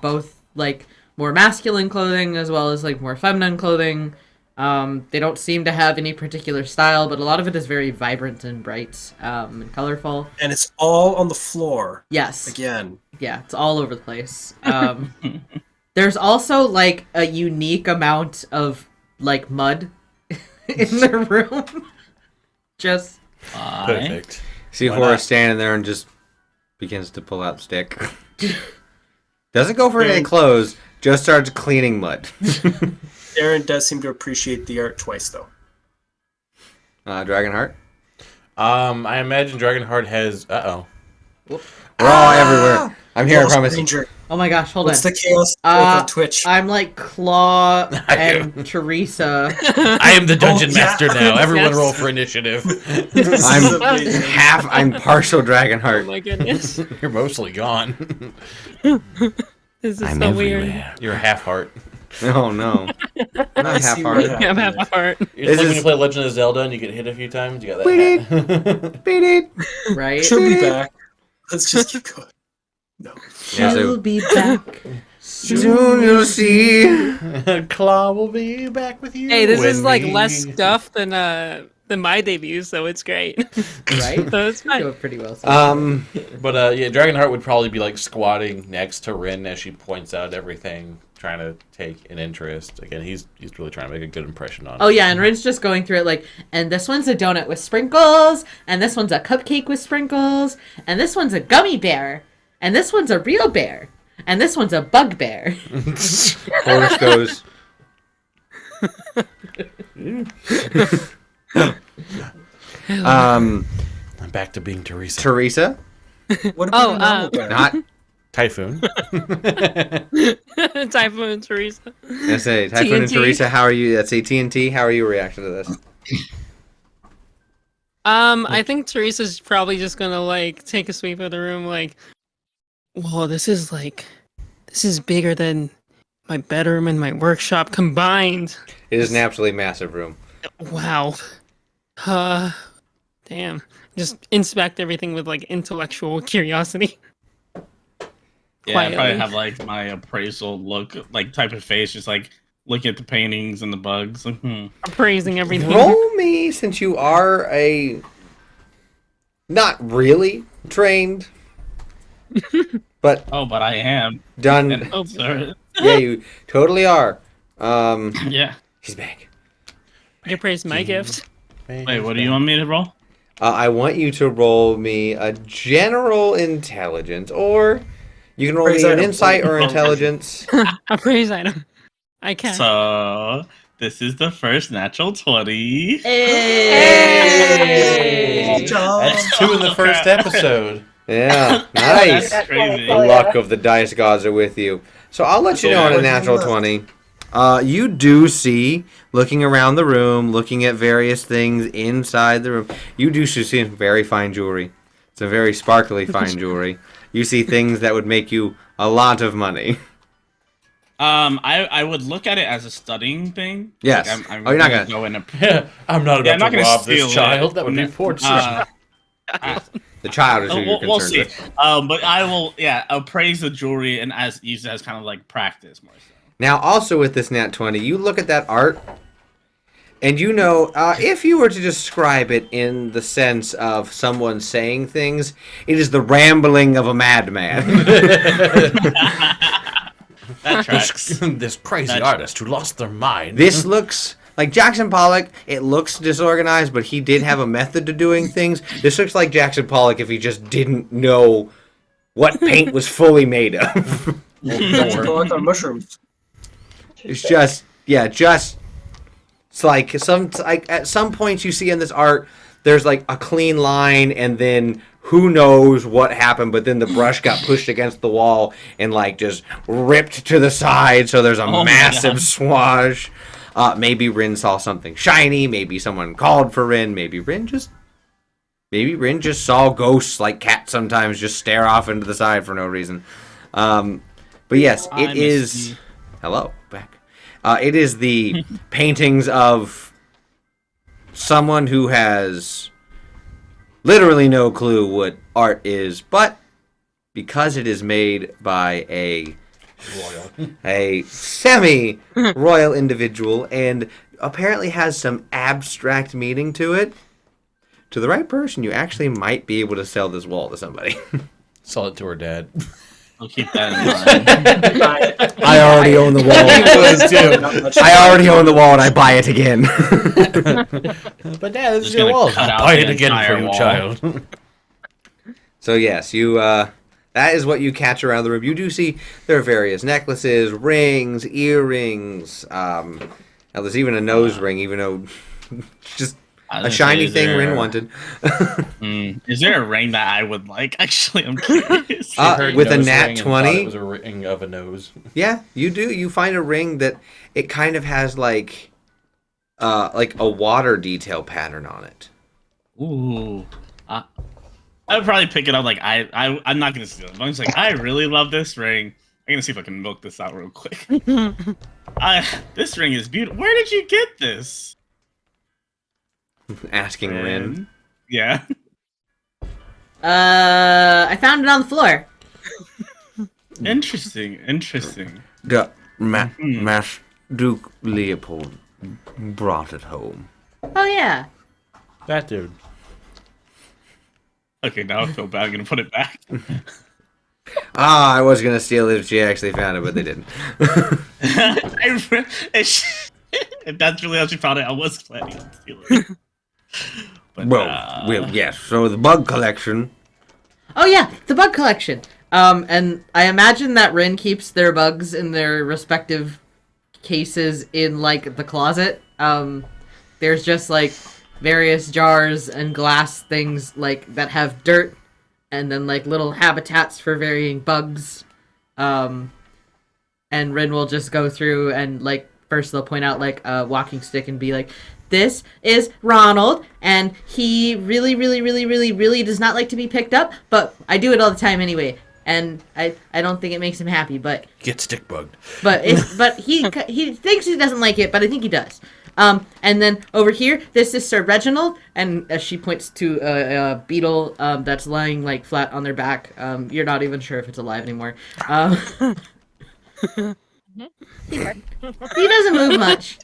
both like more masculine clothing as well as like more feminine clothing. They don't seem to have any particular style, but a lot of it is very vibrant and bright and colorful. And it's all on the floor. Yes. Again. Yeah, it's all over the place. There's also like a unique amount of like mud in the room. Just Perfect. See Horace standing there and just begins to pull out the stick. Doesn't go for any clothes, just starts cleaning mud. Darren does seem to appreciate the art twice, though. Dragonheart? I imagine Dragonheart has... Uh-oh. We're all everywhere. I'm here, I promise. Ranger. oh my gosh, hold What's on. the chaos on Twitch? I'm like Claw and Teresa. I am the dungeon Oh, yeah. master now. Everyone Yes. roll for initiative. I'm partial Dragonheart. Oh my goodness. You're mostly gone. This is so weird. You're half heart. Oh no. Not half hearted. I'm half a heart. It's like when you play Legend of Zelda and you get hit a few times. You got Beat that. Beat it. Right? She'll be back. Let's just keep going. No. Yeah, She'll so be back. soon you'll see. Claw will be back with you. Hey, this is when like we- less stuff than my debut, so it's great. Right? So it's fine. Doing pretty well. So But yeah, Dragonheart would probably be like squatting next to Rin as she points out everything, trying to take an interest. Again, he's really trying to make a good impression on. Oh yeah, and Rin's just going through it like, and this one's a donut with sprinkles, and this one's a cupcake with sprinkles, and this one's a gummy bear, and this one's a real bear, and this one's a bugbear. Horace goes. I'm back to being Teresa. Teresa, What about Oh, not. Typhoon. Typhoon and Teresa. Let's say Typhoon and TNT. Teresa. How are you? Let's say TNT. How are you reacting to this? I think Teresa's probably just gonna like take a sweep of the room, like, whoa, this is bigger than my bedroom and my workshop combined. It is an absolutely massive room. Wow. Damn. Just inspect everything with like intellectual curiosity. Yeah, I probably Quietly. have like my appraisal look, like type of face, just like looking at the paintings and the bugs. Like, Appraising everything. Roll me, since you are a not really trained, but Oh, but I am. done. And, Oh. sorry. Yeah, you totally are. Yeah. He's back. You praised my gift. Wait, what do you want me to roll? I want you to roll me a general intelligence, or you can roll Praise me an item. insight or intelligence. A praise item. I can. So, this is the first natural 20. Hey! Good job. That's 2 in the first episode. Yeah, nice. That's crazy. The luck of the dice gods are with you. So I'll let you know on a natural 20. You do see, looking around the room, looking at various things inside the room, you do see some very fine jewelry. Some very sparkly fine jewelry. You see things that would make you a lot of money. I would look at it as a studying thing. Yes. Like, I'm Oh, you're not gonna gonna- go in a. Yeah, I'm not Yeah, about I'm not to gonna rob steal this it. child. That would be fortunate. The child is who you're We'll concerned see. with. But I will, appraise the jewelry and use it as kind of like practice more so. Now, also with this Nat 20, you look at that art, and you know, if you were to describe it in the sense of someone saying things, it is the rambling of a madman. That tracks. This crazy That's- artist who lost their mind. This looks like Jackson Pollock. It looks disorganized, but he did have a method to doing things. This looks like Jackson Pollock if he just didn't know what paint was fully made of. Like on mushrooms. It's just, it's like at some points you see in this art, there's like a clean line, and then who knows what happened, but then the brush got pushed against the wall and like just ripped to the side, so there's a massive swash. Maybe Rin saw something shiny, maybe someone called for Rin, maybe Rin just saw ghosts like cats sometimes just stare off into the side for no reason. But yes, it is... Hello, back. It is the paintings of someone who has literally no clue what art is, but because it is made by a semi-royal individual and apparently has some abstract meaning to it, to the right person, you actually might be able to sell this wall to somebody. Sell it to her dad. I'll keep that in mind. I already own the wall. I already own the wall and I buy it again. But Dad, this Just is your gonna wall. cut out Buy the it again for entire you, wall. child. So yes, you that is what you catch around the room. You do see there are various necklaces, rings, earrings. Now there's even a nose ring, even though it's just a shiny thing Rin wanted. Is there a ring that I would like? Actually, I'm curious. With a nat 20, it was a ring of a nose. Yeah, you do. You find a ring that it kind of has like a water detail pattern on it. Ooh. I would probably pick it up. Like I'm not gonna steal it. I'm just like, I really love this ring. I'm gonna see if I can milk this out real quick. This ring is beautiful. Where did you get this? Asking Rin. Yeah. I found it on the floor. Interesting. Master Duke Leopold brought it home. Oh yeah. That dude. Okay, now I feel bad. I'm gonna put it back. I was gonna steal it if she actually found it, but they didn't. If that's really how she found it, I was planning on stealing it. But, Well, yes. So the bug collection. Oh yeah, the bug collection. And I imagine that Rin keeps their bugs in their respective cases in like the closet. There's just like various jars and glass things like that have dirt, and then like little habitats for varying bugs. And Rin will just go through and like first they'll point out like a walking stick and be like, this is Ronald, and he really, really, really, really, really does not like to be picked up, but I do it all the time anyway, and I don't think it makes him happy, but... Get stick bugged. But he thinks he doesn't like it, but I think he does. And then over here, this is Sir Reginald, and she points to a beetle that's lying like flat on their back. You're not even sure if it's alive anymore. He doesn't move much.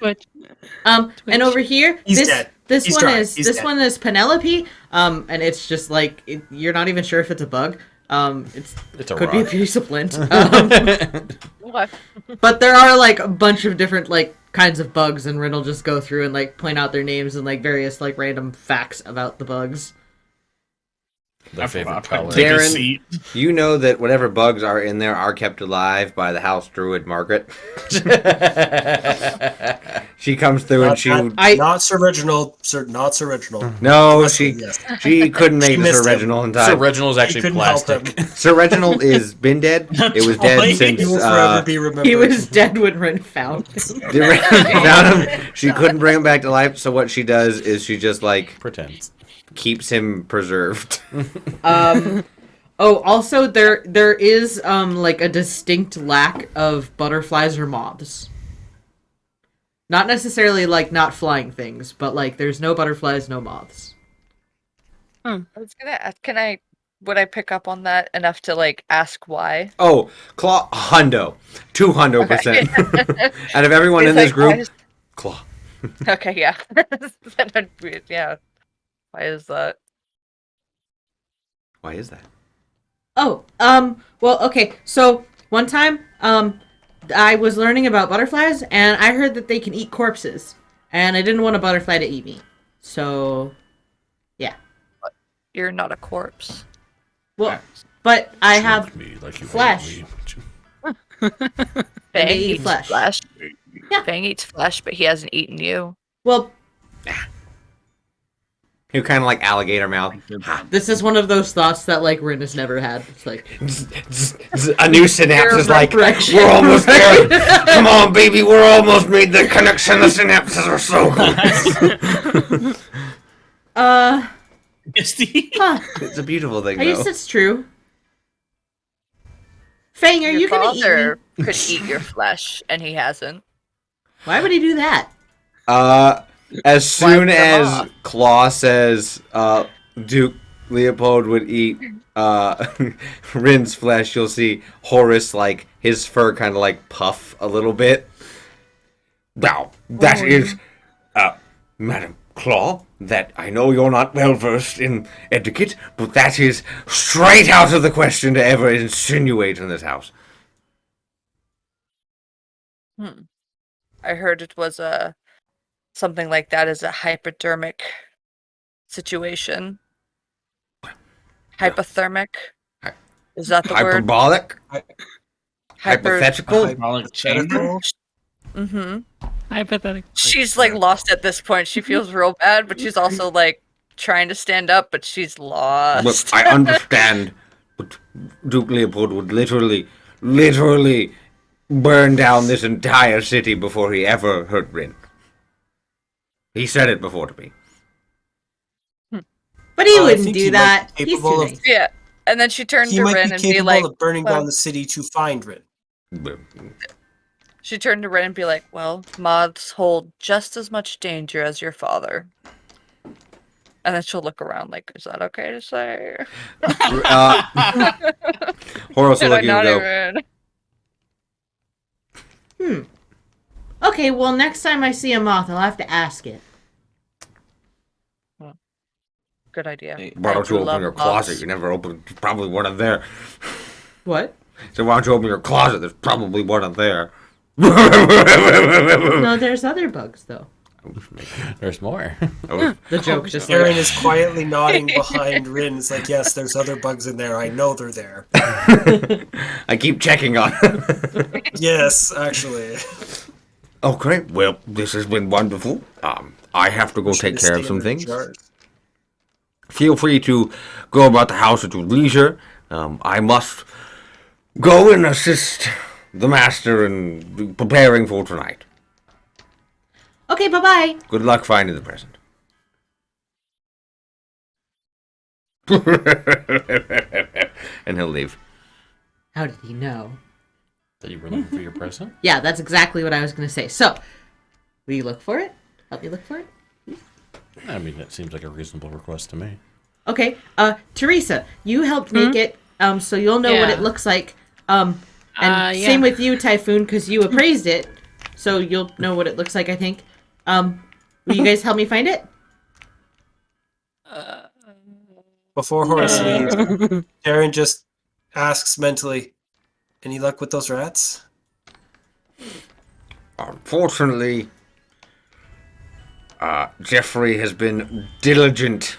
And over here, He's dead. This He's one dry. is He's this dead. one is Penelope. And it's just like you're not even sure if it's a bug. It's a could be a rock. piece of flint. What? But there are like a bunch of different like kinds of bugs, and Rin will just go through and like point out their names and like various like random facts about the bugs. Their favorite color. Take a Darren, seat. you know that whatever bugs are in there are kept alive by the house druid Margaret. She comes through and she... Not Sir Reginald. Not Sir Reginald. No, Yes, she yes. she couldn't make She Sir missed him. Reginald in Sir time. Reginald's He actually couldn't help plastic. him. Sir Reginald is been dead. It was dead since... He will forever be remembered. He was dead when Rin found him. found him. She couldn't bring him back to life, so what she does is she just like Pretends. keeps him preserved. Oh, also there is like a distinct lack of butterflies or moths. Not necessarily like not flying things, but like there's no butterflies, no moths. I was gonna ask, would I pick up on that enough to like ask why? Oh, Claw hundo. 200%. Out of everyone in It's this like, group, why is- Claw. Okay, yeah. That'd be- yeah. Why is that? Why is that? Oh, well, okay. So one time, I was learning about butterflies, and I heard that they can eat corpses, and I didn't want a butterfly to eat me. So, yeah. You're not a corpse. Well, but I have Me like you flesh. Fang they eat eats flesh. flesh. Yeah. Fang eats flesh, but he hasn't eaten you. Well, You kind of like alligator mouth. This is one of those thoughts that like Rin has never had. It's like A new synapse is like, resurrection. we're almost there. Come on, baby, we're almost made the connection. The synapses are so close. It's a beautiful thing, I guess though. it's true. Fang, are Your you gonna eat father me? could eat your flesh, and he hasn't. Why would he do that? As soon Wipe them as off. Claw says Duke Leopold would eat Rin's flesh, you'll see Horace, like, his fur kind of like puff a little bit. Now, that is, Madam Claw, that I know you're not well versed in etiquette, but that is straight out of the question to ever insinuate in this house. I heard it was something like that is a hypodermic situation. Hypothermic? Is that the word? Hyperbolic? Hypothetical? Hyperbolic chamber? Mm-hmm. Hypothetical. She's like lost at this point. She feels real bad, but she's also like trying to stand up, but she's lost. Look, I understand, but Duke Leopold would literally burn down this entire city before he ever hurt Rin. He said it before to me. But he I wouldn't think do he might that. be He's capable too of- nice. Yeah. And then she turned He to might Rin be and be capable like, of burning well- down the city to find Rin. she turned to Rin and be like, well, moths hold just as much danger as your father. And then she'll look around like, is that okay to say? Horace will Did I look at you not and go, even? Okay, well, next time I see a moth, I'll have to ask it. Good idea. why I don't you do open love your moths. closet? You never opened, probably one in there. What? So why don't you open your closet? There's probably one in there. No, there's other bugs, though. There's more. The joke just Aaron like... is quietly nodding behind Rin. It's like, yes, there's other bugs in there. I know they're there. I keep checking on. Yes, actually. Okay, well, this has been wonderful. I have to go take care of some things. Feel free to go about the house at your leisure. I must go and assist the master in preparing for tonight. Okay, bye-bye. Good luck finding the present. And he'll leave. How did he know? That you were looking for your present? Yeah, that's exactly what I was going to say. So, will you look for it? Help me look for it? I mean, that seems like a reasonable request to me. Okay, Teresa, you helped make it, so you'll know what Yeah. it looks like. And Yeah. same with you, Typhoon, because you appraised it, so you'll know what it looks like, I think. Will you guys help me find it? Before Horace leaves, Darren just asks mentally, any luck with those rats? Unfortunately, Jeffrey has been diligent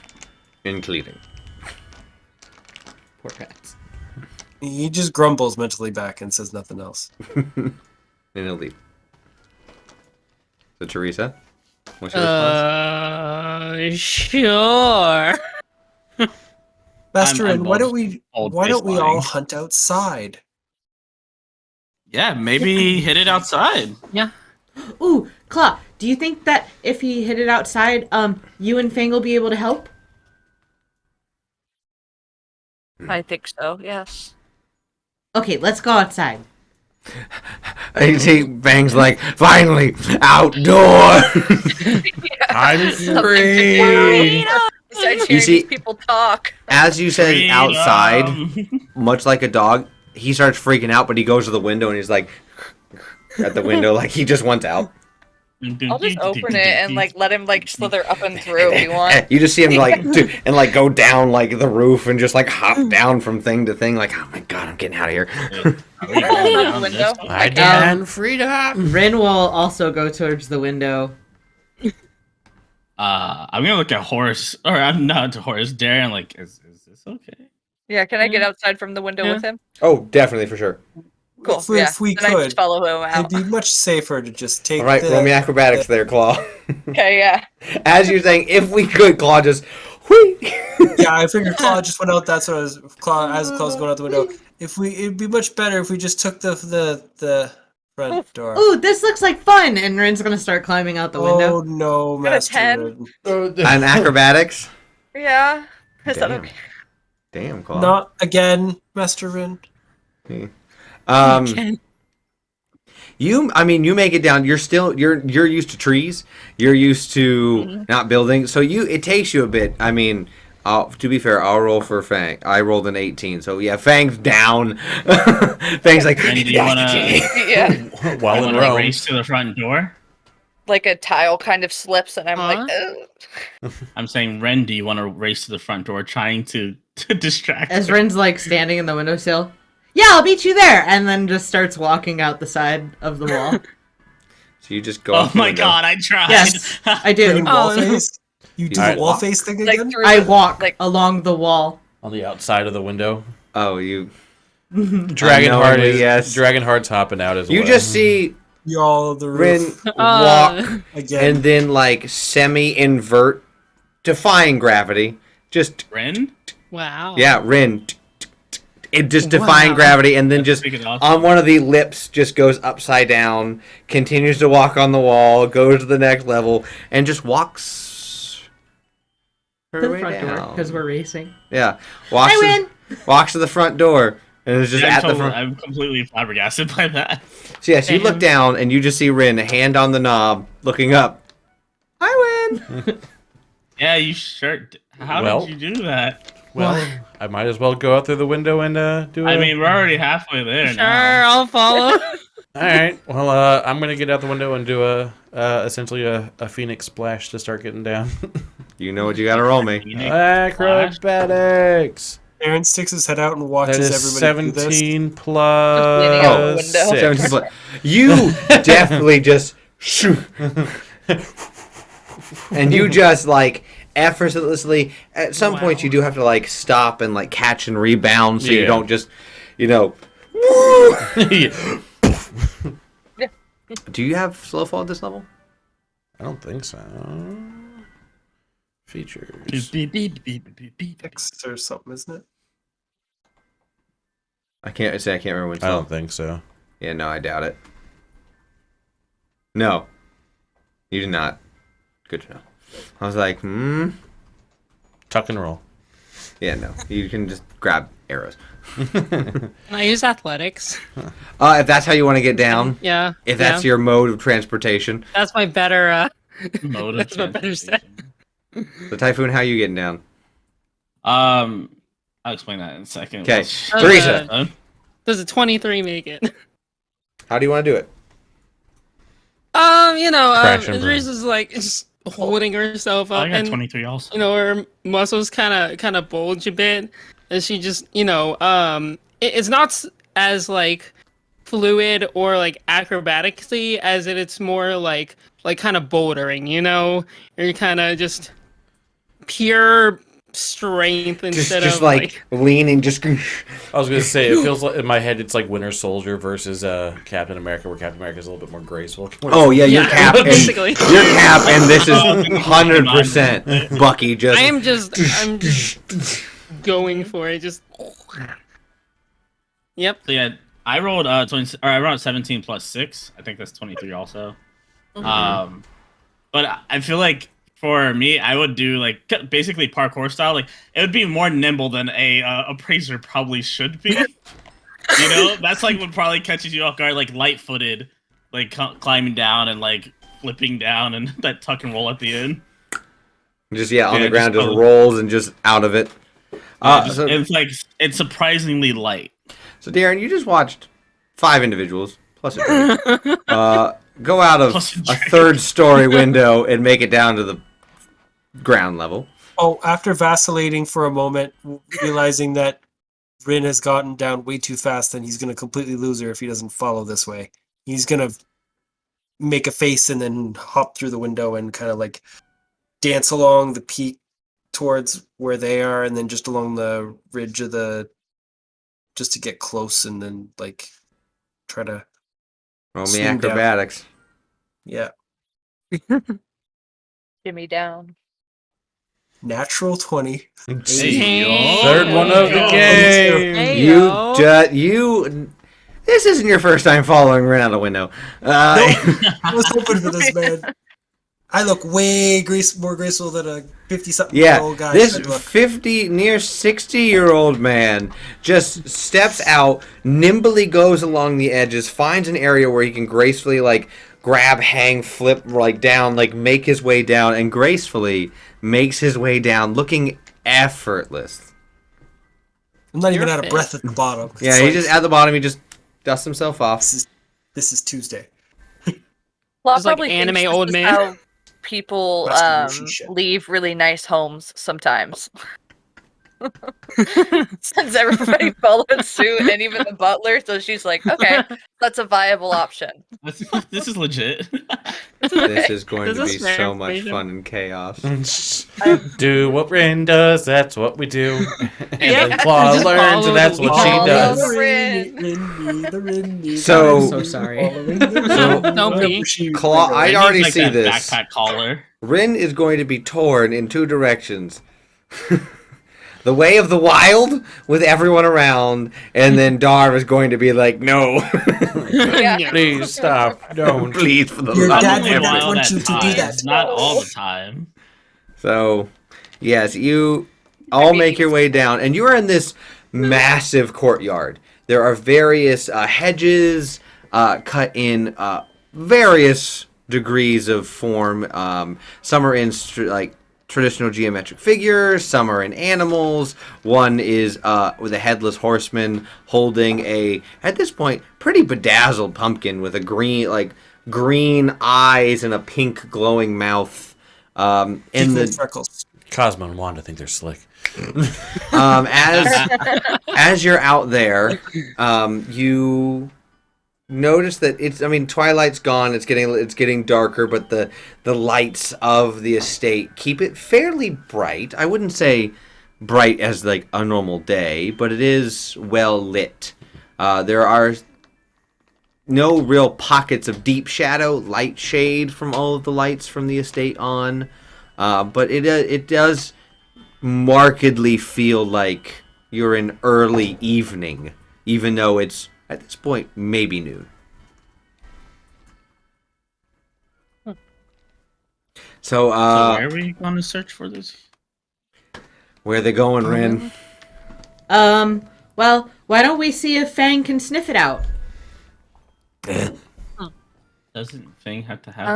in cleaning. Poor rats. He just grumbles mentally back and says nothing else. And he'll leave. So, Teresa, what's your response? Sure. Master, I'm why don't both we old why don't we face all lying. hunt outside? Yeah, maybe hit it outside. Yeah. Ooh, Claw, do you think that if he hit it outside, you and Fang will be able to help? I think so, yes. Okay, let's go outside. I see Bang's like, finally, outdoor! I'm Something free! to do. Besides hearing see- these people talk. As you said Freedom. outside, much like a dog, he starts freaking out, but he goes to the window and he's like, at the window, like he just wants out. I'll just open it and like let him like slither up and through if you want. You just see him like and go down like the roof and just like hop down from thing to thing, like, oh my god, I'm getting out of here. Are we going down this Window. way? I demand freedom! Rin will also go towards the window. I'm gonna look at Horace, or I'm not to Horace. Darren, like, is this okay? Yeah, can I get outside from the window Yeah. with him? Oh, definitely for sure. Cool. If we, Yeah. if we Then I could, just follow him it'd out. be much safer to just take All right, the. roll me acrobatics there, Claw. Okay, yeah. As you're saying, if we could, Claw just, whee! Yeah, I figured Claw just went out. That's what I was. As Claw's going out the window. It'd be much better if we just took the front door. Ooh, this looks like fun! And Rin's gonna start climbing out the Oh window. no, Got a Master 10. Rin. And acrobatics? Yeah. Is that Damn. okay? Damn, Claw. Not again, Master Rin. Um, you make it down. You're used to trees. You're used to not building. So it takes you a bit. I mean, to be fair, I'll roll for Fang. I rolled an 18. So yeah, Fang's down. Fang's like, And do you want to Yeah. While in Rome. race to the front door? Like a tile kind of slips, and I'm Huh? like, ugh. I'm saying, Ren, do you want to race to the front door, trying to distract As her? Rin's like standing in the windowsill. Yeah, I'll meet you there! And then just starts walking out the side of the wall. so you just go. Oh out the my window. god, I tried. Yes, I Doing do. wall Oh, no. face. You do Alright. the wall face thing Like again. through I the- walk like along the wall. On the outside of the window. Oh, you. Dragonheart Unknowingly, is yes. Dragonheart's hopping out as well. You just see Y'all the Rin roof walk again. and then like semi-invert, defying gravity. Just Ren? Wow. yeah, Rin. It just defying Wow. gravity, and then just Pick it up. on one of the lips just goes upside down, continues to walk on the wall, goes to the next level, and just walks her To the way front door, down. because we're racing. Yeah, walks I to, walks to the front door, and is just Yeah, at the front. I'm completely flabbergasted by that. So yes, you look Damn. down and you just see Rin, hand on the knob, looking up. I win. Yeah, you sure. How Well- did you do that? Well, I might as well go out through the window and do it. I mean, we're already halfway there Sure, now. I'll follow. all right. Well, I'm gonna get out the window and do essentially a phoenix splash to start getting down. You know what you gotta roll me. Phoenix Acrobatics. Aaron sticks his head out and That watches is everybody do this. 17 Just leaning out the plus window. 17 6. plus. You definitely just shoo. And you just like effortlessly at some point you do have to like stop and like catch and rebound so you Yeah. don't just do you have slow fall at this level? I don't think so. Features. Beep, beep, beep, beep, beep, beep. 6 or something, isn't it? I can't remember when I slow. don't think so. Yeah, no, I doubt it. No. You did not. Good to know. I was like, Tuck and roll. yeah, no. You can just grab arrows. Can I use athletics? If that's how you want to get down, Yeah. if that's yeah. your mode of transportation. That's my better. Mode of That's my better set. transportation. The Typhoon, how you getting down? I'll explain that in a second. Okay. Uh, Teresa, Does a 23 make it? how do you want to do it? Crash and burn. Teresa's like just holding herself up, I got and 23 also. her muscles kind of bulge a bit, and she just it's not as like fluid or like acrobatically as it's more like kind of bouldering, you're kind of just pure strength instead Just of like leaning, just. I was gonna say it feels like in my head it's like Winter Soldier versus Captain America, where Captain America is a little bit more graceful. Oh yeah, your Yeah, cap and basically. this is 100% Bucky. Just I'm just going for it. Just yep. So yeah, I rolled 20, or I rolled 17 plus 6. I think that's 23 also. But I feel like for me, I would do like basically parkour style. Like it would be more nimble than a appraiser probably should be. That's like what probably catches you off guard, like light-footed, like climbing down and like flipping down, and that tuck and roll at the end. just on the Yeah, ground, just just follow. rolls and just out of it. So It's surprisingly light. Darren, you just watched 5 individuals plus a drink, go out of Plus a a drink. third-story window and make it down to the ground level. Oh, after vacillating for a moment, realizing that Rin has gotten down way too fast, and he's going to completely lose her if he doesn't follow this way. He's going to make a face and then hop through the window and kind of like dance along the peak towards where they are, and then just along the ridge of just to get close, and then like try to. Roll me Slim down. acrobatics. Yeah. Jimmy down. Natural 20. Hey, Third one of the game. You. This isn't your first time following Ren out the window. I was hoping for this, man. I look way more graceful than a 50-something-year-old guy. This should look. 50, near 60-year-old man just steps out, nimbly goes along the edges, finds an area where he can gracefully, like, grab, hang, flip, like, down, like, make his way down, and gracefully makes his way down, looking effortless. I'm not even out of breath at the bottom. Yeah, It's he's like, just at the bottom, he just dusts himself off. This is Tuesday. Well, It's like probably anime thinks this old is man. how people Relationship. leave really nice homes sometimes. Since everybody followed suit and even the butler, so she's like, okay, that's a viable option. This is legit. This is going This to is be fair so much information. fun and chaos. Do what Rin does, that's what we do. And Yep. then Claw Just learns, follow and that's the what law. she Follow does. the Rin. So- I'm so sorry. Don't be. Claw, I It already needs, like, see that this. backpack collar. Rin is going to be torn in two directions. The way of the wild with everyone around, and then Darv is going to be like, no. Yeah. Please stop. Don't. Please, for the Your love dad of would everything. not want you to do that. Not all the time. So, yes, you all make your way down, and you are in this massive courtyard. There are various hedges cut in various degrees of form. Some are in traditional geometric figures. Some are in animals. One is with a headless horseman holding at this point, pretty bedazzled pumpkin with a green eyes and a pink glowing mouth. In the freckles. Cosmo and Wanda think they're slick. as you're out there, you notice that twilight's gone. It's getting darker, but the lights of the estate keep it fairly bright. I wouldn't say bright as like a normal day, but it is well lit. There are no real pockets of deep shadow, light shade from all of the lights from the estate on. But it does markedly feel like you're in early evening, even though it's, at this point, maybe noon. So, So where are we going to search for this? where they going, Rin? Well, why don't we see if Fang can sniff it out? Doesn't Fang have to have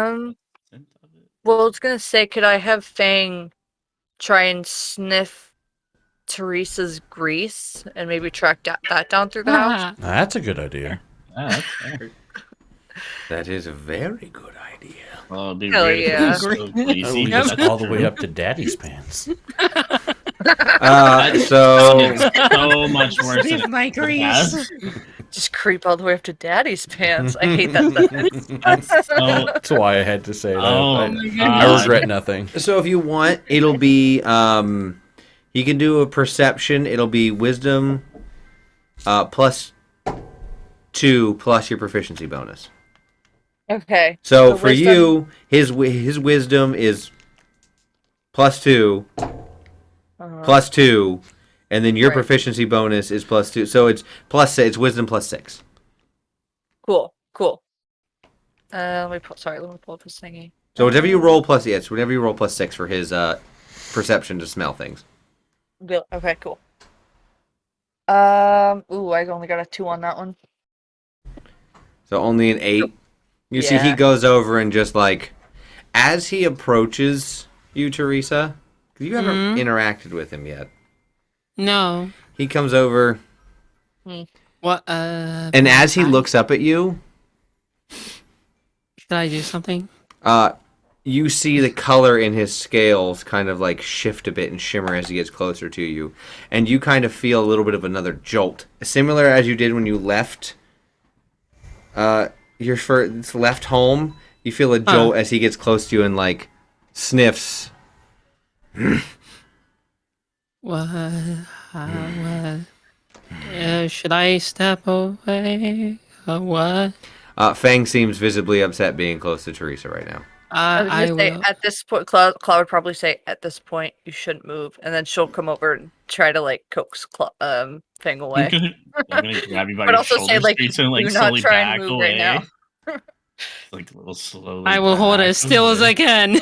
scent of it? Well, I was gonna say, could I have Fang try and sniff Teresa's grease and maybe track that down through the house? That's a good idea. Yeah, that's fair. That is a very good idea. Well, it'd be Hell weird if it was yeah. so greasy, Oh, but just that's all the way up to Daddy's pants. So, so much worse Sniff than my it grease. has. Just creep all the way up to Daddy's pants. I hate that. That's so, That's why I had to say that. oh I, my I god. regret nothing. so if you want, it'll be you can do a perception. It'll be wisdom plus 2 plus your proficiency bonus. Okay. So So for wisdom- you, his wisdom is plus 2, plus 2, and then your Right. proficiency bonus is plus 2. So it's it's wisdom plus 6. Cool. Let me pull up his thingy. So whatever you roll plus whenever you roll plus 6 for his perception to smell things. Okay, cool. I only got a 2 on that one. So only an 8. You see, he Yeah. goes over and just like, as he approaches you, Teresa, 'cause you haven't interacted with him yet. No. He comes over, What? and as he looks up at you, Should I do something? you see the color in his scales kind of like shift a bit and shimmer as he gets closer to you, and you kind of feel a little bit of another jolt, similar as you did when you left. Your first left home. You feel a jolt as he gets close to you and like sniffs. What? Should I step away? What? Fang seems visibly upset being close to Teresa right now. I was I gonna say will. at this point, Claude would probably say, "At this point, you shouldn't move," and then she'll come over and try to like coax Fang I'm away, gonna grab you by but your also say shoulders, like, Teresa, and like "Do not slowly try and back move away. right now." Like a little slowly. I will hold back as still as I away. can.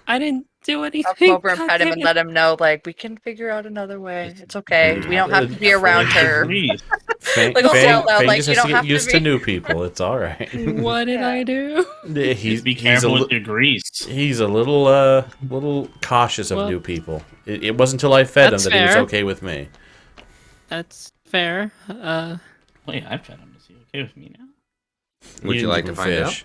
I didn't do anything. I'll come over and God pet him damn and it. let him know, like, we can figure out another way. It's okay. We don't have to be around her. Grease. Fang, Like, I'll say out loud, Fang like, just you has to don't have get to used be. to new people. It's all right. What did I do? Just be careful with your grease. He's a little little cautious of Well, new people. It wasn't until I fed him that's that he was fair. okay with me. That's fair. Wait, I fed him. Is he okay with me now? Would you like to find out?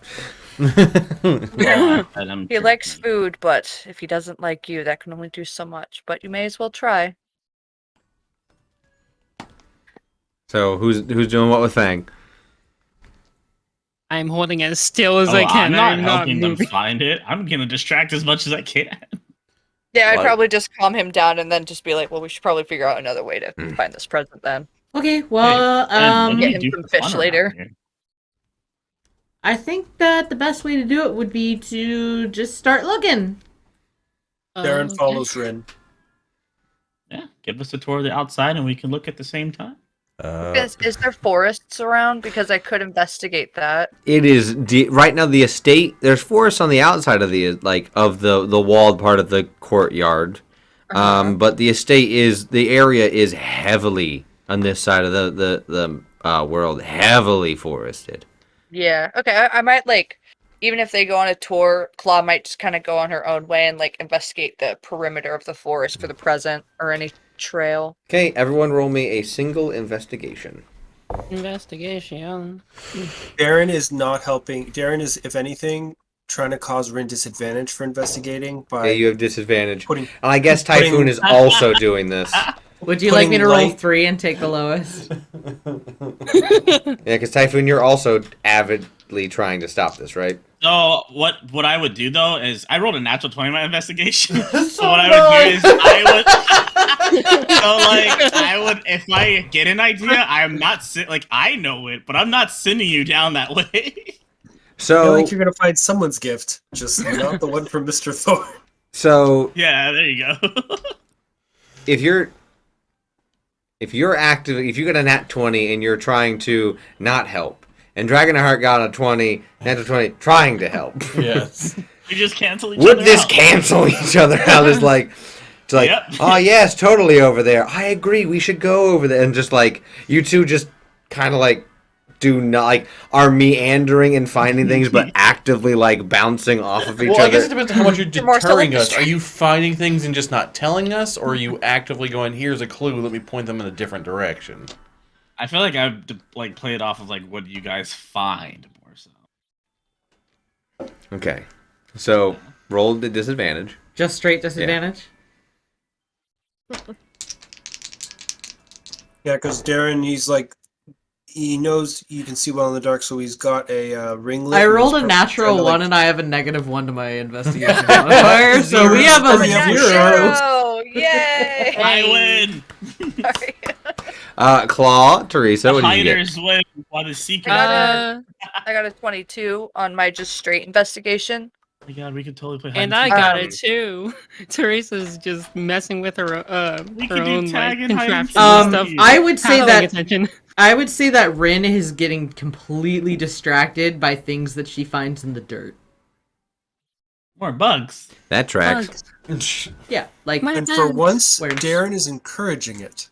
Well, I fed him He likes food, but if he doesn't like you, that can only do so much. But you may as well try. So who's doing what with Fang? I'm holding as still as Oh, I can. I'm not I'm helping them moving. find it. I'm gonna distract as much as I can. Yeah, I'd Like- probably just calm him down and then just be like, well, we should probably figure out another way to find this present then. Okay, well, Ben, what do Get we him do some for fish fun around later. here? I think that the best way to do it would be to just start looking. Darren Okay. follows Rin. Yeah, give us a tour of the outside and we can look at the same time. Is there forests around? Because I could investigate that. It is right now the estate. There's forests on the outside of the the walled part of the courtyard, but the area is heavily on this side of the world, heavily forested. Yeah. Okay. I might like, even if they go on a tour, Claw might just kind of go on her own way and like investigate the perimeter of the forest for the present or any trail. Okay, everyone, roll me a single investigation. Investigation. Darren is not helping. Darren is, if anything, trying to cause Rin disadvantage for investigating by Yeah, you have disadvantage, putting. and I guess Typhoon putting- is also doing this. Would you like me to roll Putting light- 3 and take the lowest? Yeah, because Typhoon, you're also avidly trying to stop this, right? So what I would do though is I rolled a natural 20 in my investigation. So what I would do is I would if I get an idea, I'm not I know it, but I'm not sending you down that way. I feel So, like you're gonna find someone's gift, just not the one from Mr. Thor. so Yeah, there you go. if you're active, if you get a nat 20 and you're trying to not help, and Dragonheart got a 20, natural 20, trying to help. Yes. We just cancel each Would other this out. cancel each other out? It's like, Yep. oh yes, totally over there. I agree, we should go over there. And just like, you two just kind of like do not like are meandering and finding things, but actively like bouncing off of each Well, I guess it other. depends on how much you're You're more so like deterring us. Are you finding things and just not telling us, or are you actively going, here's a clue, let me point them in a different direction? I feel like I would like play it off of like what you guys find more so. Okay, so roll the disadvantage. Just straight disadvantage? Yeah, because Darren, he's like, he knows you can see well in the dark, so he's got a ring lit. I and rolled he's a probably natural trying to, 1 like, and I have a -1 to my investigation modifier, so we have a Zero. Yeah, 0. Zero! Yay! I win. Sorry. Claw, Teresa, The what did you get? hiders win while the secret. I got a 22 on my just straight investigation. Oh my god, we could totally play hide And and I seek. got it too. Teresa's just messing with her We her could do own like tag and hide and contraptions seek. and stuff. I would say Not paying that attention. I would say that Rin is getting completely distracted by things that she finds in the dirt. More bugs. That tracks. Bugs. Yeah, like My And for hands. once, Where- Darren is encouraging it.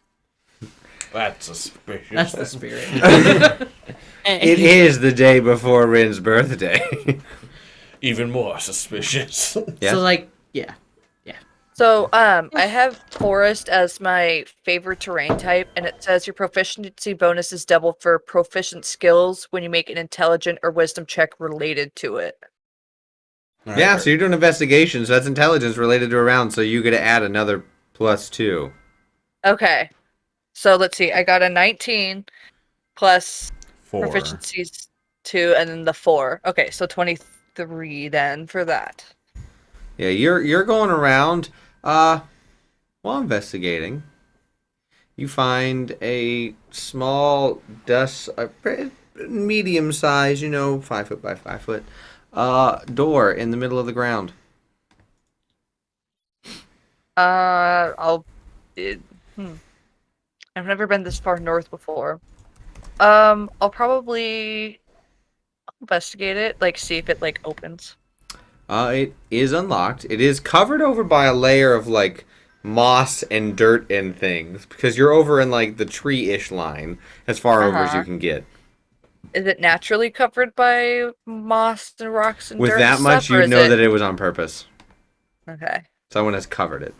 That's suspicious. that's the spirit. It is the day before Rin's birthday. Even more suspicious. Yes. So like, yeah. So, I have forest as my favorite terrain type, and it says your proficiency bonus is doubled for proficient skills when you make an intelligent or wisdom check related to it. Yeah, so you're doing investigations. So that's intelligence related to a round, so you get to add another +2. Okay. So let's see. I got a 19 plus 4. proficiencies 2, and then the 4. Okay, so 23 then for that. Yeah, you're going around while investigating. you find a small dust, medium size, 5 foot by 5 foot, door in the middle of the ground. I'll. I've never been this far north before. I'll probably investigate it, like see if it like opens. It is unlocked. It is covered over by a layer of like moss and dirt and things because you're over in like the tree-ish line as far over as you can get. Is it naturally covered by moss and rocks and With dirt that and much, stuff, or you is know it... that it was on purpose. Okay. Someone has covered it.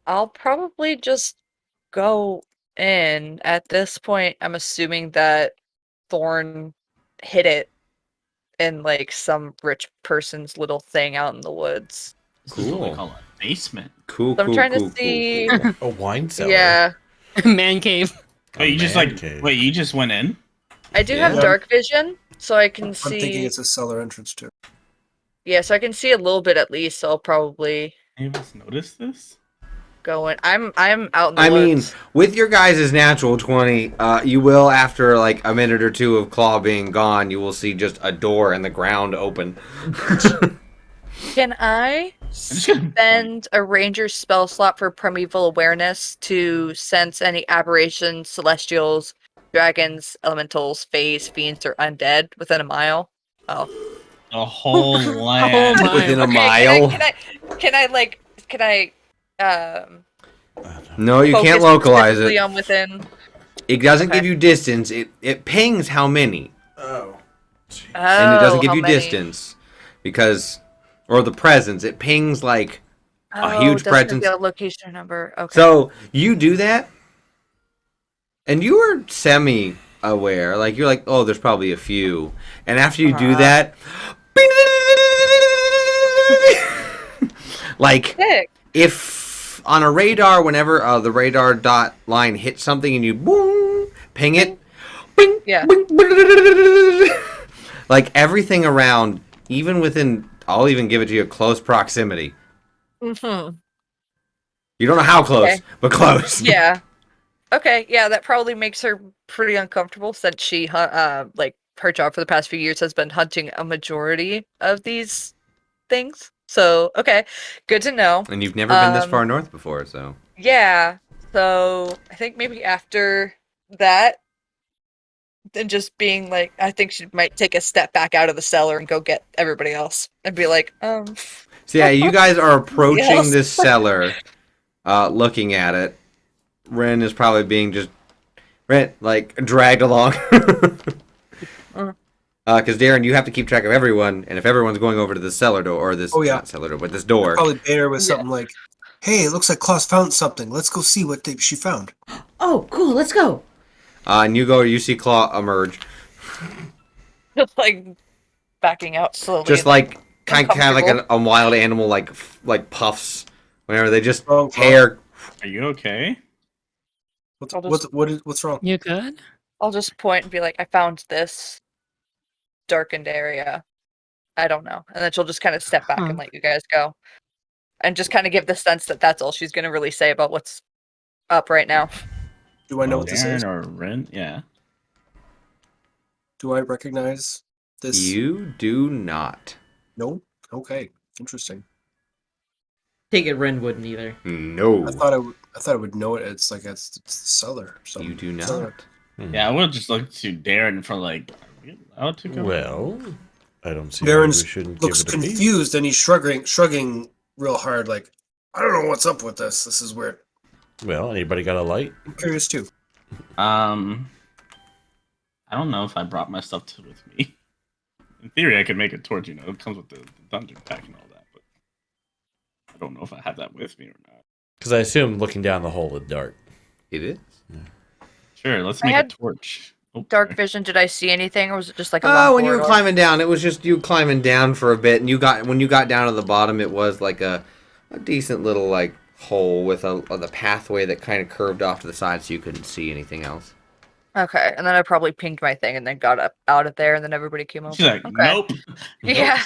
I'll probably just go in. At this point, I'm assuming that Thorn hid it in like some rich person's little thing out in the woods. This is what we call a basement. Cool, So I'm cool, trying cool, to see. cool. A wine cellar. Yeah, Man cave. Wait, you just man cave. wait, you just went in? I do Yeah. have dark vision, so I can I'm see. thinking it's a cellar entrance too. Yeah, so I can see a little bit at least. So I'll probably Any of us notice this? go in. I'm out in the I mean, woods. with your guys' natural 20, you will, after like a minute or two of Claw being gone, you will see just a door in the ground open. Can I just gonna spend a ranger spell slot for primeval awareness to sense any aberrations, celestials, dragons, elementals, fays, fiends, or undead within a mile? Oh. A whole land. my. Within a Okay, mile? Can I No, you can't focus localize specifically it. on within? It doesn't Okay. give you distance. It pings how many. Oh. And it doesn't give how you many? distance. Because, or the presence. It pings like a huge doesn't presence. give you a location number. Okay. So you do that, and you are semi-aware. Like you're like, oh, there's probably a few. And after you do that, like Sick. if on a radar, whenever the radar dot line hits something and you boom, ping it, bing, Yeah. bing, like everything around, even within, I'll even give it to you at close proximity. Mm-hmm. You don't know how close, Okay. but close. Yeah. Okay. Yeah, that probably makes her pretty uncomfortable since she, like, her job for the past few years has been hunting a majority of these things. So, okay, good to know. And you've never been this Um, far north before, so. Yeah. So I think maybe after that, then just being like, I think she might take a step back out of the cellar and go get everybody else and be like, So yeah, you guys are approaching Yes. this cellar, looking at it. Ren is probably being just, like, dragged along. Because Darren, you have to keep track of everyone, and if everyone's going over to the cellar door, or this, Oh, yeah. not cellar door, but this door. Probably Bader with something like, "Hey, it looks like Claus found something. Let's go see what she found." Oh, cool. Let's go. And you see Claw emerge. just like backing out slowly. Just and, like, kind of like uncomfortable. a wild animal, like puffs. Whenever they just, Wrong, Claw. hair. Are you okay? What's wrong? You good? I'll just point and be like, I found this darkened area. I don't know. And then she'll just kind of step back and let you guys go. And just kind of give the sense that that's all she's going to really say about what's up right now. Do I know what this Darren is? or Ren? Yeah. Do I recognize this? You do not. No. Okay. Interesting. Take it, Ren wouldn't either. No. I thought I would know it. It's like it's the cellar. Or something. You do not. Cellar. Yeah, I would just look to Darren for like, are we allowed to go? Well, I don't see why Darren we shouldn't looks give it a peek. confused and he's shrugging real hard, like, I don't know what's up with this. This is weird. Well, anybody got a light? I'm curious too. I don't know if I brought my stuff with me. In theory, I could make a torch. It comes with the dungeon pack and all that, but I don't know if I have that with me or not. Because I assume looking down the hole is dark. It is. Sure, let's I make a had torch. Oh, Dark sorry. vision, did I see anything, or was it just like a long When you were corridor? climbing down, it was just you climbing down for a bit, and when you got down to the bottom, it was like a decent little like hole with the pathway that kind of curved off to the side, so you couldn't see anything else. Okay, and then I probably pinged my thing and then got up out of there, and then everybody came over. She's like, Okay. nope. Yeah.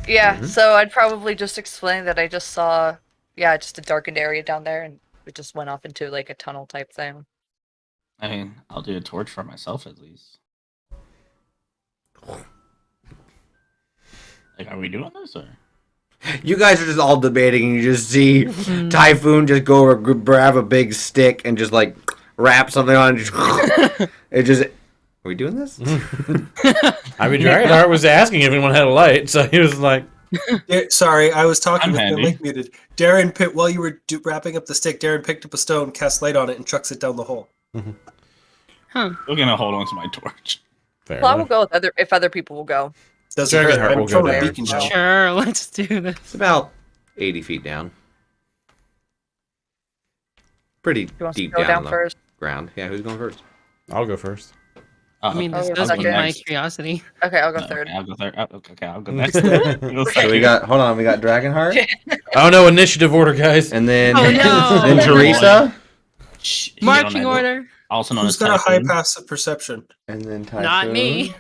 Yeah, Mhm. so I'd probably just explain that I just saw yeah, just a darkened area down there, and it just went off into like a tunnel type thing. I mean, I'll do a torch for myself at least. Like, are we doing this or? You guys are just all debating, and you just see Typhoon just go over, grab a big stick, and just like wrap something on. It just. Are we doing this? I mean, Dragonheart was asking if anyone had a light, so he was like, Sorry, I was talking I'm with handy. the mic muted. Darren, while you were wrapping up the stick, Darren picked up a stone, cast light on it, and chucks it down the hole. Huh. We're gonna hold on to my torch. fair Well, I will enough. go with if other people will go. Doesn't Dragonheart hurt. I'm will go throwing a down. beacon shell. Sure, let's do this. It's about 80 feet down. Pretty Who wants to deep go down the first? ground. Yeah, who's going first? I'll go first. I mean, this Oh, does okay. pique my curiosity. Okay, I'll go No, third. okay, I'll go third. Oh, okay, I'll go next. So we got. Hold on, we got Dragonheart, Oh no, initiative order, guys. and then Oh, no. then Teresa, Shh, Marching Shiro Nailo, order. also known Who's as got a high Typhoon. passive perception? and then Typhoon, Not me.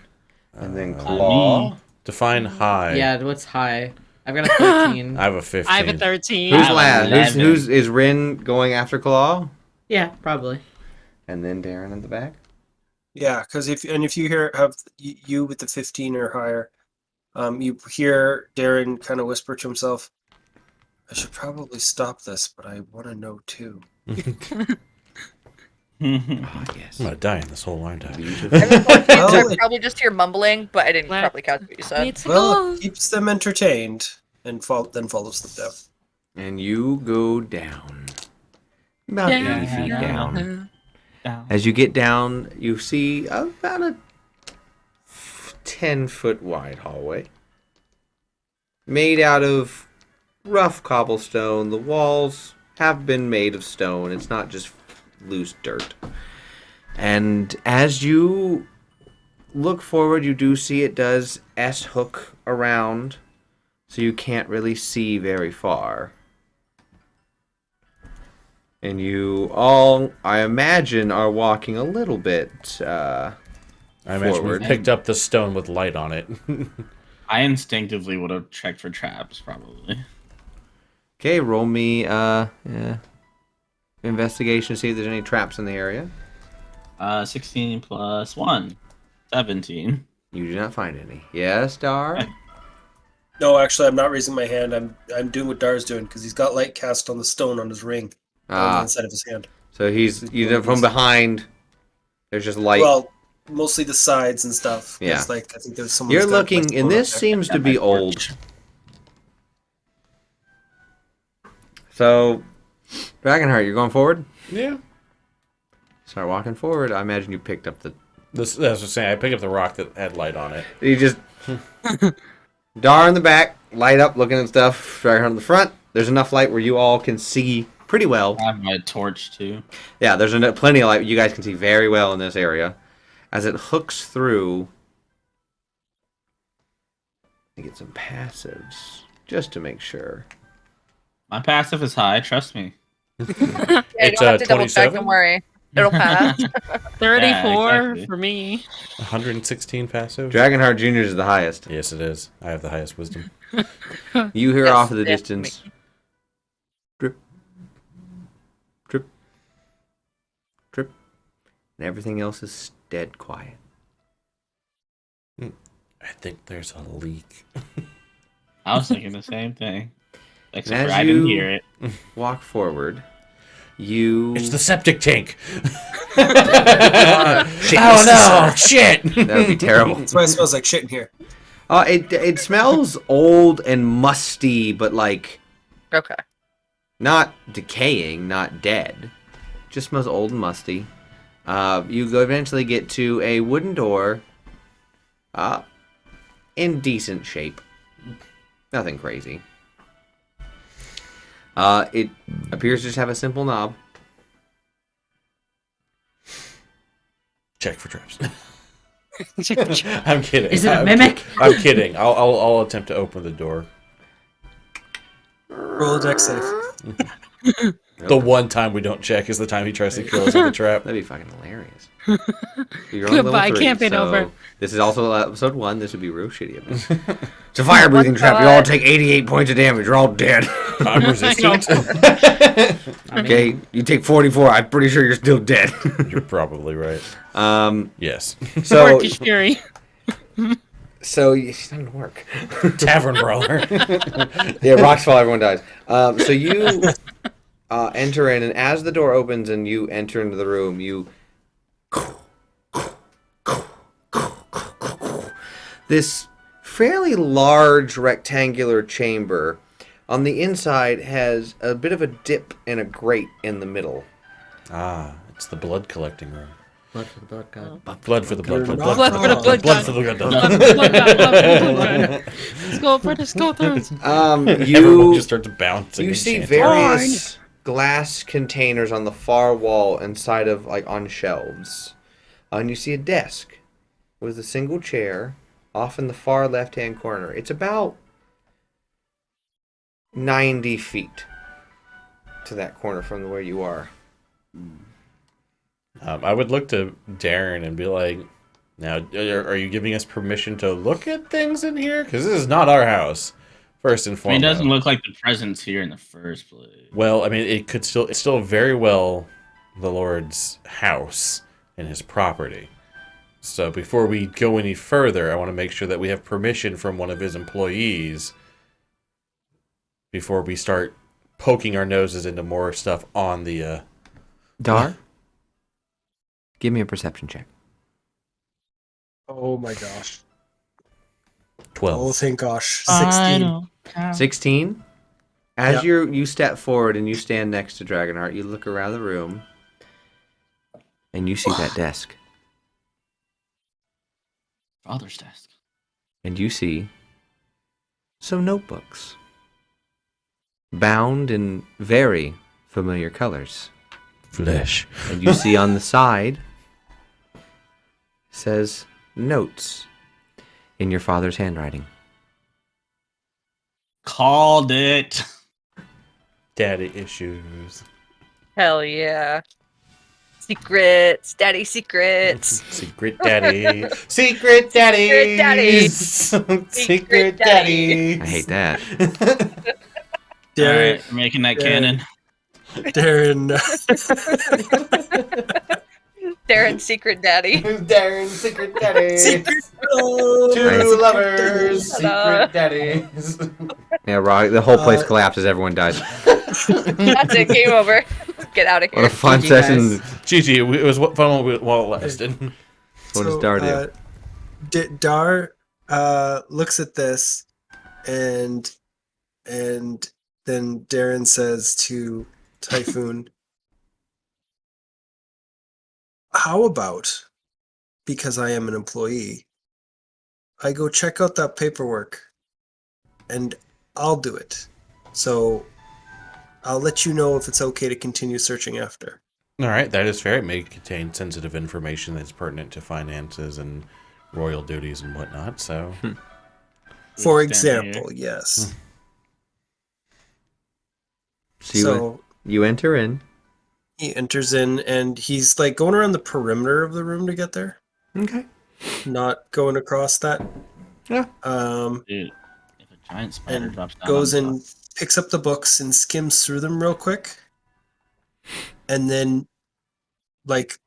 and then Uh, Claw. me. Define high. Yeah, what's high? I've got a 13. I have a 15. I have a 13. Who's I have last? 11. Who's is Rin going after Claw? Yeah, probably. And then Darren in the back. Yeah, because if you have you with the 15 or higher, you hear Darren kind of whisper to himself, "I should probably stop this, but I want to know too." Ah, yes. I'm gonna die in this hole, aren't I? Well, I probably just hear mumbling, but I didn't Let- probably catch what you said. Let's Well, go. it keeps them entertained, and then follows them down. And you go down. About 80 feet down. Down. As you get down, you see about a 10-foot wide hallway. Made out of rough cobblestone. The walls have been made of stone. It's not just loose dirt. And as you look forward, you do see it does S-hook around, so you can't really see very far. And you all, I imagine, are walking a little bit I imagine we forward. picked up the stone with light on it. I instinctively would have checked for traps, probably. Okay, roll me investigation to see if there's any traps in the area. 16 plus 1. 17. You do not find any. Yes, Dar? No, actually, I'm not raising my hand. I'm doing what Dar's doing because he's got light cast on the stone on his ring on the Ah, inside of his hand. so from behind, there's just light. Well, mostly the sides and stuff. Yeah. It's like I think there's someone. You're who's got, looking, like, and stone this up there. seems to Got my be old. torch. So, Dragonheart, you're going forward? Yeah. Start walking forward. I imagine you picked up the. That's what I was saying. I picked up the rock that had light on it. You just. Dar in the back, light up, looking at stuff. Dragonheart in the front. There's enough light where you all can see pretty well. I have my torch, too. Yeah, there's plenty of light. You guys can see very well in this area. As it hooks through. I get some passives, just to make sure. My passive is high, trust me. Yeah, you It's, don't have to double check. 27? Don't worry, it'll pass. 34 exactly. for me. 116 passive? Dragonheart Jr. is the highest. Yes, it is. I have the highest wisdom. You hear Yes, off in the yes, distance. Drip. Drip. Drip. And everything else is dead quiet. I think there's a leak. I was thinking the same thing. And Except for as I didn't you hear it. walk forward, you. It's the septic tank. Shit, Oh no! Shit! that would be terrible. That's why it smells like shit in here. It smells old and musty, but like Okay. not decaying, not dead. Just smells old and musty. You go eventually get to a wooden door. In decent shape. Nothing crazy. It appears to just have a simple knob. Check for traps. Check the check. I'm kidding. Is it a I'm mimic? I'm kidding. I'll attempt to open the door. Roll a deck save. The one time we don't check is the time he tries to kill us with the trap. That'd be fucking hilarious. You're only level Goodbye, 3, campaign so over. This is also episode 1. This would be real shitty of us. It's a fire breathing trap. You all take 88 points of damage. You're all dead. I'm resistant. Okay, you take 44. I'm pretty sure you're still dead. You're probably right. Yes. So, Orcish Fury. so it doesn't work. Tavern brawler. Yeah, rocks fall, everyone dies. So you enter in, and as the door opens and you enter into the room, you this fairly large rectangular chamber on the inside has a bit of a dip and a grate in the middle. It's the blood collecting room. Blood for the blood god. Blood for the blood. You're Blood not for wrong. the blood. Blood for the Blood blood. for the blood god. Blood for the blood god. Let's go for the skeletons. Everyone You just starts bouncing. you and see chanting. various glass containers on the far wall inside of on shelves, and you see a desk with a single chair off in the far left-hand corner. It's about 90 feet to that corner from where you are. I would look to Darren and be like, now, are you giving us permission to look at things in here? Because this is not our house, first and I mean, foremost. it doesn't look like the presence here in the first place. Well, I mean, it's still very well the Lord's house and his property. So before we go any further, I want to make sure that we have permission from one of his employees before we start poking our noses into more stuff on the... Dar, give me a perception check. Oh my gosh. 12. Oh, thank gosh. I 16. don't count. 16. As Yep. you step forward and you stand next to Dragonheart, you look around the room and you see that desk. Father's desk. And you see some notebooks bound in very familiar colors. Flesh. And you see on the side says notes in your father's handwriting. Called it. Daddy issues. Hell yeah. Secrets, daddy secrets. Secret daddy. Secret daddy. Secret daddy. Secret daddy. I hate that. Darren, Alright, we're making that canon. Darren, Darren's secret daddy. Darren, secret daddy. Oh, Two lovers, Ta-da. secret daddies. Yeah, Rock, the whole place collapses, everyone dies. That's it, game over. Get out of here. What a fun GG, session. GG, it was fun while it lasted. What does Dar do? Dar looks at this, and then Darren says to Typhoon, "How about, because I am an employee, I go check out that paperwork, and I'll do it. So I'll let you know if it's okay to continue searching after." All right, that is fair. It may contain sensitive information that's pertinent to finances and royal duties and whatnot. So, For Stand example, yes. So you enter in. He enters in, and he's like going around the perimeter of the room to get there, Okay. not going across that. Yeah. Dude, if a giant spider And drops down goes on and picks up the books and skims through them real quick, and then, like,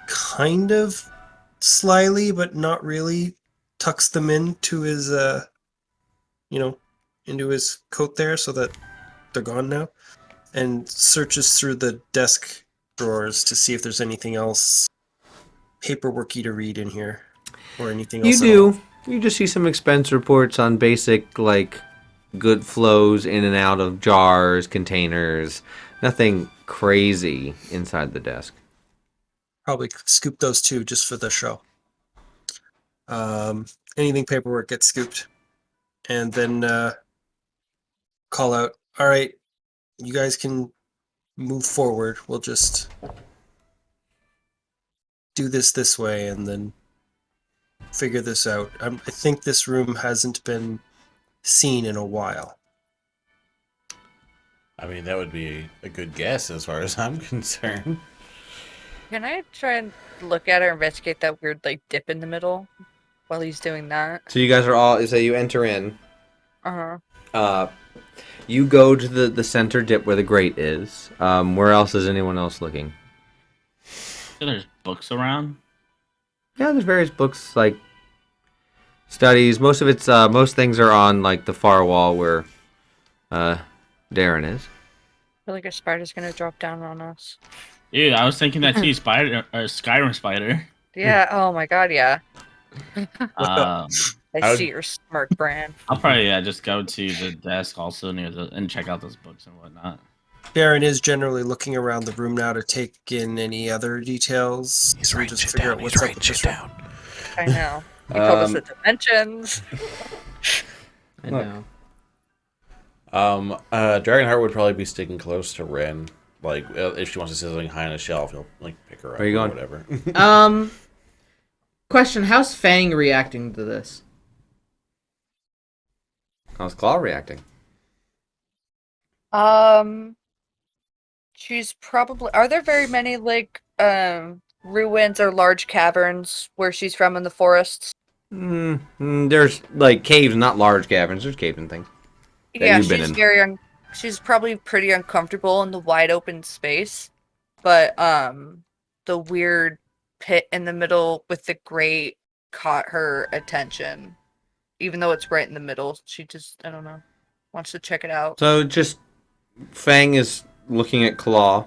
kind of slyly but not really, tucks them into his into his coat there so that they're gone now, and searches through the desk drawers to see if there's anything else paperworky to read in here or anything else. You at all. do. You just see some expense reports on basic, like, good flows in and out of jars, containers. Nothing crazy inside the desk. Probably scoop those two just for the show. Anything paperwork gets scooped, and then call out, "All right, you guys can move forward. We'll just do this way, and then figure this out." I think this room hasn't been seen in a while. I mean, that would be a good guess as far as I'm concerned. Can I try and look at or investigate that weird like dip in the middle while he's doing that? So you guys are all. So you enter in. Uh-huh. You go to the center dip where the grate is. Where else is anyone else looking? There's books around. Yeah, there's various books like studies. Most of it's most things are on like the far wall where Darren is. I feel like a spider's gonna drop down on us. Dude, I was thinking that too. Skyrim spider. Yeah, oh my god, yeah. Um, I see your smirk, Bran. I'll probably just go to the desk also and check out those books and whatnot. Darren is generally looking around the room now to take in any other details. He's and writing just shit figure down. out He's what's up writing with shit this room. down. I know. You told us the dimensions. I know. Dragonheart would probably be sticking close to Ren. Like, if she wants to sit something high on a shelf, he'll like pick her up Where you or going? whatever. Question: how's Fang reacting to this? How's Claw reacting? She's probably. Are there very many like ruins or large caverns where she's from in the forests? There's like caves, not large caverns. There's caves and things. Yeah, you've been she's in. very. She's probably pretty uncomfortable in the wide open space, but the weird pit in the middle with the grate caught her attention. Even though it's right in the middle, she just, I don't know, wants to check it out. So just Fang is looking at Claw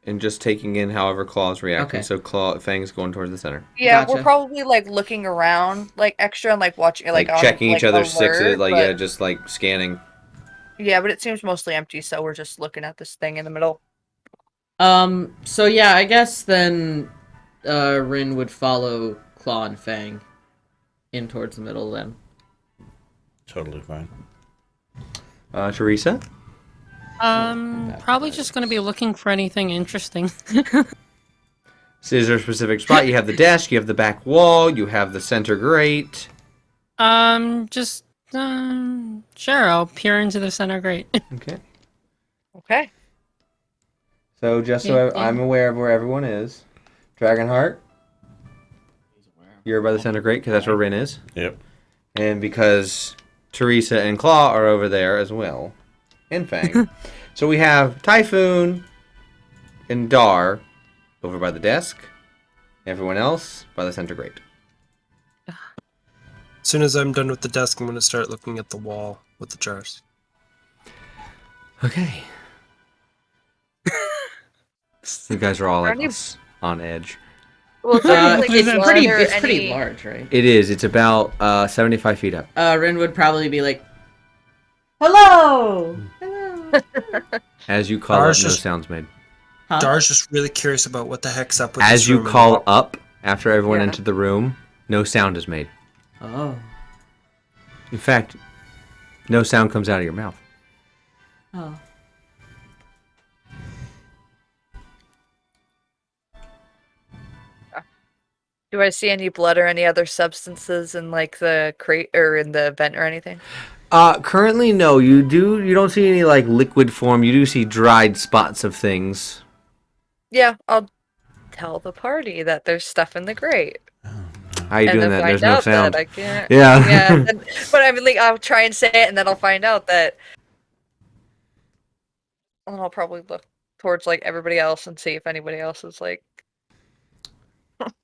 and just taking in however Claw's reacting. Okay. So Fang's going towards the center. Yeah, Gotcha. we're probably like looking around, like extra, and like watching, Like on, checking each like, other's sixes, alert, like but- yeah, just like scanning. Yeah, but it seems mostly empty, so we're just looking at this thing in the middle. So yeah, I guess then Rin would follow Claw and Fang in towards the middle then. Totally fine. Teresa? Probably just gonna be looking for anything interesting. So is there a specific spot? You have the desk, you have the back wall, you have the center grate. Sure, I'll peer into the center grate. Okay. Okay. So just so Yeah. I'm aware of where everyone is, Dragonheart, you're by the center grate because that's where Rin is, Yep. and because Teresa and Claw are over there as well, and Fang. So we have Typhoon and Dar over by the desk. Everyone else by the center grate. As soon as I'm done with the desk, I'm going to start looking at the wall with the jars. Okay. You guys are all like Are you- on edge. Well, so like, It's are pretty. there It's pretty any- large, right? It is. It's about 75 feet up. Rin would probably be like, "Hello, hello." As you call Ours up, no just- sounds made. Huh? Dar's just really curious about what the heck's up with As this you room and call the- up, after everyone Yeah. entered the room, no sound is made. Oh. In fact, no sound comes out of your mouth. Oh. Do I see any blood or any other substances in like the crate or in the vent or anything? Currently, no. You don't see any like liquid form. You do see dried spots of things. Yeah, I'll tell the party that there's stuff in the grate. How you and doing then that? find There's no out sound. that I can't. Yeah. Yeah. But I mean, like, I'll try and say it, and then I'll find out that. And I'll probably look towards like everybody else and see if anybody else is like.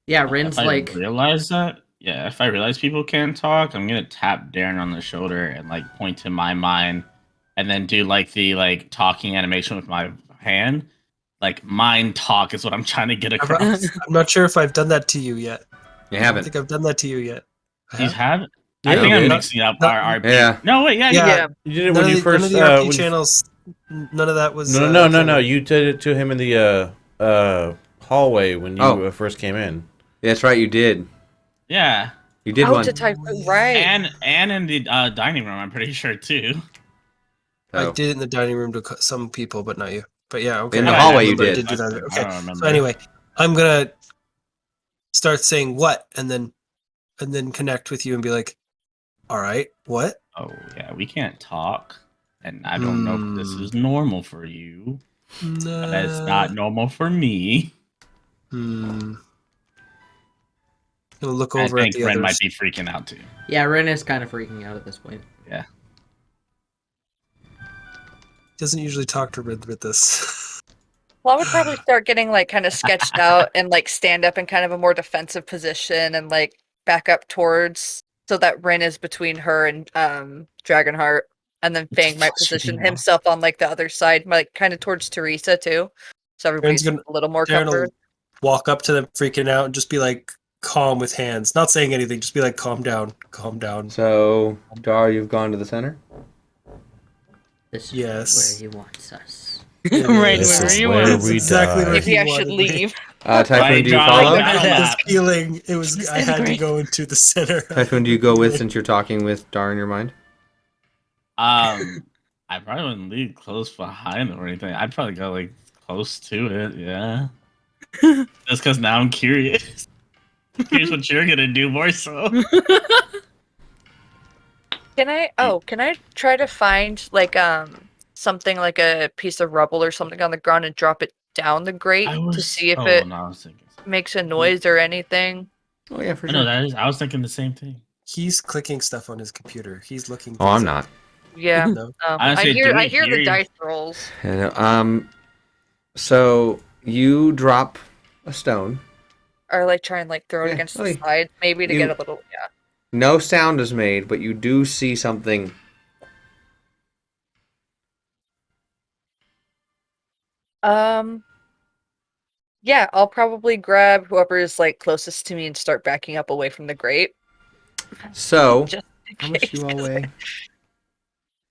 Yeah, Rin's If I like, realize that, yeah, if I realize people can't talk, I'm gonna tap Darren on the shoulder and like point to my mind, and then do like the like talking animation with my hand. Like mind talk is what I'm trying to get across. I'm not sure if I've done that to you yet. You I don't haven't. think I've done that to you yet. I You have? have? Yeah, I think you I'm did. mixing up No- our RP. Yeah. No, wait, yeah, Yeah. Yeah. You did it None when of you the, none first. of the RP when you- channels. None of that was. No. You did it to him in the hallway when you Oh. first came in. That's right. You did. yeah. You did Out one. to type right. And in the dining room, I'm pretty sure too. I Oh. did it in the dining room to some people, but not you. But yeah, okay. In the I hallway you remember I did. do that. I Okay. don't remember. So anyway, I'm gonna start saying what, and then connect with you and be like, "All right, what?" Oh yeah, we can't talk. And I don't know if this is normal for you, No. but it's not normal for me. Gonna look I over at think the Ren others. might be freaking out too. Yeah, Ren is kind of freaking out at this point. Yeah. Doesn't usually talk to Red with this. Well, I would probably start getting like kind of sketched out and like stand up in kind of a more defensive position and like back up towards so that Rin is between her and Dragonheart, and then Fang might position himself on like the other side, like kind of towards Teresa too, so everybody's gonna- a little more Darren will comfort. walk up to them freaking out and just be like calm with hands. Not saying anything, just be like calm down, calm down. So, Dar, you've gone to the center? This is Yes. where he wants us. Right This where is you where want. we exactly die. where Maybe I he should wanted me. leave. Typhoon, Right, do you John, follow? like I that. had this feeling it was. This I is had to great. go into the center. Typhoon, do you go with since you're talking with Dar in your mind? I probably wouldn't leave close behind or anything. I'd probably go like close to it. Yeah. Just because now I'm curious. Here's what you're gonna do more so. Can I try to find like something like a piece of rubble or something on the ground and drop it down the grate to see if it No, I was thinking. makes a noise or anything? Oh, yeah, for I know that is. I was thinking the same thing. He's clicking stuff on his computer. He's looking. Oh, I'm things not. Yeah. No. Honestly, do I we hear hear the you? dice rolls. So, you drop a stone. Or like try and like throw it Yeah, against okay. the side, maybe to You- get a little No sound is made, but you do see something. Yeah, I'll probably grab whoever is like closest to me and start backing up away from the grate. So, Just in how much do case, you all 'cause weigh?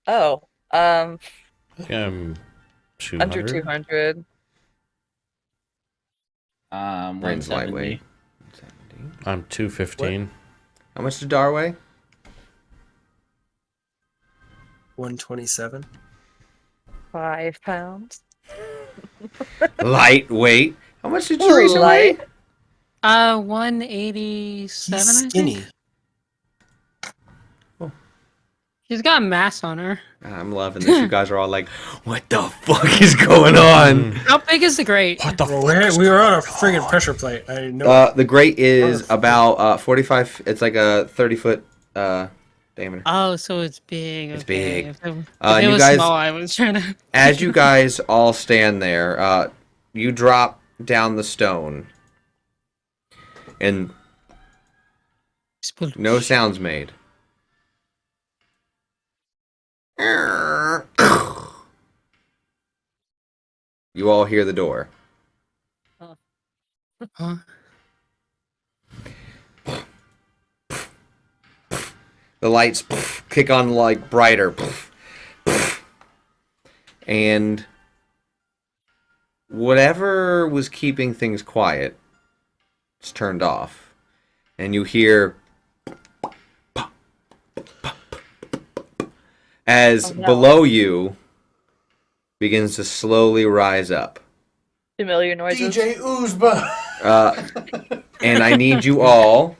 Oh, I think I'm 200. under 200. Ren's 170. lightweight. I'm 215. How much did Dar weigh? 127. 5 pounds. Lightweight. How much did Ooh, Teresa weigh? light. 187. He's I think. skinny. She's got mass on her. I'm loving this. You guys are all like, what the fuck is going on? How big is the grate? What the Well, fuck? we were on a friggin' pressure plate. I know. The grate is about 45. It's like a 30-foot diameter. Oh, so it's big. It's okay. big. If it And you was guys- small, I was trying to. As you guys all stand there, you drop down the stone, and no sounds made. You all hear the door. Huh? The lights kick on like brighter. And whatever was keeping things quiet is turned off. And you hear as Oh, no. below you begins to slowly rise up. Familiar noises. DJ Oozba. And I need you all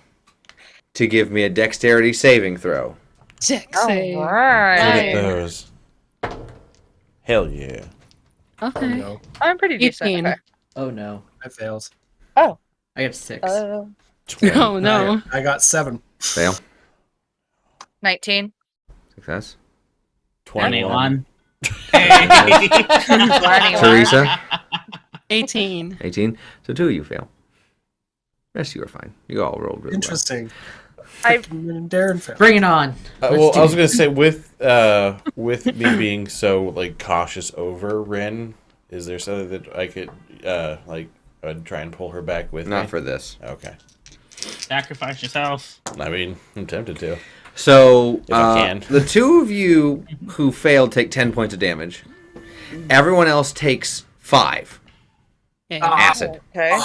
to give me a dexterity saving throw. Sexy. All right. Look at those. Hell yeah. Okay. No, I'm pretty decent. 18. Okay. Oh no, I failed. Oh. I got 6. No, no. I got 7. Fail. 19. Success. 21. 21. Teresa, 18. 18. So 2 of you fail. Rest of you are fine. You all rolled really Interesting. I- Darren failed. Bring it on. Well, I was gonna say with me being so like cautious over Ren, is there something that I could I'd try and pull her back with well. me? Not for this. Okay. Sacrifice yourself. I mean, I'm tempted to. So If I can. the 2 of you who failed take 10 points of damage. Everyone else takes 5 Yeah. acid. Okay.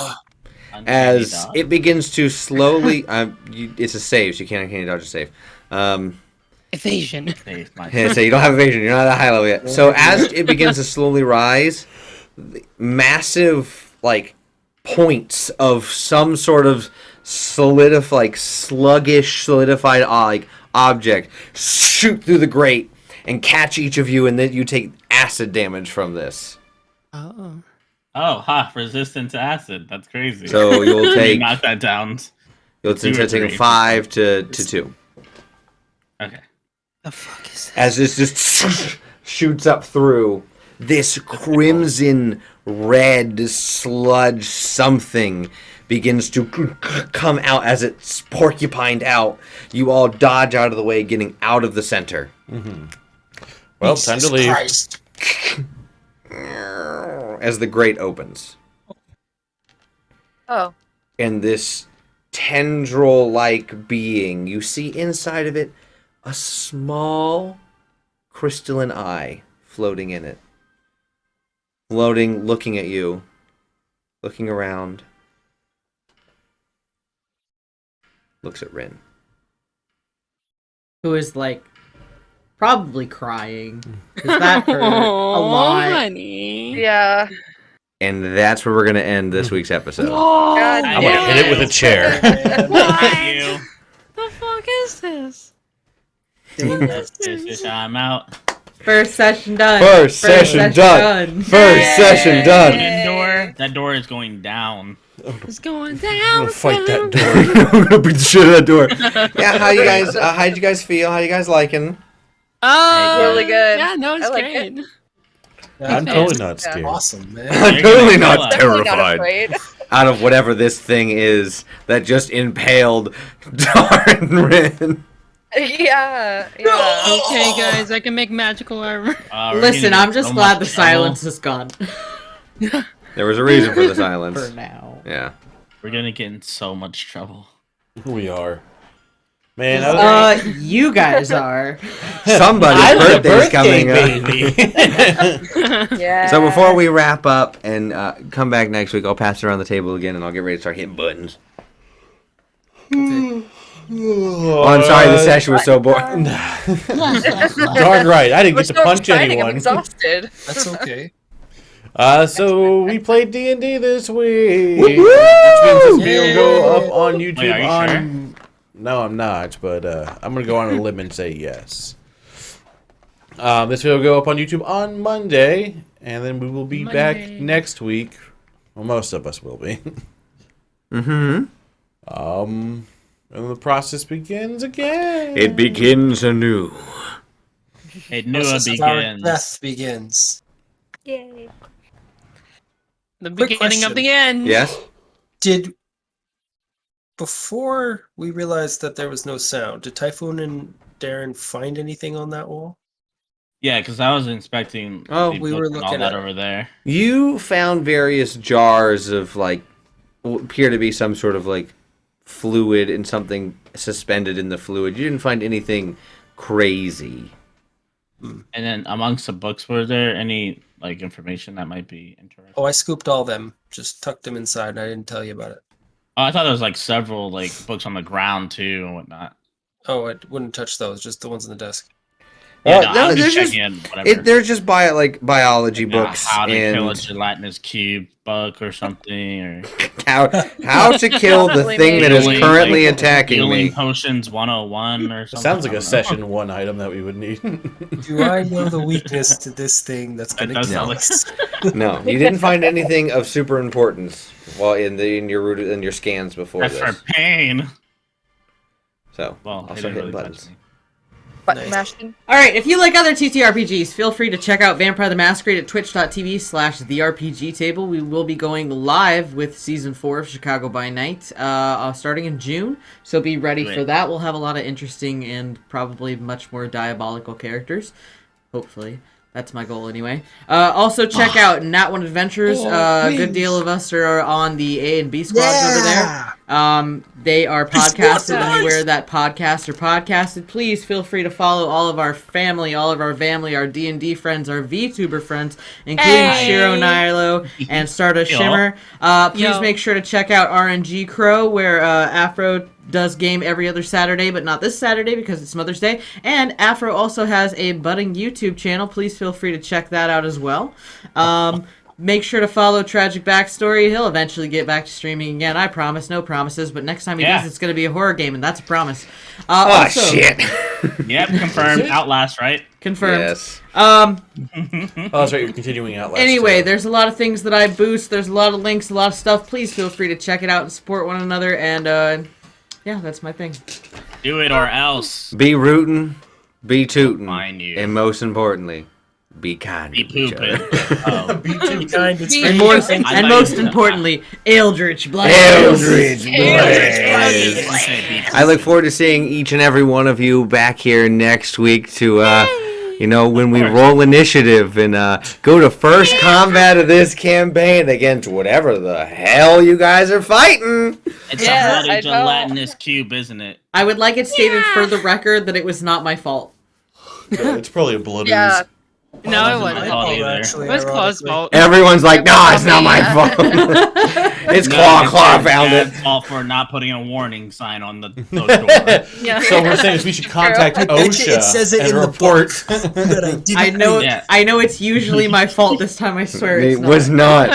As it begins to slowly, it's a save, so you can't dodge a save. Evasion. So you don't have evasion. You're not that high level yet. So as it begins to slowly rise, massive like points of some sort of sluggish, solidified like object shoot through the grate and catch each of you, and then you take acid damage from this. Oh. Oh, resistant to acid. That's crazy. So you'll take knock that down. You'll take 5 to 2. Okay. The fuck is that? As this just shoots up through, this crimson red sludge something begins to come out as it's porcupined out. You all dodge out of the way, getting out of the center. Mm-hmm. Well, time to leave. Christ. As the grate opens. Oh. And this tendril-like being, you see inside of it a small crystalline eye floating in it. Floating, looking at you. Looking around. Looks at Rin. Who is like probably crying. Because that hurt a Oh, lot. honey. Yeah. And that's where we're going to end this week's episode. God I'm gonna hit it with a chair. Thank you. The fuck is this? I'm out. First session done. First session done. First session done. That door is going down. It's going I'm down. gonna fight that door. I'm gonna beat the shit out of that door. Yeah, how you guys? How'd you guys feel? How you guys liking? Really good. Yeah, no, it's I like great. it. I'm totally not scared. Awesome, man. I'm You're totally gonna not kill Definitely us. not terrified afraid. out of whatever this thing is that just impaled Darn Rin. Yeah. Okay, guys, I can make magical armor. We're Listen, gonna I'm get just so glad much the trouble. silence is gone. There was a reason for the silence. For now. Yeah. We're gonna get in so much trouble. We are. Man, I was You guys are. Somebody's I'm the birthday's coming up. baby. Yeah. So before we wrap up and come back next week, I'll pass it around the table again and I'll get ready to start hitting buttons. Oh, I'm sorry, the session was so boring. Darn right. I didn't We're get to so punch exciting, I'm anyone. exhausted. That's okay. So we played D&D this week, which means this video will go up on YouTube. Wait, are you sure? No, I'm not, but I'm gonna go on a limb and say yes. This video will go up on YouTube on Monday, and then we will be back next week. Well, most of us will be. Mm-hmm. And the process begins again. It begins anew. It knew it Process of our begins. death begins. Yay. The Quick beginning of question. the end. Yes? Before we realized that there was no sound, did Typhoon and Darren find anything on that wall? Yeah, because I was inspecting. Oh, the we book were and all looking that at- over there. You found various jars of, like, what appear to be some sort of, like, fluid and something suspended in the fluid. You didn't find anything crazy. And then amongst the books, were there any like information that might be interesting? Oh, I scooped all them. Just tucked them inside, and I didn't tell you about it. Oh, I thought there was like several like books on the ground too and whatnot. Oh, I wouldn't touch those. Just the ones on the desk. Yeah, no, I was they're just just- checking in. Whatever. They're just biology You know, books how to kill a and gelatinous cube bug or something, or how to kill the Definitely thing that is Healing, currently like, attacking healing me. potions 101 or It something. sounds like I a don't know. session 1 item that we would need. Do I know the weakness to this thing that's That going to does kill sound like- us? No, you didn't find anything of super importance while in your scans before That's this. for pain. So Well, I'll they start didn't hitting really buttons. touch me. Button Nice. mashing. Alright, if you like other TTRPGs, feel free to check out Vampire the Masquerade at twitch.tv/therepg table. We will be going live with Season 4 of Chicago by Night starting in June, so be ready for Great. that. We'll have a lot of interesting and probably much more diabolical characters. Hopefully. That's my goal anyway. Also check out Nat One Adventures. A good deal of us are on the A and B squads over there. They are podcasted anywhere that podcasts are podcasted. Please feel free to follow all of our family, our D&D friends, our VTuber friends, including Hey. Shiro Nailo and Stardust Yo. Shimmer. Please Yo. make sure to check out RNG Crow, where Afro does game every other Saturday, but not this Saturday because it's Mother's Day. And Afro also has a budding YouTube channel. Please feel free to check that out as well. Make sure to follow Tragic Backstory. He'll eventually get back to streaming again. I promise. No promises. But next time he does, it's going to be a horror game, and that's a promise. Also, shit. Yep, confirmed. Outlast, right? Confirmed. Yes. Oh, that's right. You're continuing Outlast. Anyway, too. there's a lot of things that I boost. There's a lot of links, a lot of stuff. Please feel free to check it out and support one another. And yeah, that's my thing. Do it or else. Be rootin', be tootin', Mind you. and most importantly, be kind Be to each pooping. other. Be too kind. It's And, free. and most importantly, Eldritch Blast. Eldritch Blast. I look forward to seeing each and every one of you back here next week to, when we roll initiative and go to first combat of this campaign against whatever the hell you guys are fighting. It's Yeah, a bloody I know. gelatinous cube, isn't it? I would like it stated for the record that it was not my fault. Yeah, it's probably a blood Yeah. ooze. No, it Wasn't my wasn't. fault Oh, either. actually, It was Claw's ironically. fault. Everyone's like, no, it's not my fault. It's Claw found it. Dad's fault for not putting a warning sign on those doors. Yeah. So what we're saying is we should contact OSHA It says it and in the report. book that I didn't I know. read. Yeah. I know it's usually my fault. This time, I swear It it's not. was not.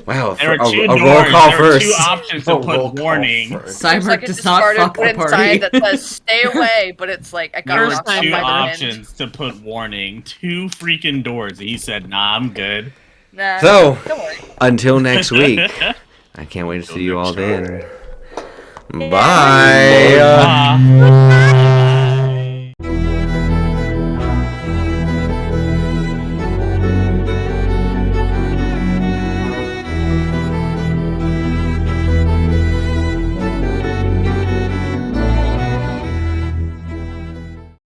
Wow, There were two a doors. roll call There were two first. options to A roll put call warning. first. It's like Cyber a does not discarded fuck the wooden party. sign that says "Stay away," but it's like I got There it were off by two the wind. options to put warning. Two freaking doors. He said, "Nah, I'm good." Nah, So, don't worry. until next week, I can't wait to see you all then. Bye. Ah.